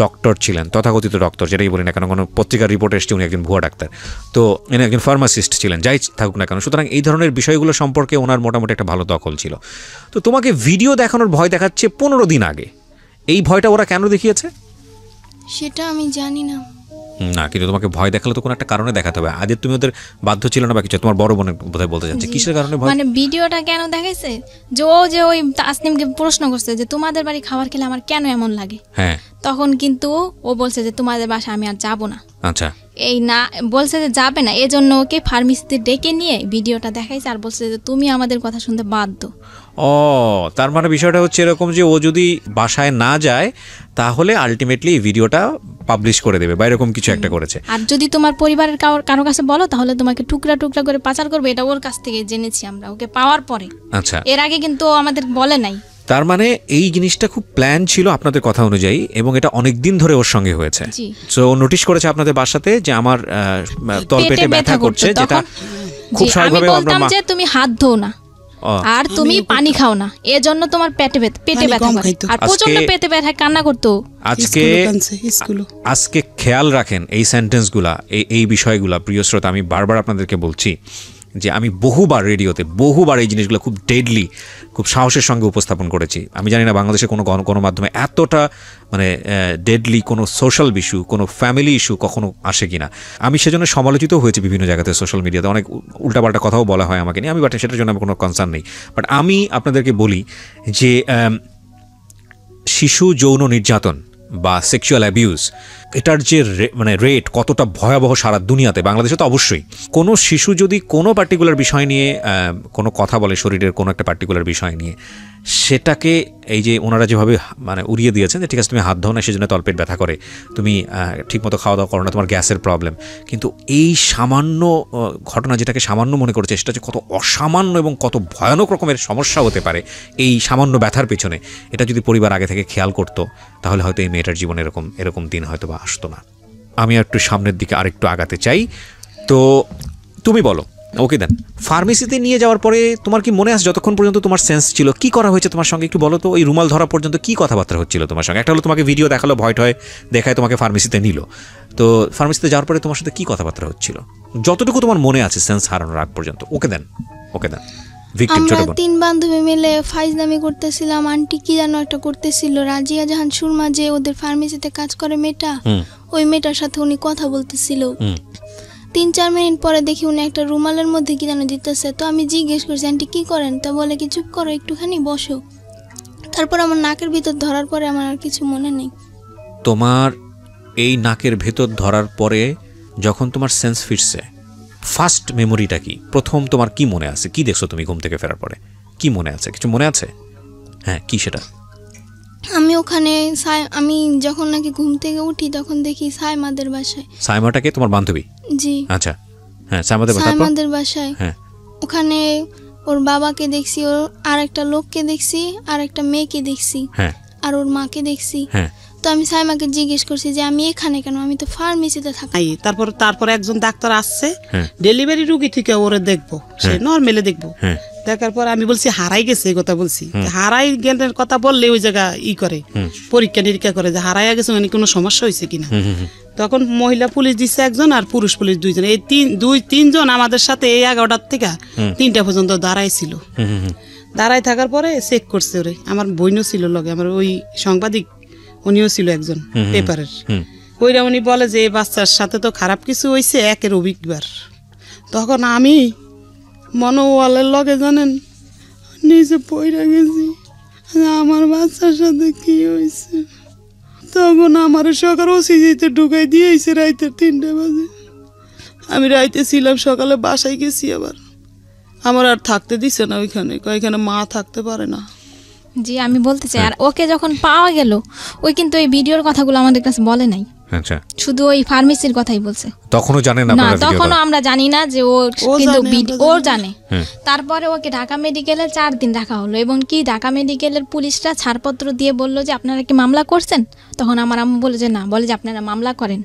ডক্টর ছিলেন, তথাকথিত ডক্টর, যেটাই বলি না কেন, কোনো পত্রিকার রিপোর্ট এসছে উনি একজন ভুয়া ডাক্তার, তো উনি একজন ফার্মাসিস্ট ছিলেন, যাই থাকুক না কেন। সুতরাং এই ধরনের বিষয়গুলো সম্পর্কে ওনার মোটামুটি একটা ভালো দখল ছিল। তো তোমাকে ভিডিও দেখানোর ভয় দেখাচ্ছে 15 দিন আগে, এই ভয়টা ওরা কেন দেখিয়েছে সেটা আমি জানি না। না, কিন্তু তোমাকে ভয় দেখালে তো কোনো একটা কারণে দেখাতে হবে। আগে তুমি ওদের বাধ্য ছিল না বা কিছু? তোমার বড় বোনের বোধহয় বলতে যাচ্ছে, কিসের কারণে ভয়? মানে ভিডিওটা কেন দেখাইছে যে ওই তাসনিমকে প্রশ্ন করছে যে তোমাদের বাড়ি খাবার খেলে আমার কেন এমন লাগে। হ্যাঁ, তখন কিন্তু ও বলছে যে তোমাদের বাসা আমি আর যাব না। আচ্ছা, এই না বলছে যে যাবে না, এজন্য ওকে ফার্মেসিতে ডেকে নিয়ে ভিডিওটা দেখাইছে আর বলছে যে তুমি আমাদের কথা শুনতে বাধ্য। ও, তার মানে বিষয়টা হচ্ছে এরকম যে ও যদি বাসায় না যায় তাহলে আলটিমেটলি এই ভিডিওটা পাবলিশ করে দেবে বা এরকম কিছু একটা করেছে। আর যদি তোমার পরিবারের কারো কাছে বলো তাহলে তোমাকে টুকরা টুকরা করে পাচার করবে, এটা ওর কাছ থেকে জেনেছি আমরা ওকে পাওয়ার পরে। আচ্ছা, এর আগে কিন্তু ও আমাদের বলে নাই। তার মানে এই জিনিসটা খুব প্ল্যান ছিল আপনাদের কথা অনুযায়ী এবং এটা অনেক দিন ধরে ওর সঙ্গে হয়েছে। সো নোটিশ করেছে আপনাদের বাসাতে যে আমার তলপেটে ব্যথা করছে, যেটা খুব স্বাভাবিকভাবে আমি বলতাম যে তুমি হাত ধোও না আর তুমি পানি খাও না, এজন্য তোমার পেটে ব্যথা করে আর প্রচন্ড পেটে ব্যথা কান্না করতো। আজকে খেয়াল রাখেন এই সেন্টেন্সগুলা, এই বিষয়গুলা প্রিয় শ্রোতা, আমি বারবার আপনাদেরকে বলছি যে আমি বহুবার রেডিওতে এই জিনিসগুলো খুব ডেডলি, খুব সাহসের সঙ্গে উপস্থাপন করেছি। আমি জানি না বাংলাদেশে কোনো গণমাধ্যমে এতটা মানে ডেডলি কোনো সোশ্যাল ইস্যু, কোনো ফ্যামিলি ইস্যু কখনো আসে কিনা। আমি সেজন্য সমালোচিত হয়েছি বিভিন্ন জায়গাতে, সোশ্যাল মিডিয়াতে অনেক উল্টাপাল্টা কথাও বলা হয় আমাকে নিয়ে, আমি বাট সেটার জন্য আমার কোনো কনসার্ন নেই। বাট আমি আপনাদেরকে বলি যে শিশু যৌন নির্যাতন বা সেক্সুয়াল অ্যাবিউজ, এটার যে মানে রেট কতটা ভয়াবহ সারা দুনিয়াতে, বাংলাদেশে তো অবশ্যই। কোনো শিশু যদি কোনো পার্টিকুলার বিষয় নিয়ে কোনো কথা বলে, শরীরের কোনো একটা পার্টিকুলার বিষয় নিয়ে, সেটাকে এই যে ওনারা যেভাবে মানে উড়িয়ে দিয়েছেন যে ঠিক আছে তুমি হাত ধোও না সেজন্য তলপেট ব্যথা করে, তুমি ঠিকমতো খাওয়া দাওয়া করো না, তোমার গ্যাসের প্রবলেম। কিন্তু এই সামান্য ঘটনা, যেটাকে সামান্য মনে করেছে, সেটা যে কত অসামান্য এবং কত ভয়ানক রকমের সমস্যা হতে পারে এই সামান্য ব্যথার পেছনে, এটা যদি পরিবার আগে থেকে খেয়াল করতো তাহলে হয়তো এই মেয়েটার জীবনে এরকম দিন হয়তো বা আসতো না। আমি একটু সামনের দিকে আরেকটু আগাতে চাই। তো তুমি বলো, ওকে দেন, ফার্মেসিতে নিয়ে যাওয়ার পরে তোমার কি মনে আছে যতক্ষণ পর্যন্ত তোমার সেন্স ছিল কি করা হয়েছে তোমার সঙ্গে একটু বলো তো? ওই রুমাল ধরা পর্যন্ত কি কথাবার্তা হচ্ছিল তোমার সঙ্গে? একটা হলো তোমাকে ভিডিও দেখালো, ভয় দেখায় তোমাকে ফার্মেসিতে নিল, তো ফার্মেসিতে যাওয়ার পরে তোমার সাথে কি কথাবার্তা হচ্ছিল যতটুকু তোমার মনে আছে সেন্স হারানোর আগ পর্যন্ত? ওকে দেন। আমরা 3 বান্ধবী মিলে ফাইজলামি করতেছিলাম। আন্টি কি যেন একটা করতেছিল, রাজিয়া জাহান সুরমা যে ওদের ফার্মেসিতে কাজ করে মেয়েটা, ওই মেয়েটার সাথে উনি কথা বলতেছিল। 3-4 মিনিট পরে দেখি উনি একটা রুমালের মধ্যে কি যেন দিতেছে। তো আমি জিজ্ঞেস করছি আন্টি কি করেন, তা বলে কি চুপ করো একটুখানি বসো। তারপর আমার নাকের ভিতর ধরার পরে আমার আর কিছু মনে নেই। তোমার এই নাকের ভেতর ধরার পরে যখন তোমার সেন্স ফিরছে, ফার্স্ট মেমোরিটা কি? প্রথম তোমার কি মনে আছে? কি দেখছো তুমি ঘুম থেকে ফেরার পরে? কি মনে আছে? কিছু মনে আছে? হ্যাঁ, কি সেটা? আমি ওখানে আমি যখন নাকি ঘুম থেকে উঠি তখন দেখি সাইমাদের বাসায়। সাইমাটাকে তোমার বান্ধবী? জি। আচ্ছা, হ্যাঁ, সাইমাদের বাসায়। হ্যাঁ, ওখানে ওর বাবাকে দেখছি, ওর আর একটা লোককে দেখছি, আর একটা মেয়েকে দেখছি, হ্যাঁ, আর ওর মাকে দেখছি, হ্যাঁ। তো আমি সাইমাকে জিজ্ঞেস করছি যে আমি এখানে কেন, আমি তো ফার্মেসিতে থাকি। তারপর একজন ডাক্তার আসছে, ডেলিভারি রুগী থেকে ওরে দেখবো, সে নরমালি দেখবো। দেখার পর আমি বলছি হারাই গেছে, এই কথা বলছি। হারাই গেলের কথা বললে ওই জায়গা করে পরীক্ষা নিরীক্ষা করে যে হারাইয়া গেছে মানে কোনো সমস্যা হয়েছে কিনা। তখন মহিলা পুলিশ দিচ্ছে একজন আর পুরুষ পুলিশ 2 জন। এই 2-3 জন আমাদের সাথে এই 11টার থেকে 3টা পর্যন্ত দাঁড়াইছিল। দাঁড়াই থাকার পরে চেক করছে ওরে। আমার বোনও ছিল লগে, আমার ওই সাংবাদিক উনিও ছিল একজন পেপারের। ওইরা উনি বলে যে এই বাচ্চার সাথে তো খারাপ কিছু হয়েছে, একের অভিজ্ঞবার। তখন আমি মনোওয়ালের লগে জানেন নিজে পইরা গেছি আমার বাচ্চার সাথে কি হয়েছে। তখন আমার সকাল ওসিজিতে ঢুকাই দিয়েছে রাইতে 3টা বাজে। আমি রাইতে ছিলাম, সকালে বাসায় গেছি। আবার আমার আর থাকতে দিছে না ওইখানে, এখানে মা থাকতে পারে না। জি, আমি বলতে চাই, আর ওকে যখন পাওয়া গেল ওই কিন্তু এই ভিডিওর কথাগুলো আমাদের কাছে বলে নাই। আচ্ছা, শুধু ওই ফার্মেসির কথাই বলছে। তখনও জানেন না? তখনও আমরা জানি না যে ও কিন্তু ও জানে। তারপরে ওকে ঢাকা মেডিকেলে 4 দিন রাখা হলো এবং কি ঢাকা মেডিকেলের পুলিশরা ছাড়পত্র দিয়ে বললো যে আপনারা কি মামলা করছেন? তখন আমার আম্মু বলে যে না, বলে যে আপনারা মামলা করেন,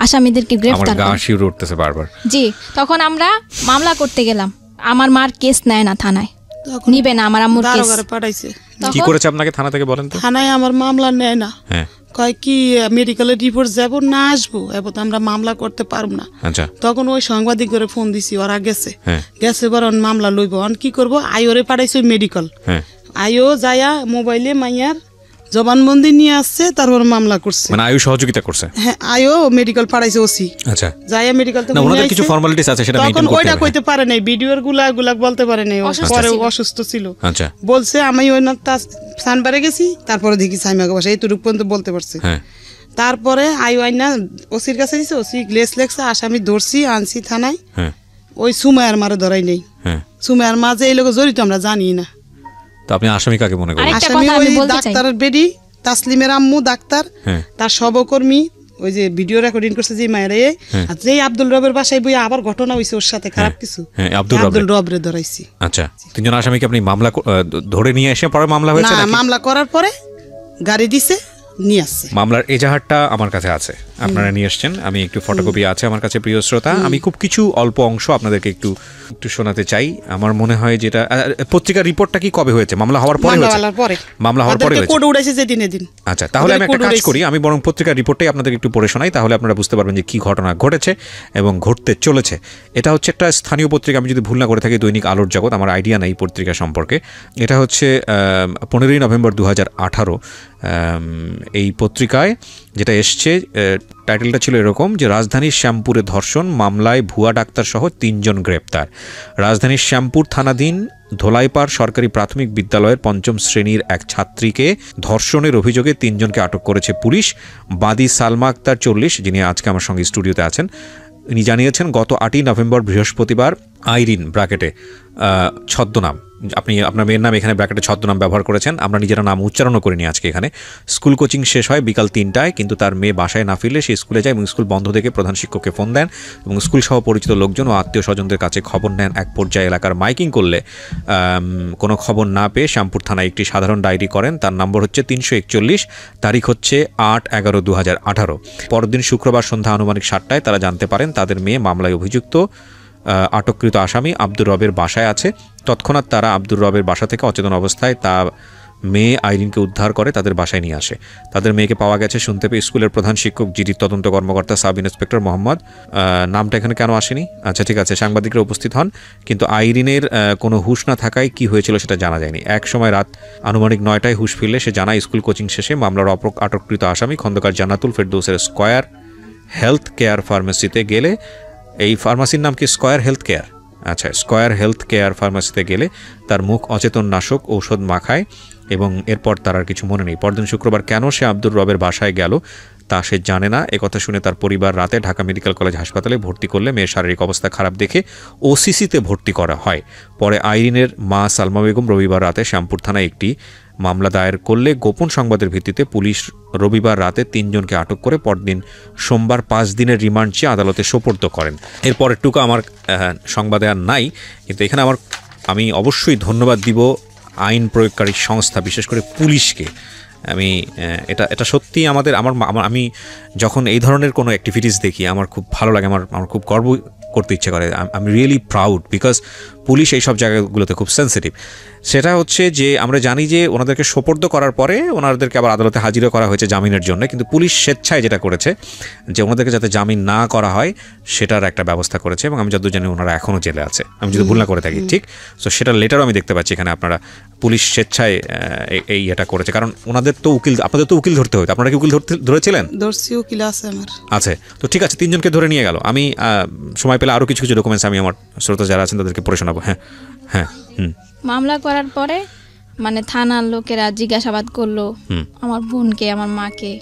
আসামিদেরকে গ্রেফতার করেন। জি, তখন আমরা মামলা করতে গেলাম, আমার মার কেস নেয় না থানায়, নিবে না আমার আম্মুর কেস। পাঠাইছে। কি করেছে আপনাকে থানা থেকে বলেন তো? থানায় আমার মামলা নেয় না, কয় কি মেডিকেলের রিপোর্ট যাব না আসবো, এবার আমরা মামলা করতে পারবো না। আচ্ছা, তখন ওই সাংবাদিক করে ফোন দিছি, ওরা গেছে বরং মামলা লইব। অন কি করবো, আয়োরে পাঠাইছে মেডিকেল। আয়ো যায়া মোবাইলে মাইয়ার জবানবন্দি নিয়ে আসছে, তারপর মামলা করছে। মানে আয়ু সহযোগিতা করছে? হ্যাঁ, আয়ু মেডিকেল পাঠাইছে ওসি। আচ্ছা, যাইয়া মেডিকেল থেকে না ওনাদের কিছু ফর্মালিটিস আছে সেটা মেইনটেইন করতে হবে। ওইটা কইতে পারে নাই, ভিডিওর গুলা বলতে পারে নাই, পরে অসুস্থ ছিল। আচ্ছা, বলছে আমি ওই না সানবারে গেছি, তারপরে দেখি সাইমাকে বসে, এইটুকু পর্যন্ত বলতে পারছে। হ্যাঁ, তারপরে আয়ু আইনা ওসির কাছে দিছে, ওসি গ্লেস লেখছে, আসামি ধরছি আনছি থানায়। হ্যাঁ, ওই সুমায়ার মারে ধরাই নেই। হ্যাঁ, সুমায়ার মা যে এই লোক জড়িত আমরা জানি না। তো আপনি আসামি কাকে মনে করেন? আসামি ওই ডাক্তারের বেডি, তাসলিমের আম্মু ডাক্তার, তার সহকর্মী, ওই যে ভিডিও রেকর্ডিং করছে যে মায়ের, আর যে আব্দুল রবের বাসায় বই আবার ঘটনা হইছে ওর সাথে খারাপ কিছু, আব্দুল রবরে ধরাইছি। আচ্ছা, তিনজন আসামিকে আপনি মামলা ধরে নিয়ে এসে পরে মামলা হয়েছে নাকি? মামলা করার পরে গাড়ি দিছে, নিয়ে আসছে। মামলার এজাহারটা আমার কাছে আছে, আপনারা নিয়ে এসছেন, আমি একটু ফটোকপি আছে আমার কাছে। প্রিয় শ্রোতা, আমি খুব কিছু অল্প অংশ আপনাদেরকে একটু শোনাতে চাই। আমার মনে হয় যেটা পত্রিকার রিপোর্টটা কি কবে হয়েছে? মামলা হওয়ার পরে হয়েছে? মামলা হওয়ার পরে কোর্ট উঠাইছে যে দিনে দিন। আচ্ছা, তাহলে আমি একটা কাজ করি, আমি বরং পত্রিকার রিপোর্টটাই আপনাদেরকে একটু পড়ে শোনাই, তাহলে আপনারা বুঝতে পারবেন যে কি ঘটনা ঘটেছে এবং ঘটতে চলেছে। এটা হচ্ছে একটা স্থানীয় পত্রিকা, আমি যদি ভুল না করে থাকি দৈনিক আলোর জগৎ, আমার আইডিয়া নেই পত্রিকা সম্পর্কে। এটা হচ্ছে 15ই নভেম্বর 2018 এই পত্রিকায় যেটা এসছে, টাইটেলটা ছিল এরকম যে রাজধানীর শ্যামপুরে ধর্ষণ মামলায় ভুয়া ডাক্তার সহ 3 জন গ্রেপ্তার। রাজধানীর শ্যামপুর থানাধীন ধোলাইপাড় সরকারি প্রাথমিক বিদ্যালয়ের 5ম শ্রেণীর এক ছাত্রীকে ধর্ষণের অভিযোগে 3 জনকে আটক করেছে পুলিশ। বাদী সালমা আক্তার 40, যিনি আজকে আমার সঙ্গে স্টুডিওতে আছেন, ইনি জানিয়েছেন গত 8ই নভেম্বর বৃহস্পতিবার আইরিন ব্র্যাকেটে ছদ্মনাম, আপনি আপনার মেয়ের নাম এখানে ব্র্যাকেটে ছদ্মনাম ব্যবহার করেছেন, আমরা নিজেরা নাম উচ্চারণও করিনি আজকে এখানে। স্কুল কোচিং শেষ হয় বিকাল 3টায়, কিন্তু তার মেয়ে বাসায় না ফিরলে সে স্কুলে যায় এবং স্কুল বন্ধ দেখে প্রধান শিক্ষককে ফোন দেন এবং স্কুল সহ পরিচিত লোকজন ও আত্মীয় স্বজনদের কাছে খবর নেন। এক পর্যায়ে এলাকার মাইকিং করলে কোনো খবর না পেয়ে শ্যামপুর থানায় একটি সাধারণ ডায়েরি করেন। তার নম্বর হচ্ছে 341, তারিখ হচ্ছে 8/11/2018। পরদিন শুক্রবার সন্ধ্যা আনুমানিক 7টায় তারা জানতে পারেন তাদের মেয়ে মামলায় অভিযুক্ত আটককৃত আসামি আব্দুর রবের বাসায় আছে। তৎক্ষণাৎ তারা আব্দুর রবের বাসা থেকে অচেতন অবস্থায় তার মেয়ে আইরিনকে উদ্ধার করে তাদের বাসায় নিয়ে আসে। তাদের মেয়েকে পাওয়া গেছে শুনতে পেয়ে স্কুলের প্রধান শিক্ষক, জিডির তদন্ত কর্মকর্তা সাব ইন্সপেক্টর মোহাম্মদ, নামটা এখানে কেন আসেনি, আচ্ছা ঠিক আছে, সাংবাদিকরা উপস্থিত হন, কিন্তু আইরিনের কোনো হুঁশ না থাকায় কি হয়েছিল সেটা জানা যায়নি। এক সময় রাত আনুমানিক 9টায় হুঁশ ফিরলে সে জানায় স্কুল কোচিং শেষে মামলার আটককৃত আসামি খন্দকার জান্নাতুল ফেরদৌসের স্কয়ার হেলথ কেয়ার ফার্মেসিতে গেলে, এই ফার্মাসির নাম কি স্কয়ার হেলথ কেয়ার, আচ্ছা স্কয়ার হেলথ কেয়ার ফার্মাসিতে গেলে তার মুখ অচেতন নাশক ঔষধ মাখায় এবং এরপর তার আর কিছু মনে নেই। পরদিন শুক্রবার কেন সে আব্দুর রবের বাসায় গেল তা সে জানে না। একথা শুনে তার পরিবার রাতে ঢাকা মেডিকেল কলেজ হাসপাতালে ভর্তি করলে মেয়ের শারীরিক অবস্থা খারাপ দেখে ওসিসিতে ভর্তি করা হয়। পরে আইরিনের মা সালমা বেগম রবিবার রাতে শ্যামপুর থানায় একটি মামলা দায়ের করলে গোপন সংবাদের ভিত্তিতে পুলিশ রবিবার রাতে 3 জনকে আটক করে পরদিন সোমবার 5 দিনের রিমান্ড চেয়ে আদালতে সোপর্দ করেন। এরপরের টুকু আমার সংবাদে আর নাই, কিন্তু এখানে আমি অবশ্যই ধন্যবাদ দিব আইন প্রয়োগকারী সংস্থা, বিশেষ করে পুলিশকে। আমি এটা সত্যি আমি যখন এই ধরনের কোনো অ্যাক্টিভিটিস দেখি আমার খুব ভালো লাগে, আমার খুব গর্ব করতে ইচ্ছে করে। I am really proud because police এই সব জায়গাগুলোতে খুব সেন্সিটিভ। সেটা হচ্ছে যে আমরা জানি যে ওনাদেরকে সোপর্দ করার পরে ওনাদেরকে আবার আদালতে হাজিরা করা হয়েছে জামিনের জন্য, কিন্তু পুলিশ স্বেচ্ছায় যেটা করেছে যে ওনাদেরকে যাতে জামিন না করা হয় সেটার একটা ব্যবস্থা করেছে এবং আমি যতদূর জানি ওনারা এখনও জেলে আছে, আমি যদি ভুল না করে থাকি, ঠিক? সো সেটার লেটারও আমি দেখতে পাচ্ছি এখানে আপনারা পুলিশ স্বেচ্ছায় এই এটা করেছে, কারণ ওনাদের তো আপনাদের তো উকিল ধরতে হতো, আপনারা কি উকিল ধরেছিলেন? উকিল আছে আমার আছে, তো ঠিক আছে, 3 জনকে ধরে নিয়ে গেল। আমি সময় পেলে আরও কিছু ডকুমেন্টস আমি আমার শ্রোতা যারা আছেন তাদেরকে পড়ে শোনাবো। হ্যাঁ হ্যাঁ। মামলা করার পরে মানে থানার লোকেরা জিজ্ঞাসাবাদ করলো আমার বোনকে, আমার মাকে।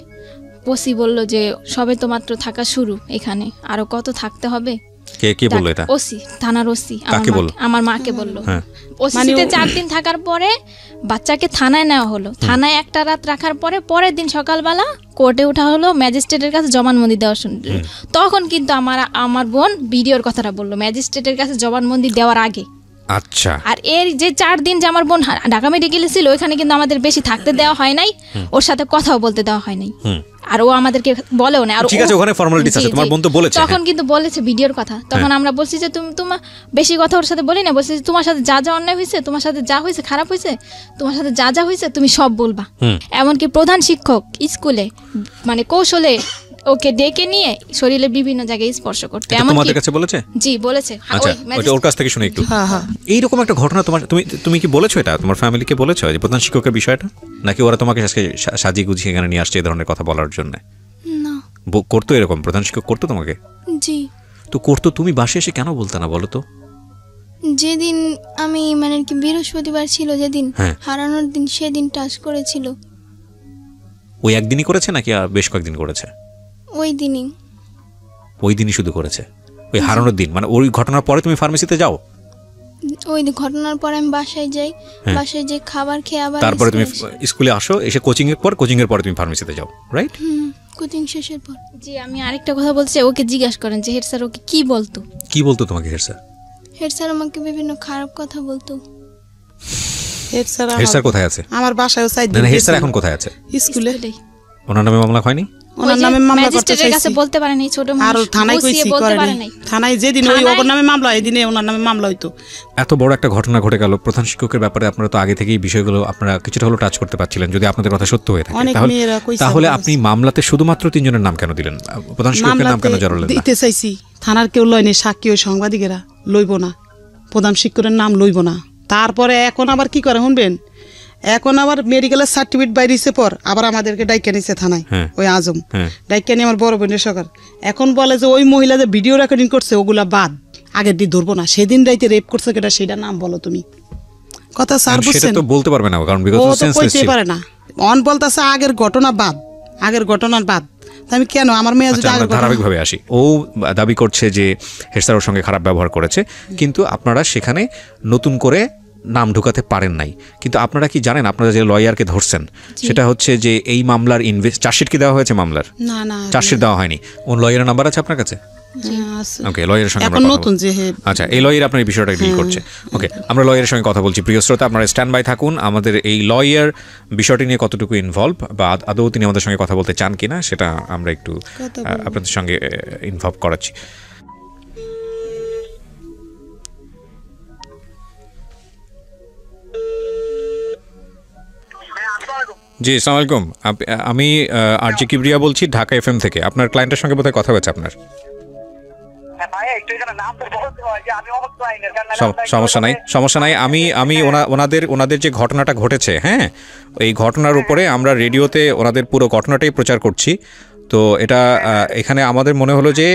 ওসি বললো যে সবে তো মাত্র থাকা শুরু, এখানে আরো কত থাকতে হবে। কে বললো এটা? ওসি, থানার ওসি আমার মাকে বললো। ওসিতে 4 দিন থাকার পরে বাচ্চাকে থানায় নেওয়া হলো। থানায় একটা রাত রাখার পরে পরের দিন সকালবেলা কোর্টে ওঠা হলো ম্যাজিস্ট্রেটের কাছে জবানবন্দি দেওয়ার জন্য। তখন কিন্তু আমার বোন ভিডিওর কথাটা বললো ম্যাজিস্ট্রেটের কাছে জবানবন্দি দেওয়ার আগে। আচ্ছা, আর এর যে 4 দিন যে আমার বোন ঢাকা মেডিকেলে ছিল ওইখানে কিন্তু আমাদের বেশি থাকতে দেওয়া হয় নাই, ওর সাথে কথাও বলতে দেওয়া হয় নাই, আর ও আমাদেরকে বলেও না। আর ঠিক আছে, ওখানে ফর্মালিটিস আছে, তোমার বোন তো বলেছে, তখন কিন্তু বলেছে ভিডিওর কথা। তখন আমরা বলছি যে তোমার বেশি কথা ওর সাথে বলি না, বলছি তোমার সাথে যা যা অন্যায় হয়েছে, তোমার সাথে যা হয়েছে খারাপ হয়েছে, তোমার সাথে যা যা হয়েছে তুমি সব বলবা। এমনকি প্রধান শিক্ষক স্কুলে মানে কৌশলে ওকে ডেকে নিয়ে শরীরে বিভিন্ন জায়গায় স্পর্শ করতে। এমন তোমাদের কাছে বলেছে? জি বলেছে। আচ্ছা ওর কাছ থেকে শুনে একটু। এইরকম একটা ঘটনা তোমার তুমি কি বলেছো এটা তোমার ফ্যামিলিকে বলেছো যে প্রধান শিক্ষকের বিষয়টা, নাকি ওরা তোমাকে আজকে সাজিয়ে গুছিয়ে এখানে নিয়ে আসছে এই ধরনের কথা বলার জন্য? না করতো এরকম প্রধান শিক্ষক করতো তোমাকে? জি। তো করতো, তুমি বাসে এসে কেন বলতে না বলো তো? যেদিন আমি মানে কি বৃহস্পতিবার ছিল যেদিন হারানোর দিন, সেদিন টাচ করেছিল। ওই একদিনই করেছে নাকি আর বেশ কয়েকদিন করেছে? ওই দিনই শুধু করেছে, ওই হারানোর দিন। মানে ওই ঘটনার পরে তুমি ফার্মেসিতে যাও? ওই ঘটনার পরে আমি বাসায় যাই, বাসায় যে খাবার খেয়ে আবার তারপরে তুমি স্কুলে আসো, এসে কোচিং এর পরে তুমি ফার্মেসিতে যাও, রাইট? কোচিং শেষের পর। জি আমি আরেকটা কথা বলছি, ওকে জিজ্ঞাসা করেন যে হেড স্যার ওকে কি বলতো তোমাকে? হেড স্যার আমাকে বিভিন্ন খারাপ কথা বলতো। হেড স্যার কোথায় আছে? আমার বাসায়ও সাইড। না হেড স্যার এখন কোথায় আছে? স্কুলে। ওনার নামে মামলা হয়নি? ওনার নামে মামলা করতে চাইছি, কাছে বলতে পারে নাই, ছোট মানুষ। আর থানায় কইছি করে নাই। থানায় যেদিন ওই ওর নামে মামলা, এই দিনে ওনার নামে মামলা হইতো। এত বড় একটা ঘটনা ঘটে গেল, প্রধান শিক্ষকের ব্যাপারে আপনারা তো আগে থেকেই বিষয়গুলো আপনারা কিছুটা হলো টাচ করতে পারছিলেন, যদি আপনাদের কথা সত্য হয়ে থাকে। তাহলে আপনি মামলাতে শুধুমাত্র 3 জনের নাম কেন দিলেন? প্রধান শিক্ষকের নাম কেন জড়ালেন না? দিতে চাইছি, থানার কেউ লয়নি, সাক্ষী ওই সাংবাদিকেরা লইব না, প্রধান শিক্ষকের নাম লইব না। তারপরে এখন আবার কি করে শুনবেন, এখন আবার মেডিকেলের সার্টিফিকেট বাইরেছে পর আবার আমাদেরকে ডাইকা নিছে থানায়, ওই আজম ডাইকা নিয়ে আমার বড় বোনের সরকার। এখন বলে যে ওই মহিলা যে ভিডিও রেকর্ডিং করছে ওগুলা বাদ, আগের দিন ধরবো না, সেদিন রাইতে রেপ করছে কেটা সেটা নাম বলো তুমি। কথা স্যার বুঝছেন? সেটা তো বলতে পারবে না, কারণ বিগত সেন্সলেস ছিল। পারে না, অন বলতাছে আগের ঘটনা বাদ, আগের ঘটনার বাদ। আমি কেন আমার মেয়ে যদি ধারাবাহিকভাবে আসি, ও দাবি করছে যে হেড স্যারের সঙ্গে খারাপ ব্যবহার করেছে, কিন্তু আপনারা সেখানে নতুন করে নাম ঢুকাতে পারেন নাই। কিন্তু আপনারা কি জানেন, আপনারা যে লয়ারকে ধরছেন সেটা হচ্ছে যে এই মামলার চার্জশিট কি দেওয়া হয়েছে? মামলার চার্জশিট দেওয়া হয়নি। ওর লয়ারের নাম্বার আছে আপনার কাছে? ওকে, লয়ারের সঙ্গে আমরা কথা বলছি। আচ্ছা, এই লয়ার আপনার এই বিষয়টা ডিল করছে। ওকে, আমরা লয়ারের সঙ্গে কথা বলছি। প্রিয় শ্রোতা, আপনারা স্ট্যান্ড বাই থাকুন। আমাদের এই লয়ার বিষয়টি নিয়ে কতটুকু ইনভলভ বা আদৌ তিনি আমাদের সঙ্গে কথা বলতে চান কিনা সেটা আমরা একটু আপনাদের সঙ্গে ইনভলভ করাচ্ছি। জি, আসসালামু আলাইকুম। আমি আরজি কিবরিয়া বলছি ঢাকা এফএম থেকে। আপনার ক্লায়েন্টের সঙ্গে বোধহয় কথা হয়েছে আপনার? সমস্যা নাই। আমি ওনাদের যে ঘটনাটা ঘটেছে, হ্যাঁ, এই ঘটনার উপরে আমরা রেডিওতে ওনাদের পুরো ঘটনাটাই প্রচার করছি। তো এটা এখানে আমাদের মনে হলো যে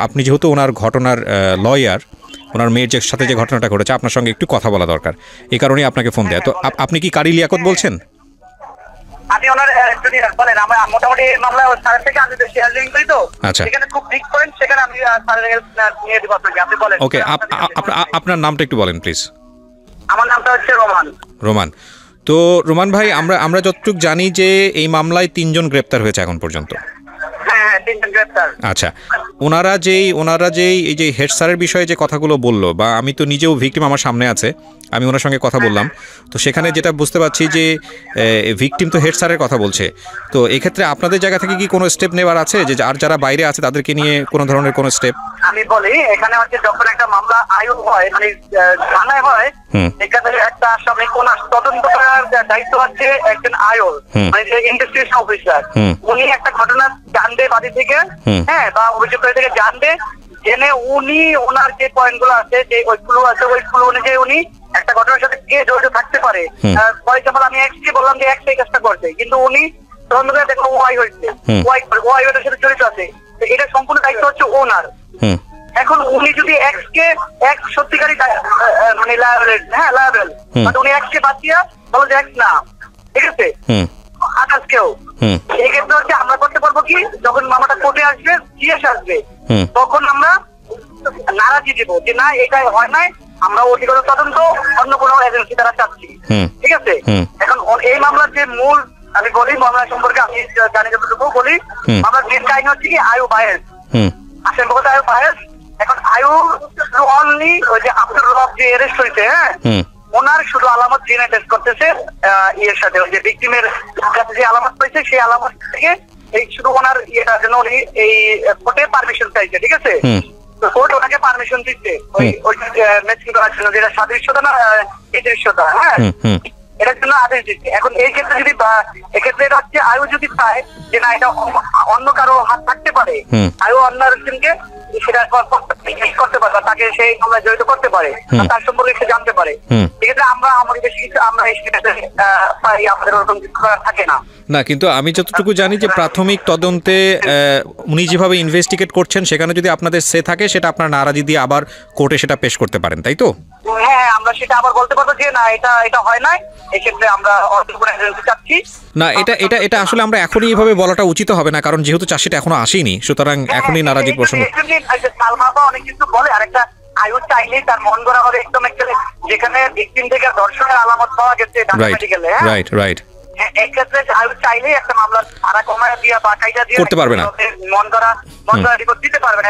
আপনি যেহেতু ওনার ঘটনার লয়ার, ওনার মেয়ের সাথে যে ঘটনাটা ঘটেছে আপনার সঙ্গে একটু কথা বলা দরকার, এই কারণেই আপনাকে ফোন দেয়া। তো আপনি কি কারি লিয়াকত বলছেন? আমি ওনার যদি বলেন, আমার মোটামুটি মামলা স্যারের থেকে আমি শেয়ার লিঙ্ক করি, তো সেখানে খুব বিগ পয়েন্ট, সেখানে আমি স্যারের নিয়ে দিব আপনাকে। আপনি বলেন। ওকে, আপনার নামটা একটু বলেন প্লিজ। আমার নামটা হচ্ছে রোমান। তো রোমান ভাই, আমরা যতটুকু জানি যে এই মামলায় 3 জন গ্রেপ্তার হয়েছে এখন পর্যন্ত। হ্যাঁ, 3 জন গ্রেপ্তার। আচ্ছা, ওনারা যেই এই যে হেড স্যারের বিষয়ে যে কথাগুলো বললো, বা আমি তো নিজেও ভিকটিম, আমার সামনে আছে, আমি ওনার সঙ্গে কথা বললাম, তো সেখানে যেটা বুঝতে পারছি যে ভিকটিম তো হেড স্যারের কথা বলছে। তো এক্ষেত্রে আপনাদের জায়গা থেকে কি কোনো স্টেপ নেওয়ার আছে, যে আর যারা বাইরে আছে তাদেরকে নিয়ে কোনো ধরনের কোনো স্টেপ? আমি বলি, এখানে হচ্ছে যখন একটা মামলা আয়ু হয়, মানে থানায় হয়, এখানে একটা আসামি কোন তদন্ত করার দায়িত্ব হচ্ছে একজন আয়ুর, মানে ইনভেস্টিগেশন অফিসার। উনি একটা ঘটনা জানবে বাদী থেকে, হ্যাঁ, বা অভিযোগ থেকে জানবে, জেনে উনি ওনার যে পয়েন্ট গুলো আছে, যে ওইগুলো আছে, ওইগুলো অনুযায়ী উনি একটা ঘটনার সাথে কে জড়িত থাকতে পারে। ফর এক্সাম্পল, আমি এক্স কে বললাম যে এক্স এই কাজটা করছে, কিন্তু উনি তদন্ত করে দেখলো ওয়াই হয়েছে, ওয়াই ওটার সাথে জড়িত আছে, তো এটা সম্পূর্ণ দায়িত্ব হচ্ছে ওনার। এখন উনি যদি এক্স কে এক্স সত্যিকারী মানে লায়াবেল, বাট উনি এক্স কে বাঁচিয়ে বলো যে এক্স না, ঠিক আছে, আকাশ কেউ, এই ক্ষেত্রে হচ্ছে আমরা করতে পারবো কি, যখন মামলাটা কোর্টে আসবে, জিএস আসবে, তখন আমরা নারাজি দিব যে না, এটাই হয় নাই, আমরা অধিকতর তদন্ত অন্য কোনো এজেন্সি দ্বারা চাচ্ছি, ঠিক আছে। এখন এই মামলার যে মূল, আমি বলি মামলা সম্পর্কে আমি জানি যতটুকু বলি, মামলার মেন কাহিনী হচ্ছে কি আয়ু বায়েস, আসেন বলতে আয়ু বায়েস। এখন আয়ু অনলি ওই যে আব্দুর রব যে অ্যারেস্ট হয়েছে, হ্যাঁ, ওনার শুধু আলামত জিনে টেস্ট করতেছে ইয়ের সাথে, ওই যে ভিকটিমের কাছে যে আলামত পাইছে সেই আলামত থেকে এই শুধু ওনার ইয়েটার জন্য উনি এই কোর্টে পারমিশন চাইছে, ঠিক আছে। কোর্ট ওনাকে পারমিশন দিচ্ছে ওই ম্যাচিং করার জন্য, যেটা সাদৃশ্যতা না এই দৃশ্যতা, হ্যাঁ, এটার জন্য আদেশ দিচ্ছে। এখন এই ক্ষেত্রে যদি এক্ষেত্রে এটা হচ্ছে আয়ু যদি পায় যে না এটা অন্য কারো হাত থাকতে পারে, আয়ু অন্য আরেকজনকে সেটা করতে পারে বা তাকে সেই মামলায় জড়িত করতে পারে, তার সম্পর্কে সে জানতে পারে, সেক্ষেত্রে আমরা আমাদের বেশি কিছু আমরা পাই, আমাদের ওরকম কিছু থাকে না। না, কিন্তু আমি যতটুকু জানি যে প্রাথমিক তদন্তে উনি যেভাবে ইনভেস্টিগেট করছেন সেখানে যদি আপনাদের সে থাকে সেটা আপনার নারাজি দিয়ে আবার কোর্টে সেটা পেশ করতে পারেন, তাই তো? হ্যাঁ, আমরা সেটা আবার বলতে পারবো যে না এটা হয় না, এক্ষেত্রে আমরা চাচ্ছি না। এটা আসলে আমরা এখনই এইভাবে বলাটা উচিত হবে না, কারণ যেহেতু চাষিটা এখনো আসেনি, সুতরাং এখনই নারাজি পোষণ। সালমা অনেক কিছু বলে, আর একটা আয়ু চাইলেই তার মন গড়া হবে একদম, যেখানে ভিকটিম থেকে ধর্ষণের আলামত পাওয়া গেছে মেডিকেলে। Right right. এক্ষেত্রে আয়ু চাইলেই একটা মামলার ধারা কমায় দিয়া বা কায়দা দিয়ে করতে পারবে না, মন গড়া রিপোর্ট দিতে পারবে না।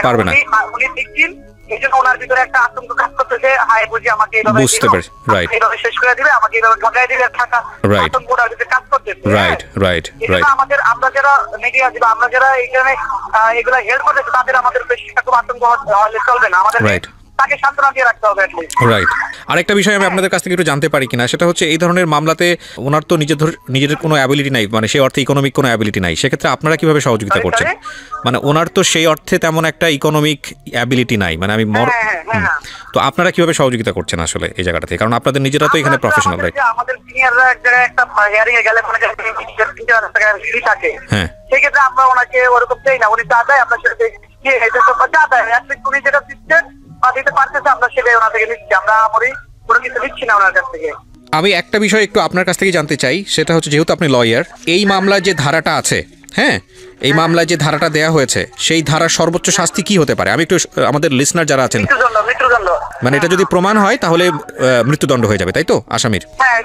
উনি ভিকটিম, এই জন্য ওনার ভিতরে একটা আতঙ্ক কাজ করতেছে, হায় বুঝি আমাকে এইভাবে শেষ করে দিবে, আমাকে এইভাবে ঠকাই দিবে, থাকা আতঙ্ক ওনার ভিতরে কাজ করতেছে। Right right right. আমরা যারা মিডিয়া দিবা, আমরা যারা এইখানে এগুলা হেল্প করতেছে, তাদের আমাদের বেশি খুব আতঙ্ক হলে চলবে না, আমাদের তাকে সান্ত্বনা দিয়ে রাখতে হবে। রাইট। আরেকটা বিষয় আমি আপনাদের কাছ থেকে একটু জানতে পারি কিনা, সেটা হচ্ছে এই ধরনের মামলাতে ওনার তো নিজের কোনো অ্যাবিলিটি নাই, মানে সেই অর্থে ইকোনমিক কোনো অ্যাবিলিটি নাই, সেক্ষেত্রে আপনারা কিভাবে সহযোগিতা করছেন? মানে ওনার তো সেই অর্থে তেমন একটা ইকোনমিক অ্যাবিলিটি নাই, মানে আমি তো আপনারা কিভাবে সহযোগিতা করছেন আসলে এই জায়গাটা থেকে? কারণ আপনাদের নিজেরা তো এখানে প্রফেশনাল, রাইট? আমাদের সিনিয়ররা এক জায়গায় একটা হিয়ারিং এ গেলে মানে থাকে, হ্যাঁ, সেক্ষেত্রে আমরা ওনাকে ওরকম চাই না, উনি চা দেয় আপনার সাথে চা দেয়, উনি যেটা দিচ্ছেন বা দিতে পারতেছে আমরা সেটাই ওনার থেকে নিচ্ছি, আমরা কোনো কিছু নিচ্ছি না ওনার কাছ থেকে। আমি একটা বিষয় একটু আপনার কাছ থেকে জানতে চাই, সেটা হচ্ছে যেহেতু আপনি লয়ার, এই মামলায় যে ধারাটা আছে, হ্যাঁ, এই মামলায় যে ধারাটা দেয়া হয়েছে সেই ধারার সর্বোচ্চ শাস্তি কি হতে পারে? আমি একটু আমাদের লিসনার যারা আছেন, মানে এটা যদি প্রমাণ হয় তাহলে মৃত্যুদণ্ড হয়ে যাবে, তাই তো আসামির? হ্যাঁ,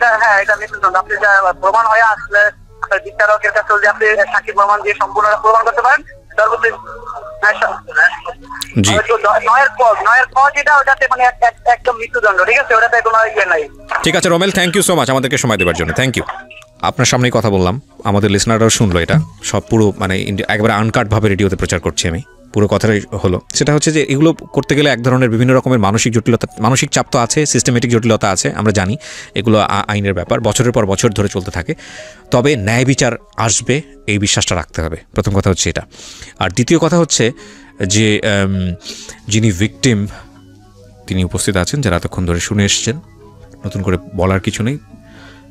এটা মৃত্যুদণ্ড। আপনি প্রমাণ হয়ে আসলে আপনার বিচারকের কাছে যদি আপনি সাক্ষী প্রমাণ দিয়ে সম্পূর্ণ প্রমাণ করতে পারেন, ঠিক আছে Romel, thank you so much আমাদেরকে সময় দেওয়ার জন্য, থ্যাংক ইউ। আপনার সামনেই কথা বললাম, আমাদের লিসনাররাও শুনলো, এটা সব পুরো মানে একবারে আনকাট ভাবে রেডিওতে প্রচার করছি আমি, পুরো কথাটাই হলো। সেটা হচ্ছে যে এগুলো করতে গেলে এক ধরনের বিভিন্ন রকমের মানসিক জটিলতা, মানসিক চাপ তো আছে, সিস্টেমেটিক জটিলতা আছে, আমরা জানি এগুলো আইনের ব্যাপার, বছরের পর বছর ধরে চলতে থাকে। তবে ন্যায় বিচার আসবে এই বিশ্বাসটা রাখতে হবে, প্রথম কথা হচ্ছে এটা। আর দ্বিতীয় কথা হচ্ছে যে যিনি ভিকটিম তিনি উপস্থিত আছেন, যারা এতক্ষণ ধরে শুনে এসছেন, নতুন করে বলার কিছু নেই,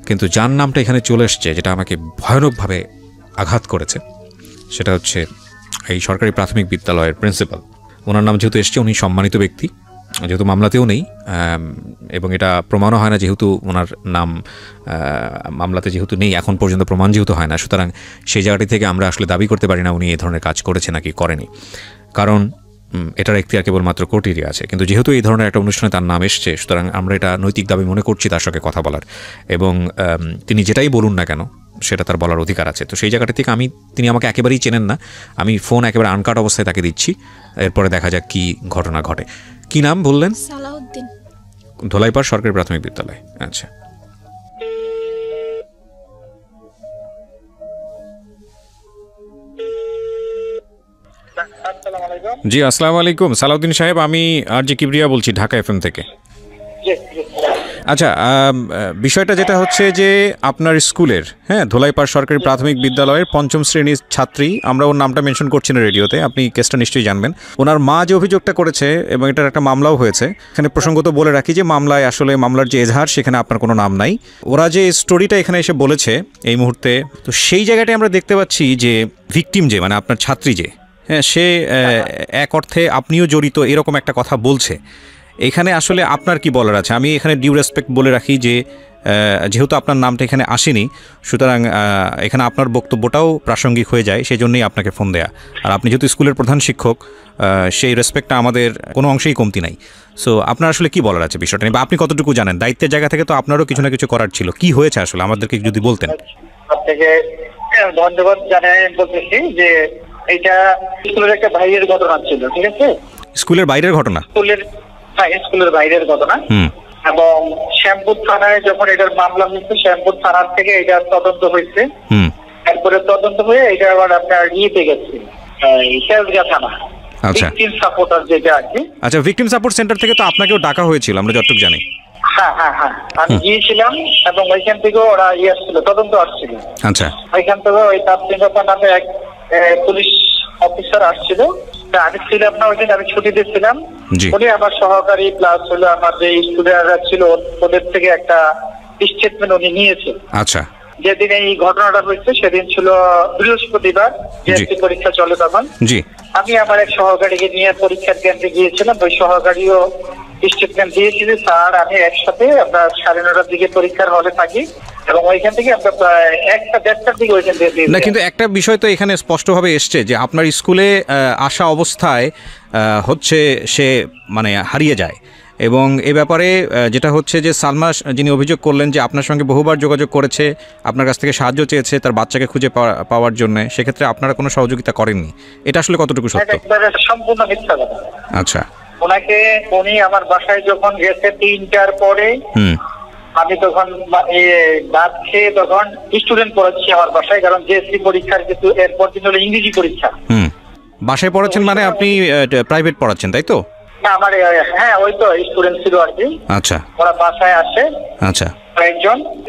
কিন্তু যার নামটা এখানে চলে এসছে যেটা আমাকে ভয়ানকভাবে আঘাত করেছে, সেটা হচ্ছে এই সরকারি প্রাথমিক বিদ্যালয়ের প্রিন্সিপাল। ওনার নাম যেহেতু এসছে, উনি সম্মানিত ব্যক্তি, যেহেতু মামলাতেও নেই এবং এটা প্রমাণও হয় না, যেহেতু ওনার নাম মামলাতে যেহেতু নেই, এখন পর্যন্ত প্রমাণ যেহেতু হয় না, সুতরাং সেই জায়গাটি থেকে আমরা আসলে দাবি করতে পারি না উনি এই ধরনের কাজ করেছে নাকি করেনি, কারণ এটার এখতিয়ার কেবলমাত্র কোর্টেরই আছে। কিন্তু যেহেতু এই ধরনের একটা অনুষ্ঠানে তার নাম এসছে, সুতরাং আমরা এটা নৈতিক দাবি মনে করছি তার সঙ্গে কথা বলার, এবং তিনি যেটাই বলুন না কেন সেটা তার বলার অধিকার আছে। তো সেই জায়গাটা থেকে তিনি আমাকে একেবারেই চেনেন না, আমি ফোন একেবারে আনকাট অবস্থায় তাকে দিচ্ছি, এরপরে দেখা যাক কি ঘটনা ঘটে। কি নাম বললেন? সালাউদ্দিন, ধোলাইপাড় সরকারি প্রাথমিক বিদ্যালয়। আচ্ছা, জি আসসালামু আলাইকুম সালাউদ্দিন সাহেব, আমি আর.জি. কিবরিয়া বলছি ঢাকা এফএম থেকে। আচ্ছা, বিষয়টা যেটা হচ্ছে যে আপনার স্কুলের, হ্যাঁ, ধোলাইপাড় সরকারি প্রাথমিক বিদ্যালয়ের ৫ম শ্রেণীর ছাত্রী, আমরা ওর নামটা মেনশন করছি না রেডিওতে, আপনি কেসটা নিশ্চয়ই জানবেন। ওনার মা যে অভিযোগটা করেছে এবং এটার একটা মামলাও হয়েছে, এখানে প্রসঙ্গত বলে রাখি যে মামলায় আসলে মামলার যে এজাহার সেখানে আপনার কোনো নাম নাই। ওরা যে স্টোরিটা এখানে এসে বলেছে এই মুহূর্তে, তো সেই জায়গাটায় আমরা দেখতে পাচ্ছি যে ভিকটিম যে মানে আপনার ছাত্রী যে, হ্যাঁ, সে এক অর্থে আপনিও জড়িত এরকম একটা কথা বলছে। এখানে আসলে আপনার কি বলার আছে? আমি এখানে ডিউ রেসপেক্ট বলে রাখি যে যেহেতু আপনার নামটা এখানে আসেনি, সুতরাং এখানে আপনার বক্তব্যটাও প্রাসঙ্গিক হয়ে যায়, সেই জন্যই আপনাকে ফোন দেয়া। আর আপনি যেহেতু স্কুলের প্রধান শিক্ষক, সেই রেসপেক্টটা আমাদের কোনো অংশেই কমতি নাই। সো আপনার আসলে কি বলার আছে বিষয়টা নিয়ে, বা আপনি কতটুকু জানেন? দায়িত্বের জায়গা থেকে তো আপনারও কিছু না কিছু করার ছিল, কি হয়েছে আসলে আমাদেরকে যদি বলতেন। আপনাকে ধন্যবাদ জানাই, বলতেছি যে এটা স্কুলের একটা বাইরের ঘটনা ছিল, ঠিক আছে? স্কুলের বাইরের ঘটনা? স্কুলের বাইরের ঘটনা। এবং শ্যামপুর থানায় যখন এটার মামলা হয়েছে, শ্যামপুর থানার থেকে এটা তদন্ত হয়েছে, এরপরে তদন্ত হয়ে এটা আবার আপনার ইয়েতে গেছে শেরগা থানা। আচ্ছা, ভিকটিম সাপোর্টার যেটা আছে। আচ্ছা, ভিকটিম সাপোর্ট সেন্টার থেকে তো আপনাকেও ডাকা হয়েছিল, আমরা যতটুকু জানি। হ্যাঁ হ্যাঁ হ্যাঁ, আমি গিয়েছিলাম এবং ওইখান থেকে ওরা আসছিল, তদন্ত আসছিল। আচ্ছা, ওইখান থেকে ওই তাপসিংহা নামে এক পুলিশ অফিসার আসছিল। আমি ছিলাম না ওইদিন, আমি ছুটিতে ছিলাম। উনি আমার সহকারী প্লাস হলো আমার যে স্টুডেন্টরা ছিল ওদের থেকে একটা স্টেটমেন্ট উনি নিয়েছে। আচ্ছা, যেদিন এই ঘটনাটা হয়েছে সেদিন ছিল বৃহস্পতিবার, জিএসসি পরীক্ষা চলে তখন। জি, আমি আমার এক সহকারীকে নিয়ে পরীক্ষার কেন্দ্রে গিয়েছিলাম। ওই সহকারীও স্টেটমেন্ট দিয়েছিল, স্যার আমি একসাথে আপনার 9:30টার দিকে পরীক্ষার হলে থাকি এবং ওইখান থেকে আমরা প্রায় 1টা-1:30টার দিকে ওইখান থেকে না। কিন্তু একটা বিষয় তো এখানে স্পষ্টভাবে এসছে যে আপনার স্কুলে আসা অবস্থায় হচ্ছে সে মানে হারিয়ে যায়, এবং এ ব্যাপারে যেটা হচ্ছে যে সালমা যিনি অভিযোগ করলেন যে আপনার সঙ্গে বহুবার যোগাযোগ করেছে, আপনার কাছ থেকে সাহায্য চেয়েছে তার বাচ্চাকে খুঁজে পাওয়ার জন্য, সেক্ষেত্রে আপনারা কোনো সহযোগিতা করেননি, এটা আসলে কতটুকু সত্য? সম্পূর্ণ মিথ্যা কথা। আচ্ছা, উনি আমার বাসায় যখন গেছে 3টার পরে, আমি তখন রাত খেয়ে তখন স্টুডেন্ট পড়াচ্ছি আমার বাসায়, কারণ জিএসসি পরীক্ষার কিন্তু এরপর দিন হলো ইংরেজি পরীক্ষা। বাসায় পড়াচ্ছেন মানে আপনি প্রাইভেট পড়াচ্ছেন তাই তো? আমার হ্যাঁ, ওই তো স্টুডেন্ট ছিল আর কি। আচ্ছা, ওরা বাসায় আসে। আচ্ছা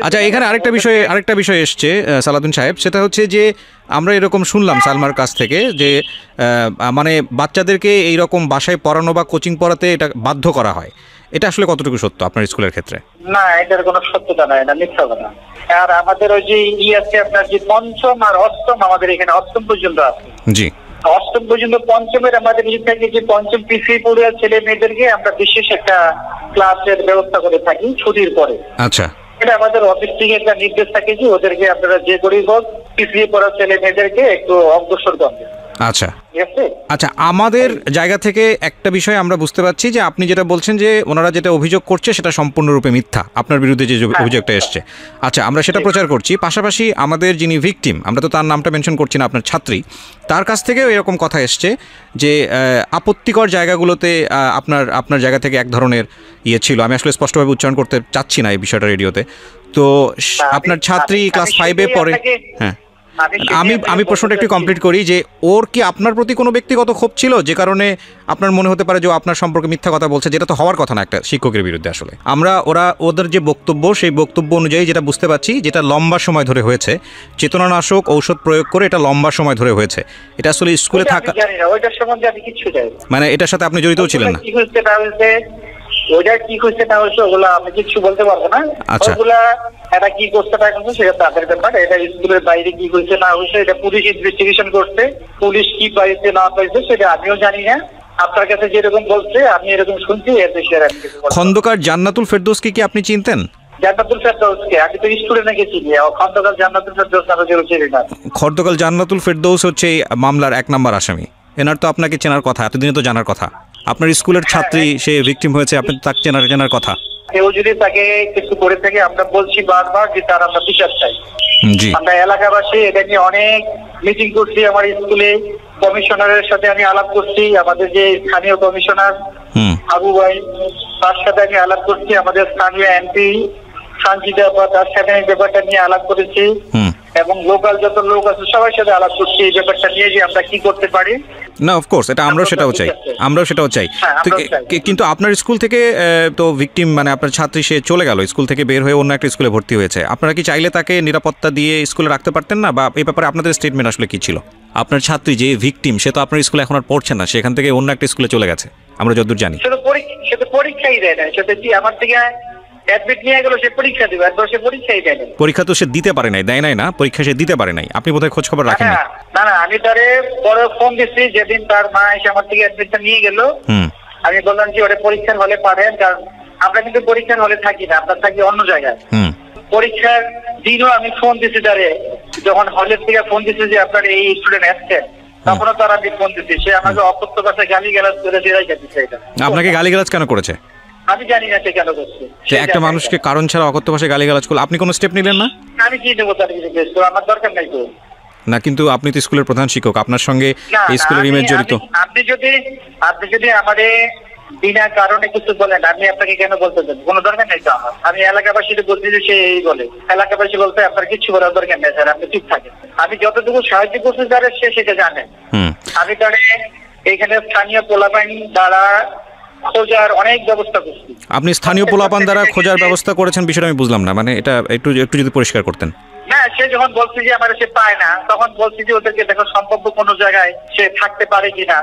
আচ্ছা, এখানে আরেকটা বিষয় এসছে সালাউদ্দিন সাহেব, সেটা হচ্ছে যে আমরা এরকম শুনলাম সালমার কাছ থেকে যে মানে বাচ্চাদেরকে এইরকম বাসায় পড়ানো বা কোচিং পড়াতে এটা বাধ্য করা হয়, এটা আসলে কতটুকু সত্য আপনার স্কুলের ক্ষেত্রে? না, এটার কোনো সত্যতা নাই, এটা মিথ্যা কথা। আর আমাদের ওই যে আছে আপনার যে পঞ্চম আর অষ্টম, আমাদের এখানে অষ্টম পর্যন্ত আছে। জি, অষ্টম পর্যন্ত। পঞ্চমের আমাদের থাকে যে পঞ্চম পিছিয়ে পড়ে ছেলে মেয়েদেরকে আমরা বিশেষ একটা ক্লাসের ব্যবস্থা করে থাকি ছুটির পরে। আচ্ছা, এটা আমাদের অফিস থেকে একটা নির্দেশ থাকে যে ওদেরকে আপনারা যে করেই হোক পিছিয়ে পড়া ছেলে মেয়েদেরকে একটু অগ্রসর করবেন। আচ্ছা আচ্ছা, আমাদের জায়গা থেকে একটা বিষয় আমরা বুঝতে পারছি যে আপনি যেটা বলছেন যে ওনারা যেটা অভিযোগ করছে সেটা সম্পূর্ণরূপে মিথ্যা, আপনার বিরুদ্ধে যে অভিযোগটা এসছে। আচ্ছা, আমরা সেটা প্রচার করছি। পাশাপাশি আমাদের যিনি ভিকটিম, আমরা তো তার নামটা মেনশন করছি না, আপনার ছাত্রী, তার কাছ থেকেও এরকম কথা এসছে যে আপত্তিকর জায়গাগুলোতে আপনার জায়গা থেকে এক ধরনের ইয়ে ছিল। আমি আসলে স্পষ্টভাবে উচ্চারণ করতে চাচ্ছি না এই বিষয়টা রেডিওতে। তো আপনার ছাত্রী ক্লাস 5-এ পড়ে। হ্যাঁ, আমি প্রশ্নটা একটু কমপ্লিট করি যে ওর কি আপনার প্রতি কোনো ব্যক্তিগত ক্ষোভ ছিল যে কারণে আপনার মনে হতে পারে যে আপনার সম্পর্কে মিথ্যা কথা বলছে, যেটা তো হওয়ার কথা না একটা শিক্ষকের বিরুদ্ধে। আসলে ওদের যে বক্তব্য, সেই বক্তব্য অনুযায়ী যেটা বুঝতে পারছি, যেটা লম্বা সময় ধরে হয়েছে, চেতনানাশক ঔষধ প্রয়োগ করে এটা লম্বা সময় ধরে হয়েছে, এটা আসলে স্কুলে থাকা মানে এটার সাথে আপনি জড়িতও ছিলেন না? ওইটা কি করছে না হচ্ছে ওগুলা আমি কিছু বলতে পারবো না। ওগুলা এটা কি করছে না করছে সেটা তাদের ব্যাপার। এটা স্কুলের বাইরে কি করছে না হয়েছে এটা পুলিশ ইনভেস্টিগেশন করছে। পুলিশ কি পাইছে না পাইছে সেটা আমিও জানি না। আপনার কাছে যেরকম বলছে আমি এরকম শুনছি, এর বেশি আর আমি কিছু বলবো না। খন্দকার জান্নাতুল ফেরদৌসকে কি আপনি চিনতেন? জান্নাতুল ফেরদৌসকে আমি তো স্টুডেন্ট নাকি চিনি, খন্দকার জান্নাতুল ফেরদৌস নামে কেউ চিনি না। খন্দকার জান্নাতুল ফেরদৌস হচ্ছে এই মামলার 1 নম্বর আসামি। এনার তো আপনাকে চেনার কথা, এতদিনে তো জানার কথা। আপনার স্কুলের ছাত্রী, সে ভিকটিম হয়েছে, আপনি তাকে চেনার কথা। কেউ যদি তাকে কিছু করে থাকে আমরা বলছি বারবার যে তার আমরা বিচার চাই। আমরা এলাকাবাসী এটা নিয়ে অনেক মিটিং করছি, আমার স্কুলে কমিশনারের সাথে আমি আলাপ করছি, আমাদের যে স্থানীয় কমিশনার আবু ভাই তার সাথে আমি আলাপ করছি, আমাদের স্থানীয় এমপি সঞ্জিতা তার সাথে এই ব্যাপারটা নিয়ে আলাপ করেছি এবং লোকাল যত লোক আছে সবার সাথে আলাপ করছি এই ব্যাপারটা নিয়ে যে আমরা কি করতে পারি। না, অফকোর্স এটা আমরাও সেটাও চাই। কিন্তু আপনার স্কুল থেকে তো ভিকটিম মানে আপনার ছাত্রী সে চলে গেল, স্কুল থেকে বের হয়ে অন্য একটা স্কুলে ভর্তি হয়েছে। আপনারা কি চাইলে তাকে নিরাপত্তা দিয়ে স্কুলে রাখতে পারতেন না, বা এই ব্যাপারে আপনাদের স্টেটমেন্ট আসলে কি ছিল? আপনার ছাত্রী যে ভিকটিম সে তো আপনার স্কুলে এখন আর পড়ছে না, সেখান থেকে অন্য একটা স্কুলে চলে গেছে আমরা যতদূর জানি। সে তো পরীক্ষাই দেয় না, সেটা কি আমার থেকে অ্যাডমিট নিয়ে গেল, সে পরীক্ষা দিবে, একবার সে পরীক্ষাই দেয় না। পরীক্ষা তো সে দিতে পারে নাই, দেয় নাই না, পরীক্ষা সে দিতে পারে নাই। আপনি বোধহয় খোঁজ খবর রাখেন না? না, আমি তারে পরে ফোন দিচ্ছি যেদিন তার মা এসে আমার থেকে অ্যাডমিটটা নিয়ে গেল। আমি বললাম যে ওটা পরীক্ষার হলে পারেন, কারণ আমরা কিন্তু পরীক্ষার হলে থাকি না, আমরা থাকি অন্য জায়গায়। পরীক্ষার দিনও আমি ফোন দিচ্ছি তারে, যখন হলের থেকে ফোন দিচ্ছি যে আপনার এই স্টুডেন্ট আসছেন, তখনও তার আমি ফোন দিচ্ছি। সে আমাকে অকথ্য ভাষায় গালিগালাজ করে ফেরাই যাচ্ছে। এটা আপনাকে গালিগালাজ কেন করেছে? আমি জানি না সে কেন করছে। একটা মানুষকে কারণ ছাড়া অকথ্য ভাষায় গালিগালাজ করলে আপনি কোনো স্টেপ নিলেন না? আমি কি নেবো তার কিছু, আমার দরকার নাই তো। না, কিন্তু আপনি তো স্কুলের প্রধান শিক্ষক, আপনার সঙ্গে এই স্কুলের ইমেজ জড়িত। আপনি যদি আমাদের বিনা কারণে কিছু বলেন, আমি আপনাকে কেন বলতে চাই? কোনো দরকার নেই তো আমার। আমি এলাকাবাসীকে বলছি যে সে এই বলে, এলাকাবাসী বলতে আপনার কিছু বলার দরকার নেই স্যার, আপনি ঠিক থাকেন। আমি যতটুকু সাহায্য করতে পারে সে সেটা জানে। আমি তাহলে এখানে স্থানীয় পোলাপাইন দ্বারা খোঁজার অনেক ব্যবস্থা করছি। আপনি স্থানীয় পোলাপান দ্বারা খোঁজার ব্যবস্থা করেছেন, বিষয়টা আমি বুঝলাম না, মানে এটা একটু যদি পরিষ্কার করতেন। না, সে যখন বলছে যে আমার সে পায় না, তখন বলছি যে ওদেরকে দেখো সম্ভাব্য কোনো জায়গায় সে থাকতে পারে কিনা।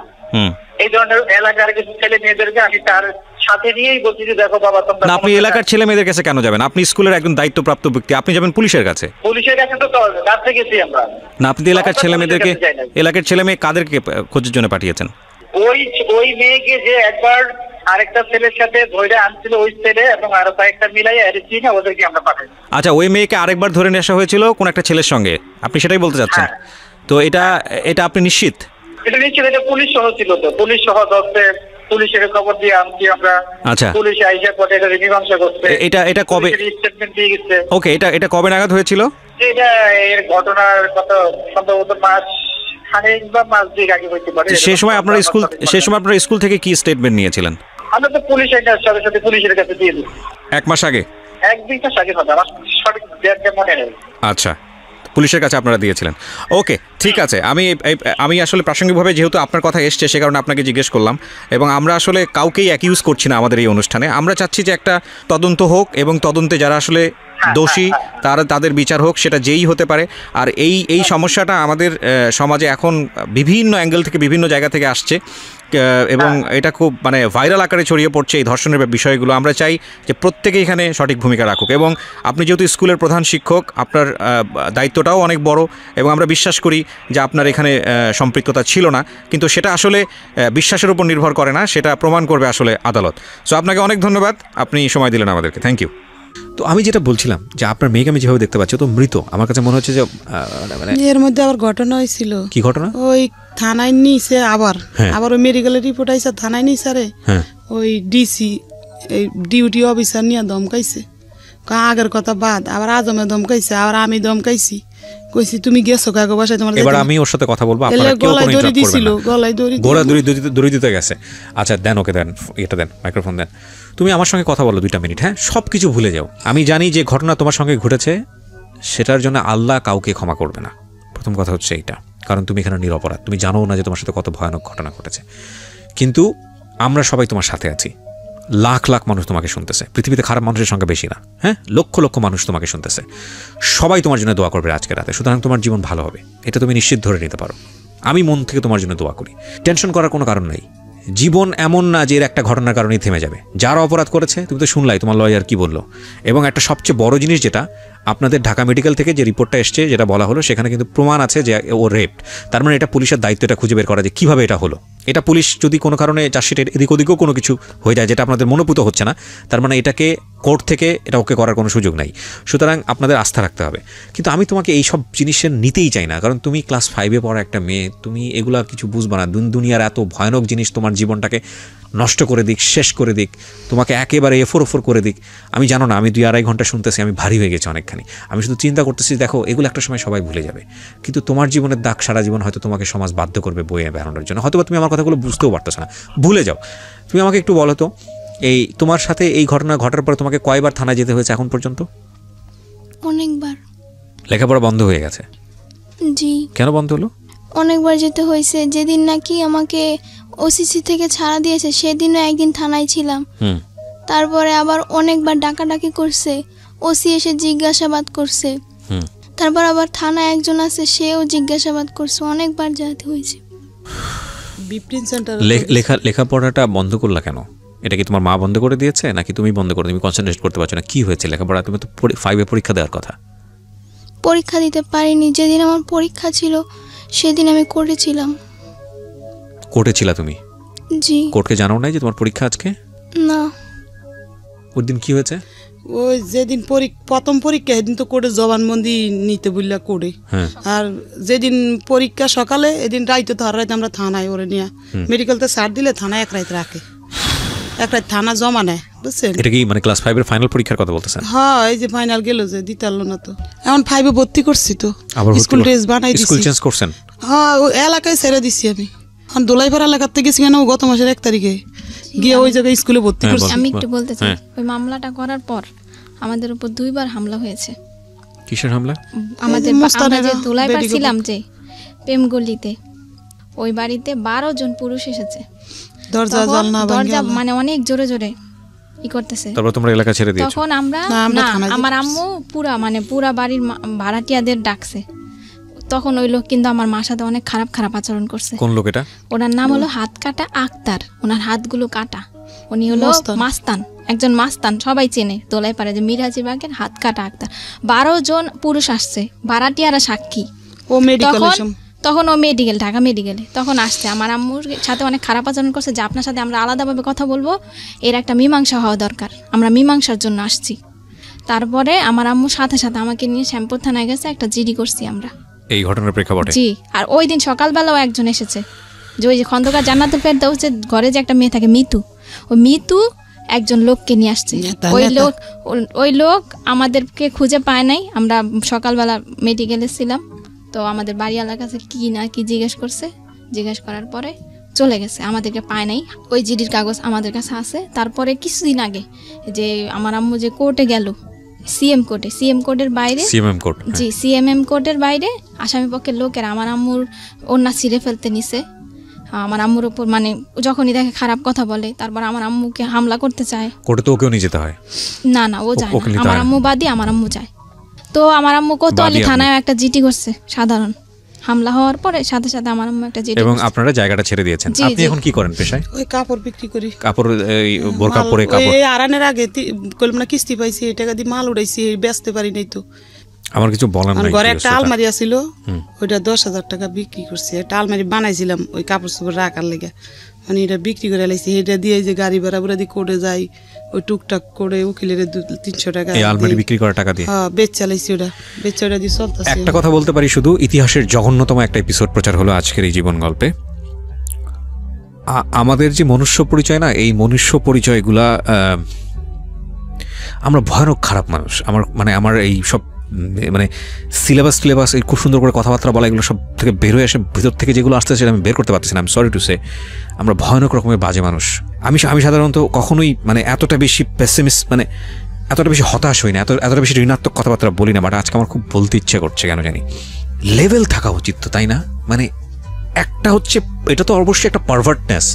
এই ধরনের এলাকার কিছু ছেলে মেয়েদেরকে আমি তার সাথে নিয়েই বলছি যে দেখো বাবা তোমরা। আপনি এলাকার ছেলে মেয়েদের কাছে কেন যাবেন? আপনি স্কুলের একজন দায়িত্বপ্রাপ্ত ব্যক্তি, আপনি যাবেন পুলিশের কাছে। পুলিশের কাছে তো রাত্রে গেছি আমরা। না, আপনি এলাকার ছেলে মেয়েদেরকে, এলাকার ছেলে মেয়ে কাদেরকে খোঁজের জন্য পাঠিয়েছেন? ওই মেয়েকে যে একবার আরেকটা ছেলের সাথে ধরে আনছিল ওই ছেলে, এবং আরো কয়েকটা মিলাই এসেছি না, ওদেরকে আমরা পাঠাই। আচ্ছা, ওই মেয়েকে আরেকবার ধরে নিয়ে আসা হয়েছিল কোন একটা ছেলের সঙ্গে, আপনি সেটাই বলতে চাচ্ছেন? তো এটা আপনি নিশ্চিত? এটা নিশ্চিত, এটা পুলিশ সহ ছিল। তো পুলিশ সহ দশে পুলিশের খবর দিয়ে আনছি আমরা। আচ্ছা, পুলিশ আইসা পরে এটা মীমাংসা করছে। এটা কবে স্টেটমেন্ট দিয়ে গেছে? ওকে, এটা কবে নাগাদ হয়েছিল? এটা এর ঘটনার কত সম্ভবত মাস খানেক বা মাস দুই আগে হইতে পারে। সেই সময় আপনার স্কুল থেকে কি স্টেটমেন্ট নিয়েছিলেন? আমরা তো পুলিশের সাথে পুলিশের কাছে দিয়ে দিই। 1 মাস আগে? 1-2 মাস আগে হবে, আমার সঠিক ডেটটা মনে নেই। আচ্ছা, পুলিশের কাছে আপনারা দিয়েছিলেন। ওকে, ঠিক আছে। আমি আসলে প্রাসঙ্গিকভাবে যেহেতু আপনার কথা এসছে সে কারণে আপনাকে জিজ্ঞেস করলাম। এবং আমরা আসলে কাউকেই অ্যাকিউজ করছি না আমাদের এই অনুষ্ঠানে। আমরা চাচ্ছি যে একটা তদন্ত হোক এবং তদন্তে যারা আসলে দোষী তাদের বিচার হোক, সেটা যেই হতে পারে। আর এই সমস্যাটা আমাদের সমাজে এখন বিভিন্ন অ্যাঙ্গেল থেকে বিভিন্ন জায়গা থেকে আসছে এবং এটা খুব মানে ভাইরাল আকারে ছড়িয়ে পড়ছে এই ধর্ষণের বিষয়গুলো। আমরা চাই যে প্রত্যেকে এখানে সঠিক ভূমিকা রাখুক। এবং আপনি যেহেতু স্কুলের প্রধান শিক্ষক, আপনার দায়িত্বটাও অনেক বড় এবং আমরা বিশ্বাস করি যে আপনার এখানে সম্পৃক্ততা ছিল না, কিন্তু সেটা আসলে বিশ্বাসের উপর নির্ভর করে না, সেটা প্রমাণ করবে আসলে আদালত। সো আপনাকে অনেক ধন্যবাদ, আপনি সময় দিলেন আমাদেরকে। Thank you. তো আমি যেটা বলছিলাম যে আপনার মেয়েকে আমি যেভাবে দেখতে পাচ্ছি তো মৃত, আমার কাছে মনে হচ্ছে যে মানে এর মধ্যে আবার ঘটনা হয়েছিল। কি ঘটনা? ওই থানায় নিয়েছে, আবার ওই মেডিকেলের রিপোর্ট আইসা থানায় নিয়েছে রে। ওই ডিসি এই ডিউটি অফিসার নিয়ে দমকাইছে, আগের কথা বাদ, আবার আজমে দমকাইছে, আবার আমি দমকাইছি, কইছি তুমি গেছো কাগো বাসায় তোমার। এবার আমি ওর সাথে কথা বলবো, আপনারা কেউ কোনো ইন্টারাপ্ট করবেন না। গলায় দড়ি দিতে গেছে। আচ্ছা দেন, ওকে দেন, এটা দেন, মাইক্রোফোন দেন। তুমি আমার সঙ্গে কথা বলো 2 মিনিট। হ্যাঁ, সব কিছু ভুলে যাও। আমি জানি যে ঘটনা তোমার সঙ্গে ঘটেছে সেটার জন্য আল্লাহ কাউকে ক্ষমা করবে না। প্রথম কথা হচ্ছে এইটা, কারণ তুমি এখানে নিরপরাধ, তুমি জানো না যে তোমার সাথে কত ভয়ানক ঘটনা ঘটেছে। কিন্তু আমরা সবাই তোমার সাথে আছি। লাখ লাখ মানুষ তোমাকে শুনতেছে, পৃথিবীতে খারাপ মানুষের সংখ্যা বেশি না। হ্যাঁ, লক্ষ লক্ষ মানুষ তোমাকে শুনতেছে, সবাই তোমার জন্য দোয়া করবে আজকে রাতে। সুতরাং তোমার জীবন ভালো হবে, এটা তুমি নিশ্চিত ধরে নিতে পারো। আমি মন থেকে তোমার জন্য দোয়া করি। টেনশন করার কোনো কারণ নেই। জীবন এমন না যে এর একটা ঘটনার কারণেই থেমে যাবে। যারা অপরাধ করেছে, তুমি তো শুনলাই তোমার লয়ার কি বললো। এবং একটা সবচেয়ে বড় জিনিস যেটা, আপনাদের ঢাকা মেডিকেল থেকে যে রিপোর্টটা এসছে, যেটা বলা হলো, সেখানে কিন্তু প্রমাণ আছে যে ও রেপড। তার মানে এটা পুলিশের দায়িত্ব এটা খুঁজে বের করা যে কীভাবে এটা হলো। এটা পুলিশ যদি কোনো কারণে চার্জশিটের এদিক ওদিকেও কোনো কিছু হয়ে যায় যেটা আপনাদের মনোভূত হচ্ছে না, তার মানে এটাকে কোর্ট থেকে এটা ওকে করার কোনো সুযোগ নাই। সুতরাং আপনাদের আস্থা রাখতে হবে। কিন্তু আমি তোমাকে এই সব জিনিসের নিতেই চাই না, কারণ তুমি ক্লাস 5-এ পড়া একটা মেয়ে, তুমি এগুলা কিছু বুঝবা না। দুনিয়ার এত ভয়ানক জিনিস তোমার জীবনটাকে নষ্ট করে দিক, শেষ করে দিক, তোমাকে একেবারে এফোর করে দিক। আমি জানো না, আমি 2-2.5 ঘন্টা শুনতেছি, আমি ভারী হয়ে গেছি অনেকখানি। আমি শুধু চিন্তা করতেছি, দেখো এগুলো একটা সময় সবাই ভুলে যাবে, কিন্তু তোমার জীবনের দাগ সারা জীবন হয়তো তোমাকে সমাজ বাধ্য করবে বইয়ে বেড়ানোর জন্য। হয়তো তুমি আমার কথাগুলো বুঝতেও পারতেছ না, ভুলে যাও। তুমি আমাকে একটু বলো তো, এই তোমার সাথে এই ঘটনা ঘটার পর তোমাকে কয়বার থানায় যেতে হয়েছে এখন পর্যন্ত? অনেকবার। লেখাপড়া বন্ধ হয়ে গেছে? জি। কেন বন্ধ হলো? অনেকবার যেতে হয়েছে। যেদিন নাকি আমাকে ওসিসি থেকে ছাড়া দিয়েছে সেদিনও একদিন থানায় ছিলাম। তারপরে আবার অনেকবার ডাকাডাকি করছে, ওসি এসে জিজ্ঞাসাবাদ করছে। তারপর আবার থানায় একজন আছে, সেও জিজ্ঞাসাবাদ করছে। অনেকবার যেতে হয়েছে। লেখাপড়াটা বন্ধ করলা কেন? এটা কি তোমার মা বন্ধ করে দিয়েছে নাকি তুমি বন্ধ করে? তুমি কনসেন্ট্রেট করতে পারছো না? কি হয়েছে লেখাপড়া? তুমি তো 5-এ পরীক্ষা দেওয়ার কথা। পরীক্ষা দিতে পারিনি। যেদিন আমার পরীক্ষা ছিল সেদিন আমি করেছিলাম। কোর্টে ছিলা তুমি? জি। কোর্টকে জানাও নাই যে তোমার পরীক্ষা আজকে? না। ওই দিন কি হয়েছে? ওই যেদিন প্রথম পরীক্ষা সেদিন তো কোর্টে জবানবন্দি নিতে বললা করে। আর যেদিন পরীক্ষা সকালে, এদিন রাইতে তো আর রাইতে আমরা থানায় ওরে নিয়ে মেডিকেলতে ছাড় দিলে থানায় 1 রাত রাখে, 1 রাত থানা জমা নেয়, বুঝছেন? এটা কি মানে ক্লাস 5-এর ফাইনাল পরীক্ষার কথা বলতেছেন? হ্যাঁ, এই যে ফাইনাল গেল যে দিতে পারলো না, তো এখন 5-এ ভর্তি করছি, তো স্কুল ড্রেস বানাই দিছি। স্কুল চেঞ্জ করছেন? হ্যাঁ, ওই এলাকায় ছেড়ে দিছি আমি। এখন দোলাইপাড়া এলাকার থেকে গেছি কেন, গত মাসের 1 তারিখে গিয়ে ওই জায়গায় স্কুলে ভর্তি করছি। আমি একটু বলতে চাই, ওই মামলাটা করার পর আমাদের উপর 2বার হামলা হয়েছে। কিসের হামলা? আমরা যে দোলাইপাড়া ছিলাম যে প্রেমগলিতে, ওই বাড়িতে 12 জন পুরুষ এসেছে। দরজা মানে অনেক জোরে জোরে ই করতেছে। তারপর তোমরা এলাকা ছেড়ে দিয়েছো? তখন আমরা না, আমার আম্মু পুরা বাড়ির ভাড়াটিয়াদের ডাকছে। তখন ওই লোক কিন্তু আমার মার সাথে অনেক খারাপ খারাপ আচরণ করছে। কোন লোক এটা? ওনার নাম হলো হাত কাটা আক্তার, ওনার হাতগুলো কাটা। উনি হলো মাস্তান, একজন মাস্তান, সবাই চেনে দোলাই পারে যে মিরাজি বাগের হাত কাটা আক্তার। 12 জন পুরুষ আসছে, ভাড়াটিয়ারা সাক্ষী। তখন ও মেডিকেল, ঢাকা মেডিকেলে তখন আসছে। আমার আম্মুর সাথে অনেক খারাপ আচরণ করছে যে আপনার সাথে আমরা আলাদাভাবে কথা বলবো, এর একটা মীমাংসা হওয়া দরকার, আমরা মীমাংসার জন্য আসছি। তারপরে আমার আম্মুর সাথে সাথে আমাকে নিয়ে শ্যামপুর থানায় গেছে, একটা জিডি করছি আমরা এই ঘটনার প্রেক্ষাপটে। জি, আর ওই দিন সকালবেলাও একজন এসেছে, যে ওই যে খন্দকার জান্নাতুল ফেরদাউসের ঘরে যে একটা মেয়ে থাকে মিতু, ওই মিতু একজন লোককে নিয়ে আসছে। ওই লোক আমাদেরকে খুঁজে পায় নাই, আমরা সকালবেলা মেডিকেলে ছিলাম, তো আমাদের বাড়িওয়ালার কাছে কি না কি জিজ্ঞেস করছে, জিজ্ঞেস করার পরে চলে গেছে, আমাদেরকে পায় নাই। ওই জিডির কাগজ আমাদের কাছে আছে। তারপরে কিছুদিন আগে যে আমার আম্মু যে কোর্টে গেল, সিএম কোর্টের বাইরে, জি সিএমএম কোর্টের বাইরে আসামি পক্ষের লোকের আমার আম্মুর ওন্না ছিঁড়ে ফেলতে নিছে। আমার আম্মুর উপর মানে যখনই দেখে খারাপ কথা বলে, তারপর আমার আম্মুকে হামলা করতে চায়। কোর্টে তো ওকেও নিয়ে যেতে হয়? না ও যায় না, আমার আম্মু বাদী, আমার আম্মু যায়। তো আমার আম্মু কোতোয়ালি থানায় একটা জিডি করছে, সাধারণ হামলা হওয়ার পরে সাথে সাথে আমার আম্মু একটা জিডি। এবং আপনারা জায়গাটা ছেড়ে দিয়েছেন। আপনি এখন কি করেন পেশায়? ওই কাপড় বিক্রি করি। কাপড়, বোরকা পরে কাপড়? এই আরানের আগে কইলাম না কিস্তি পাইছি, এই টাকা দিয়ে মাল উড়াইছি, বেচতে পারি নাই। তো আমার কিছু বলার নাই। ঘরে একটা আলমারি আছিল, ওইটা 10,000 টাকা বিক্রি করছি। একটা আলমারি বানাইছিলাম ওই কাপড় চোপড় রাখার লেগে, মানে এটা বিক্রি করে লাইছি। এটা দিয়ে যে গাড়ি ভাড়া বুড়া দিয়ে কোর্টে যাই, ওই টুকটাক করে উকিলের 200-300 টাকা এই আলমারি বিক্রি করার টাকা দিয়ে বেচ চালাইছি। ওটা দিয়ে চলতেছে। একটা কথা বলতে পারি, শুধু ইতিহাসের জঘন্যতম একটা এপিসোড প্রচার হলো আজকের এই জীবন গল্পে। আমাদের যে মনুষ্য পরিচয় না, এই মনুষ্য পরিচয়গুলা, আমরা ভয়ানক খারাপ মানুষ। আমার এই সব মানে সিলেবাস এই খুব সুন্দর করে কথাবার্তা বলা, এগুলো সব থেকে বের হয়ে আসে, ভিতর থেকে যেগুলো আসতে সেটা আমি বের করতে পারতেছি না। আমি সরি টু সে, আমরা ভয়ানক রকমের বাজে মানুষ। আমি সাধারণত কখনোই মানে এতটা বেশি পেসিমিস্ট, মানে এতটা বেশি হতাশ হই না, এতটা বেশি ঋণাত্মক কথাবার্তা বলি না। বাট আজকে আমার খুব বলতে ইচ্ছে করছে, কেন জানি। লেভেল থাকা উচিত তো, তাই না? মানে একটা হচ্ছে, এটা তো অবশ্যই একটা পারভার্টনেস,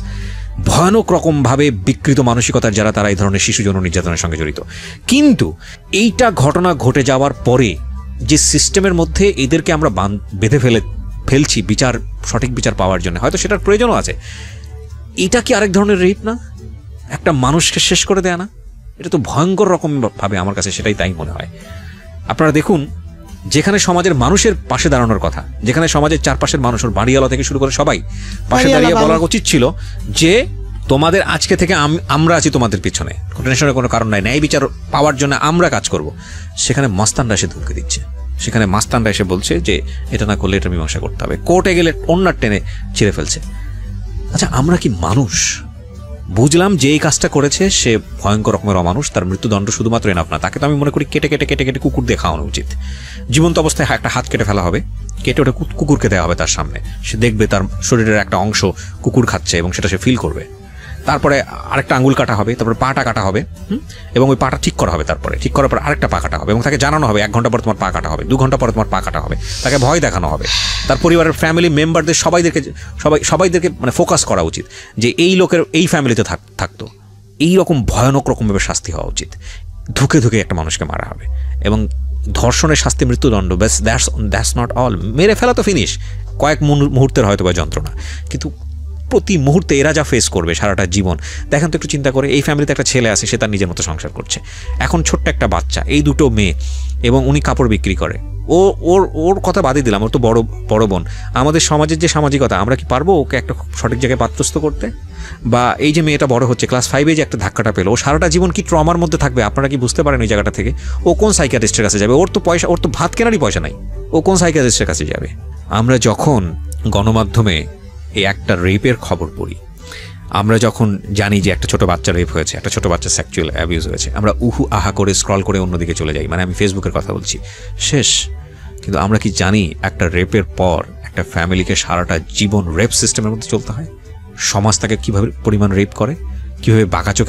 ভয়ানক রকমভাবে বিকৃত মানসিকতার যারা, তারা এই ধরনের শিশু যৌন নির্যাতনের সঙ্গে জড়িত। কিন্তু এইটা ঘটনা ঘটে যাওয়ার পরে যে সিস্টেমের মধ্যে এদেরকে আমরা বেঁধে ফেলছি সঠিক বিচার পাওয়ার জন্য, হয়তো সেটার প্রয়োজনও আছে। এটা কি আরেক ধরনের রেপ না? একটা মানুষকে শেষ করে দেয়া না? এটা তো ভয়ঙ্কর রকম ভাবে আমার কাছে সেটাই তাই মনে হয়। আপনারা দেখুন, যেখানে সমাজের মানুষের পাশে দাঁড়ানোর কথা, যেখানে সমাজের চারপাশের মানুষ, বাড়িওয়ালা থেকে শুরু করে সবাই পাশে দাঁড়িয়ে বলার উচিত ছিল যে তোমাদের আজকে থেকে আমরা আছি তোমাদের পিছনে, টেনশনের কোনো কারণ নাই, ন্যায় বিচার পাওয়ার জন্য আমরা কাজ করব। সেখানে মাস্তানরা এসে ধমকি দিচ্ছে, সেখানে মাস্তানরা এসে বলছে যে এটা না করলে এটা মীমাংসা করতে হবে, কোর্টে গেলে অন্যার টেনে ছিঁড়ে ফেলছে। আচ্ছা, আমরা কি মানুষ? বুঝলাম যে এই কাজটা করেছে সে ভয়ঙ্কর রকমের অমানুষ, তার মৃত্যুদণ্ড শুধুমাত্র এনাফ না, তাকে তো আমি মনে করি কেটে কেটে কেটে কেটে কুকুর দিয়ে খাওয়ানো উচিত। জীবন্ত অবস্থায় একটা হাত কেটে ফেলা হবে, কেটে ওটা কুকুরকে দেওয়া হবে তার সামনে, সে দেখবে তার শরীরের একটা অংশ কুকুর খাচ্ছে এবং সেটা সে ফিল করবে। তারপরে আরেকটা আঙ্গুল কাটা হবে, তারপরে পাটা কাটা হবে, এবং ওই পাটা ঠিক করা হবে, তারপরে ঠিক করার পর আরেকটা পা কাটা হবে, এবং তাকে জানানো হবে 1 ঘন্টা পর তোমার পা কাটা হবে, 2 ঘন্টা পরে তোমার পা কাটা হবে, তাকে ভয় দেখানো হবে। তার পরিবারের ফ্যামিলি মেম্বারদের সবাইদেরকে মানে ফোকাস করা উচিত যে এই লোকের এই ফ্যামিলিতে থাকতো, এইরকম ভয়ানক রকমভাবে শাস্তি হওয়া উচিত। ধুকে ধুকে একটা মানুষকে মারা হবে, এবং ধর্ষণের শাস্তি মৃত্যুদণ্ড, ব্যাস, দ্যাটস নট অল। মেরে ফেলা তো ফিনিশ, কয়েক মুহূর্তের হয়তো বা যন্ত্রণা, কিন্তু প্রতি মুহূর্তে এরা যা ফেস করবে সারাটা জীবন। দেখেন তো একটু চিন্তা করে, এই ফ্যামিলিতে একটা ছেলে আছে, সে তার নিজের মতো সংসার করছে, এখন ছোট্ট একটা বাচ্চা, এই 2টো মেয়ে, এবং উনি কাপড় বিক্রি করে। ওর কথা বাদই দিলাম, ওর তো বড় বোন। আমাদের সমাজের যে সামাজিকতা, আমরা কি পারবো ওকে একটা সঠিক জায়গায় পাত্রস্থ করতে? বা এই যে মেয়েটা বড় হচ্ছে, ক্লাস 5-এ যে একটা ধাক্কাটা পেলো, ও সারাটা জীবন কি ট্রমার মধ্যে থাকবে? আপনারা কি বুঝতে পারেন ওই জায়গাটা থেকে? ও কোন সাইকিয়াট্রিস্টের কাছে যাবে? ওর তো ভাত কেনারই পয়সা নাই, ও কোন সাইকিয়াট্রিস্টের কাছে যাবে? আমরা যখন গণমাধ্যমে এই একটা রেপের খবর পড়ি, আমরা যখন জানি যে একটা ছোট বাচ্চা রেপ হয়েছে, একটা ছোট বাচ্চা সেক্সুয়াল অ্যাবিউজ হয়েছে, আমরা উহু আহা করে স্ক্রল করে অন্যদিকে চলে যাই, মানে আমি ফেসবুকের কথা বলছি, শেষ। কিন্তু আমরা কি জানি একটা রেপের পর একটা ফ্যামিলিকে সারাটা জীবন রেপ সিস্টেমের মধ্যে চলতে হয়? সমাজ তাকে কীভাবে পরিমাণ রেপ করে, কীভাবে বাঁকা চোখে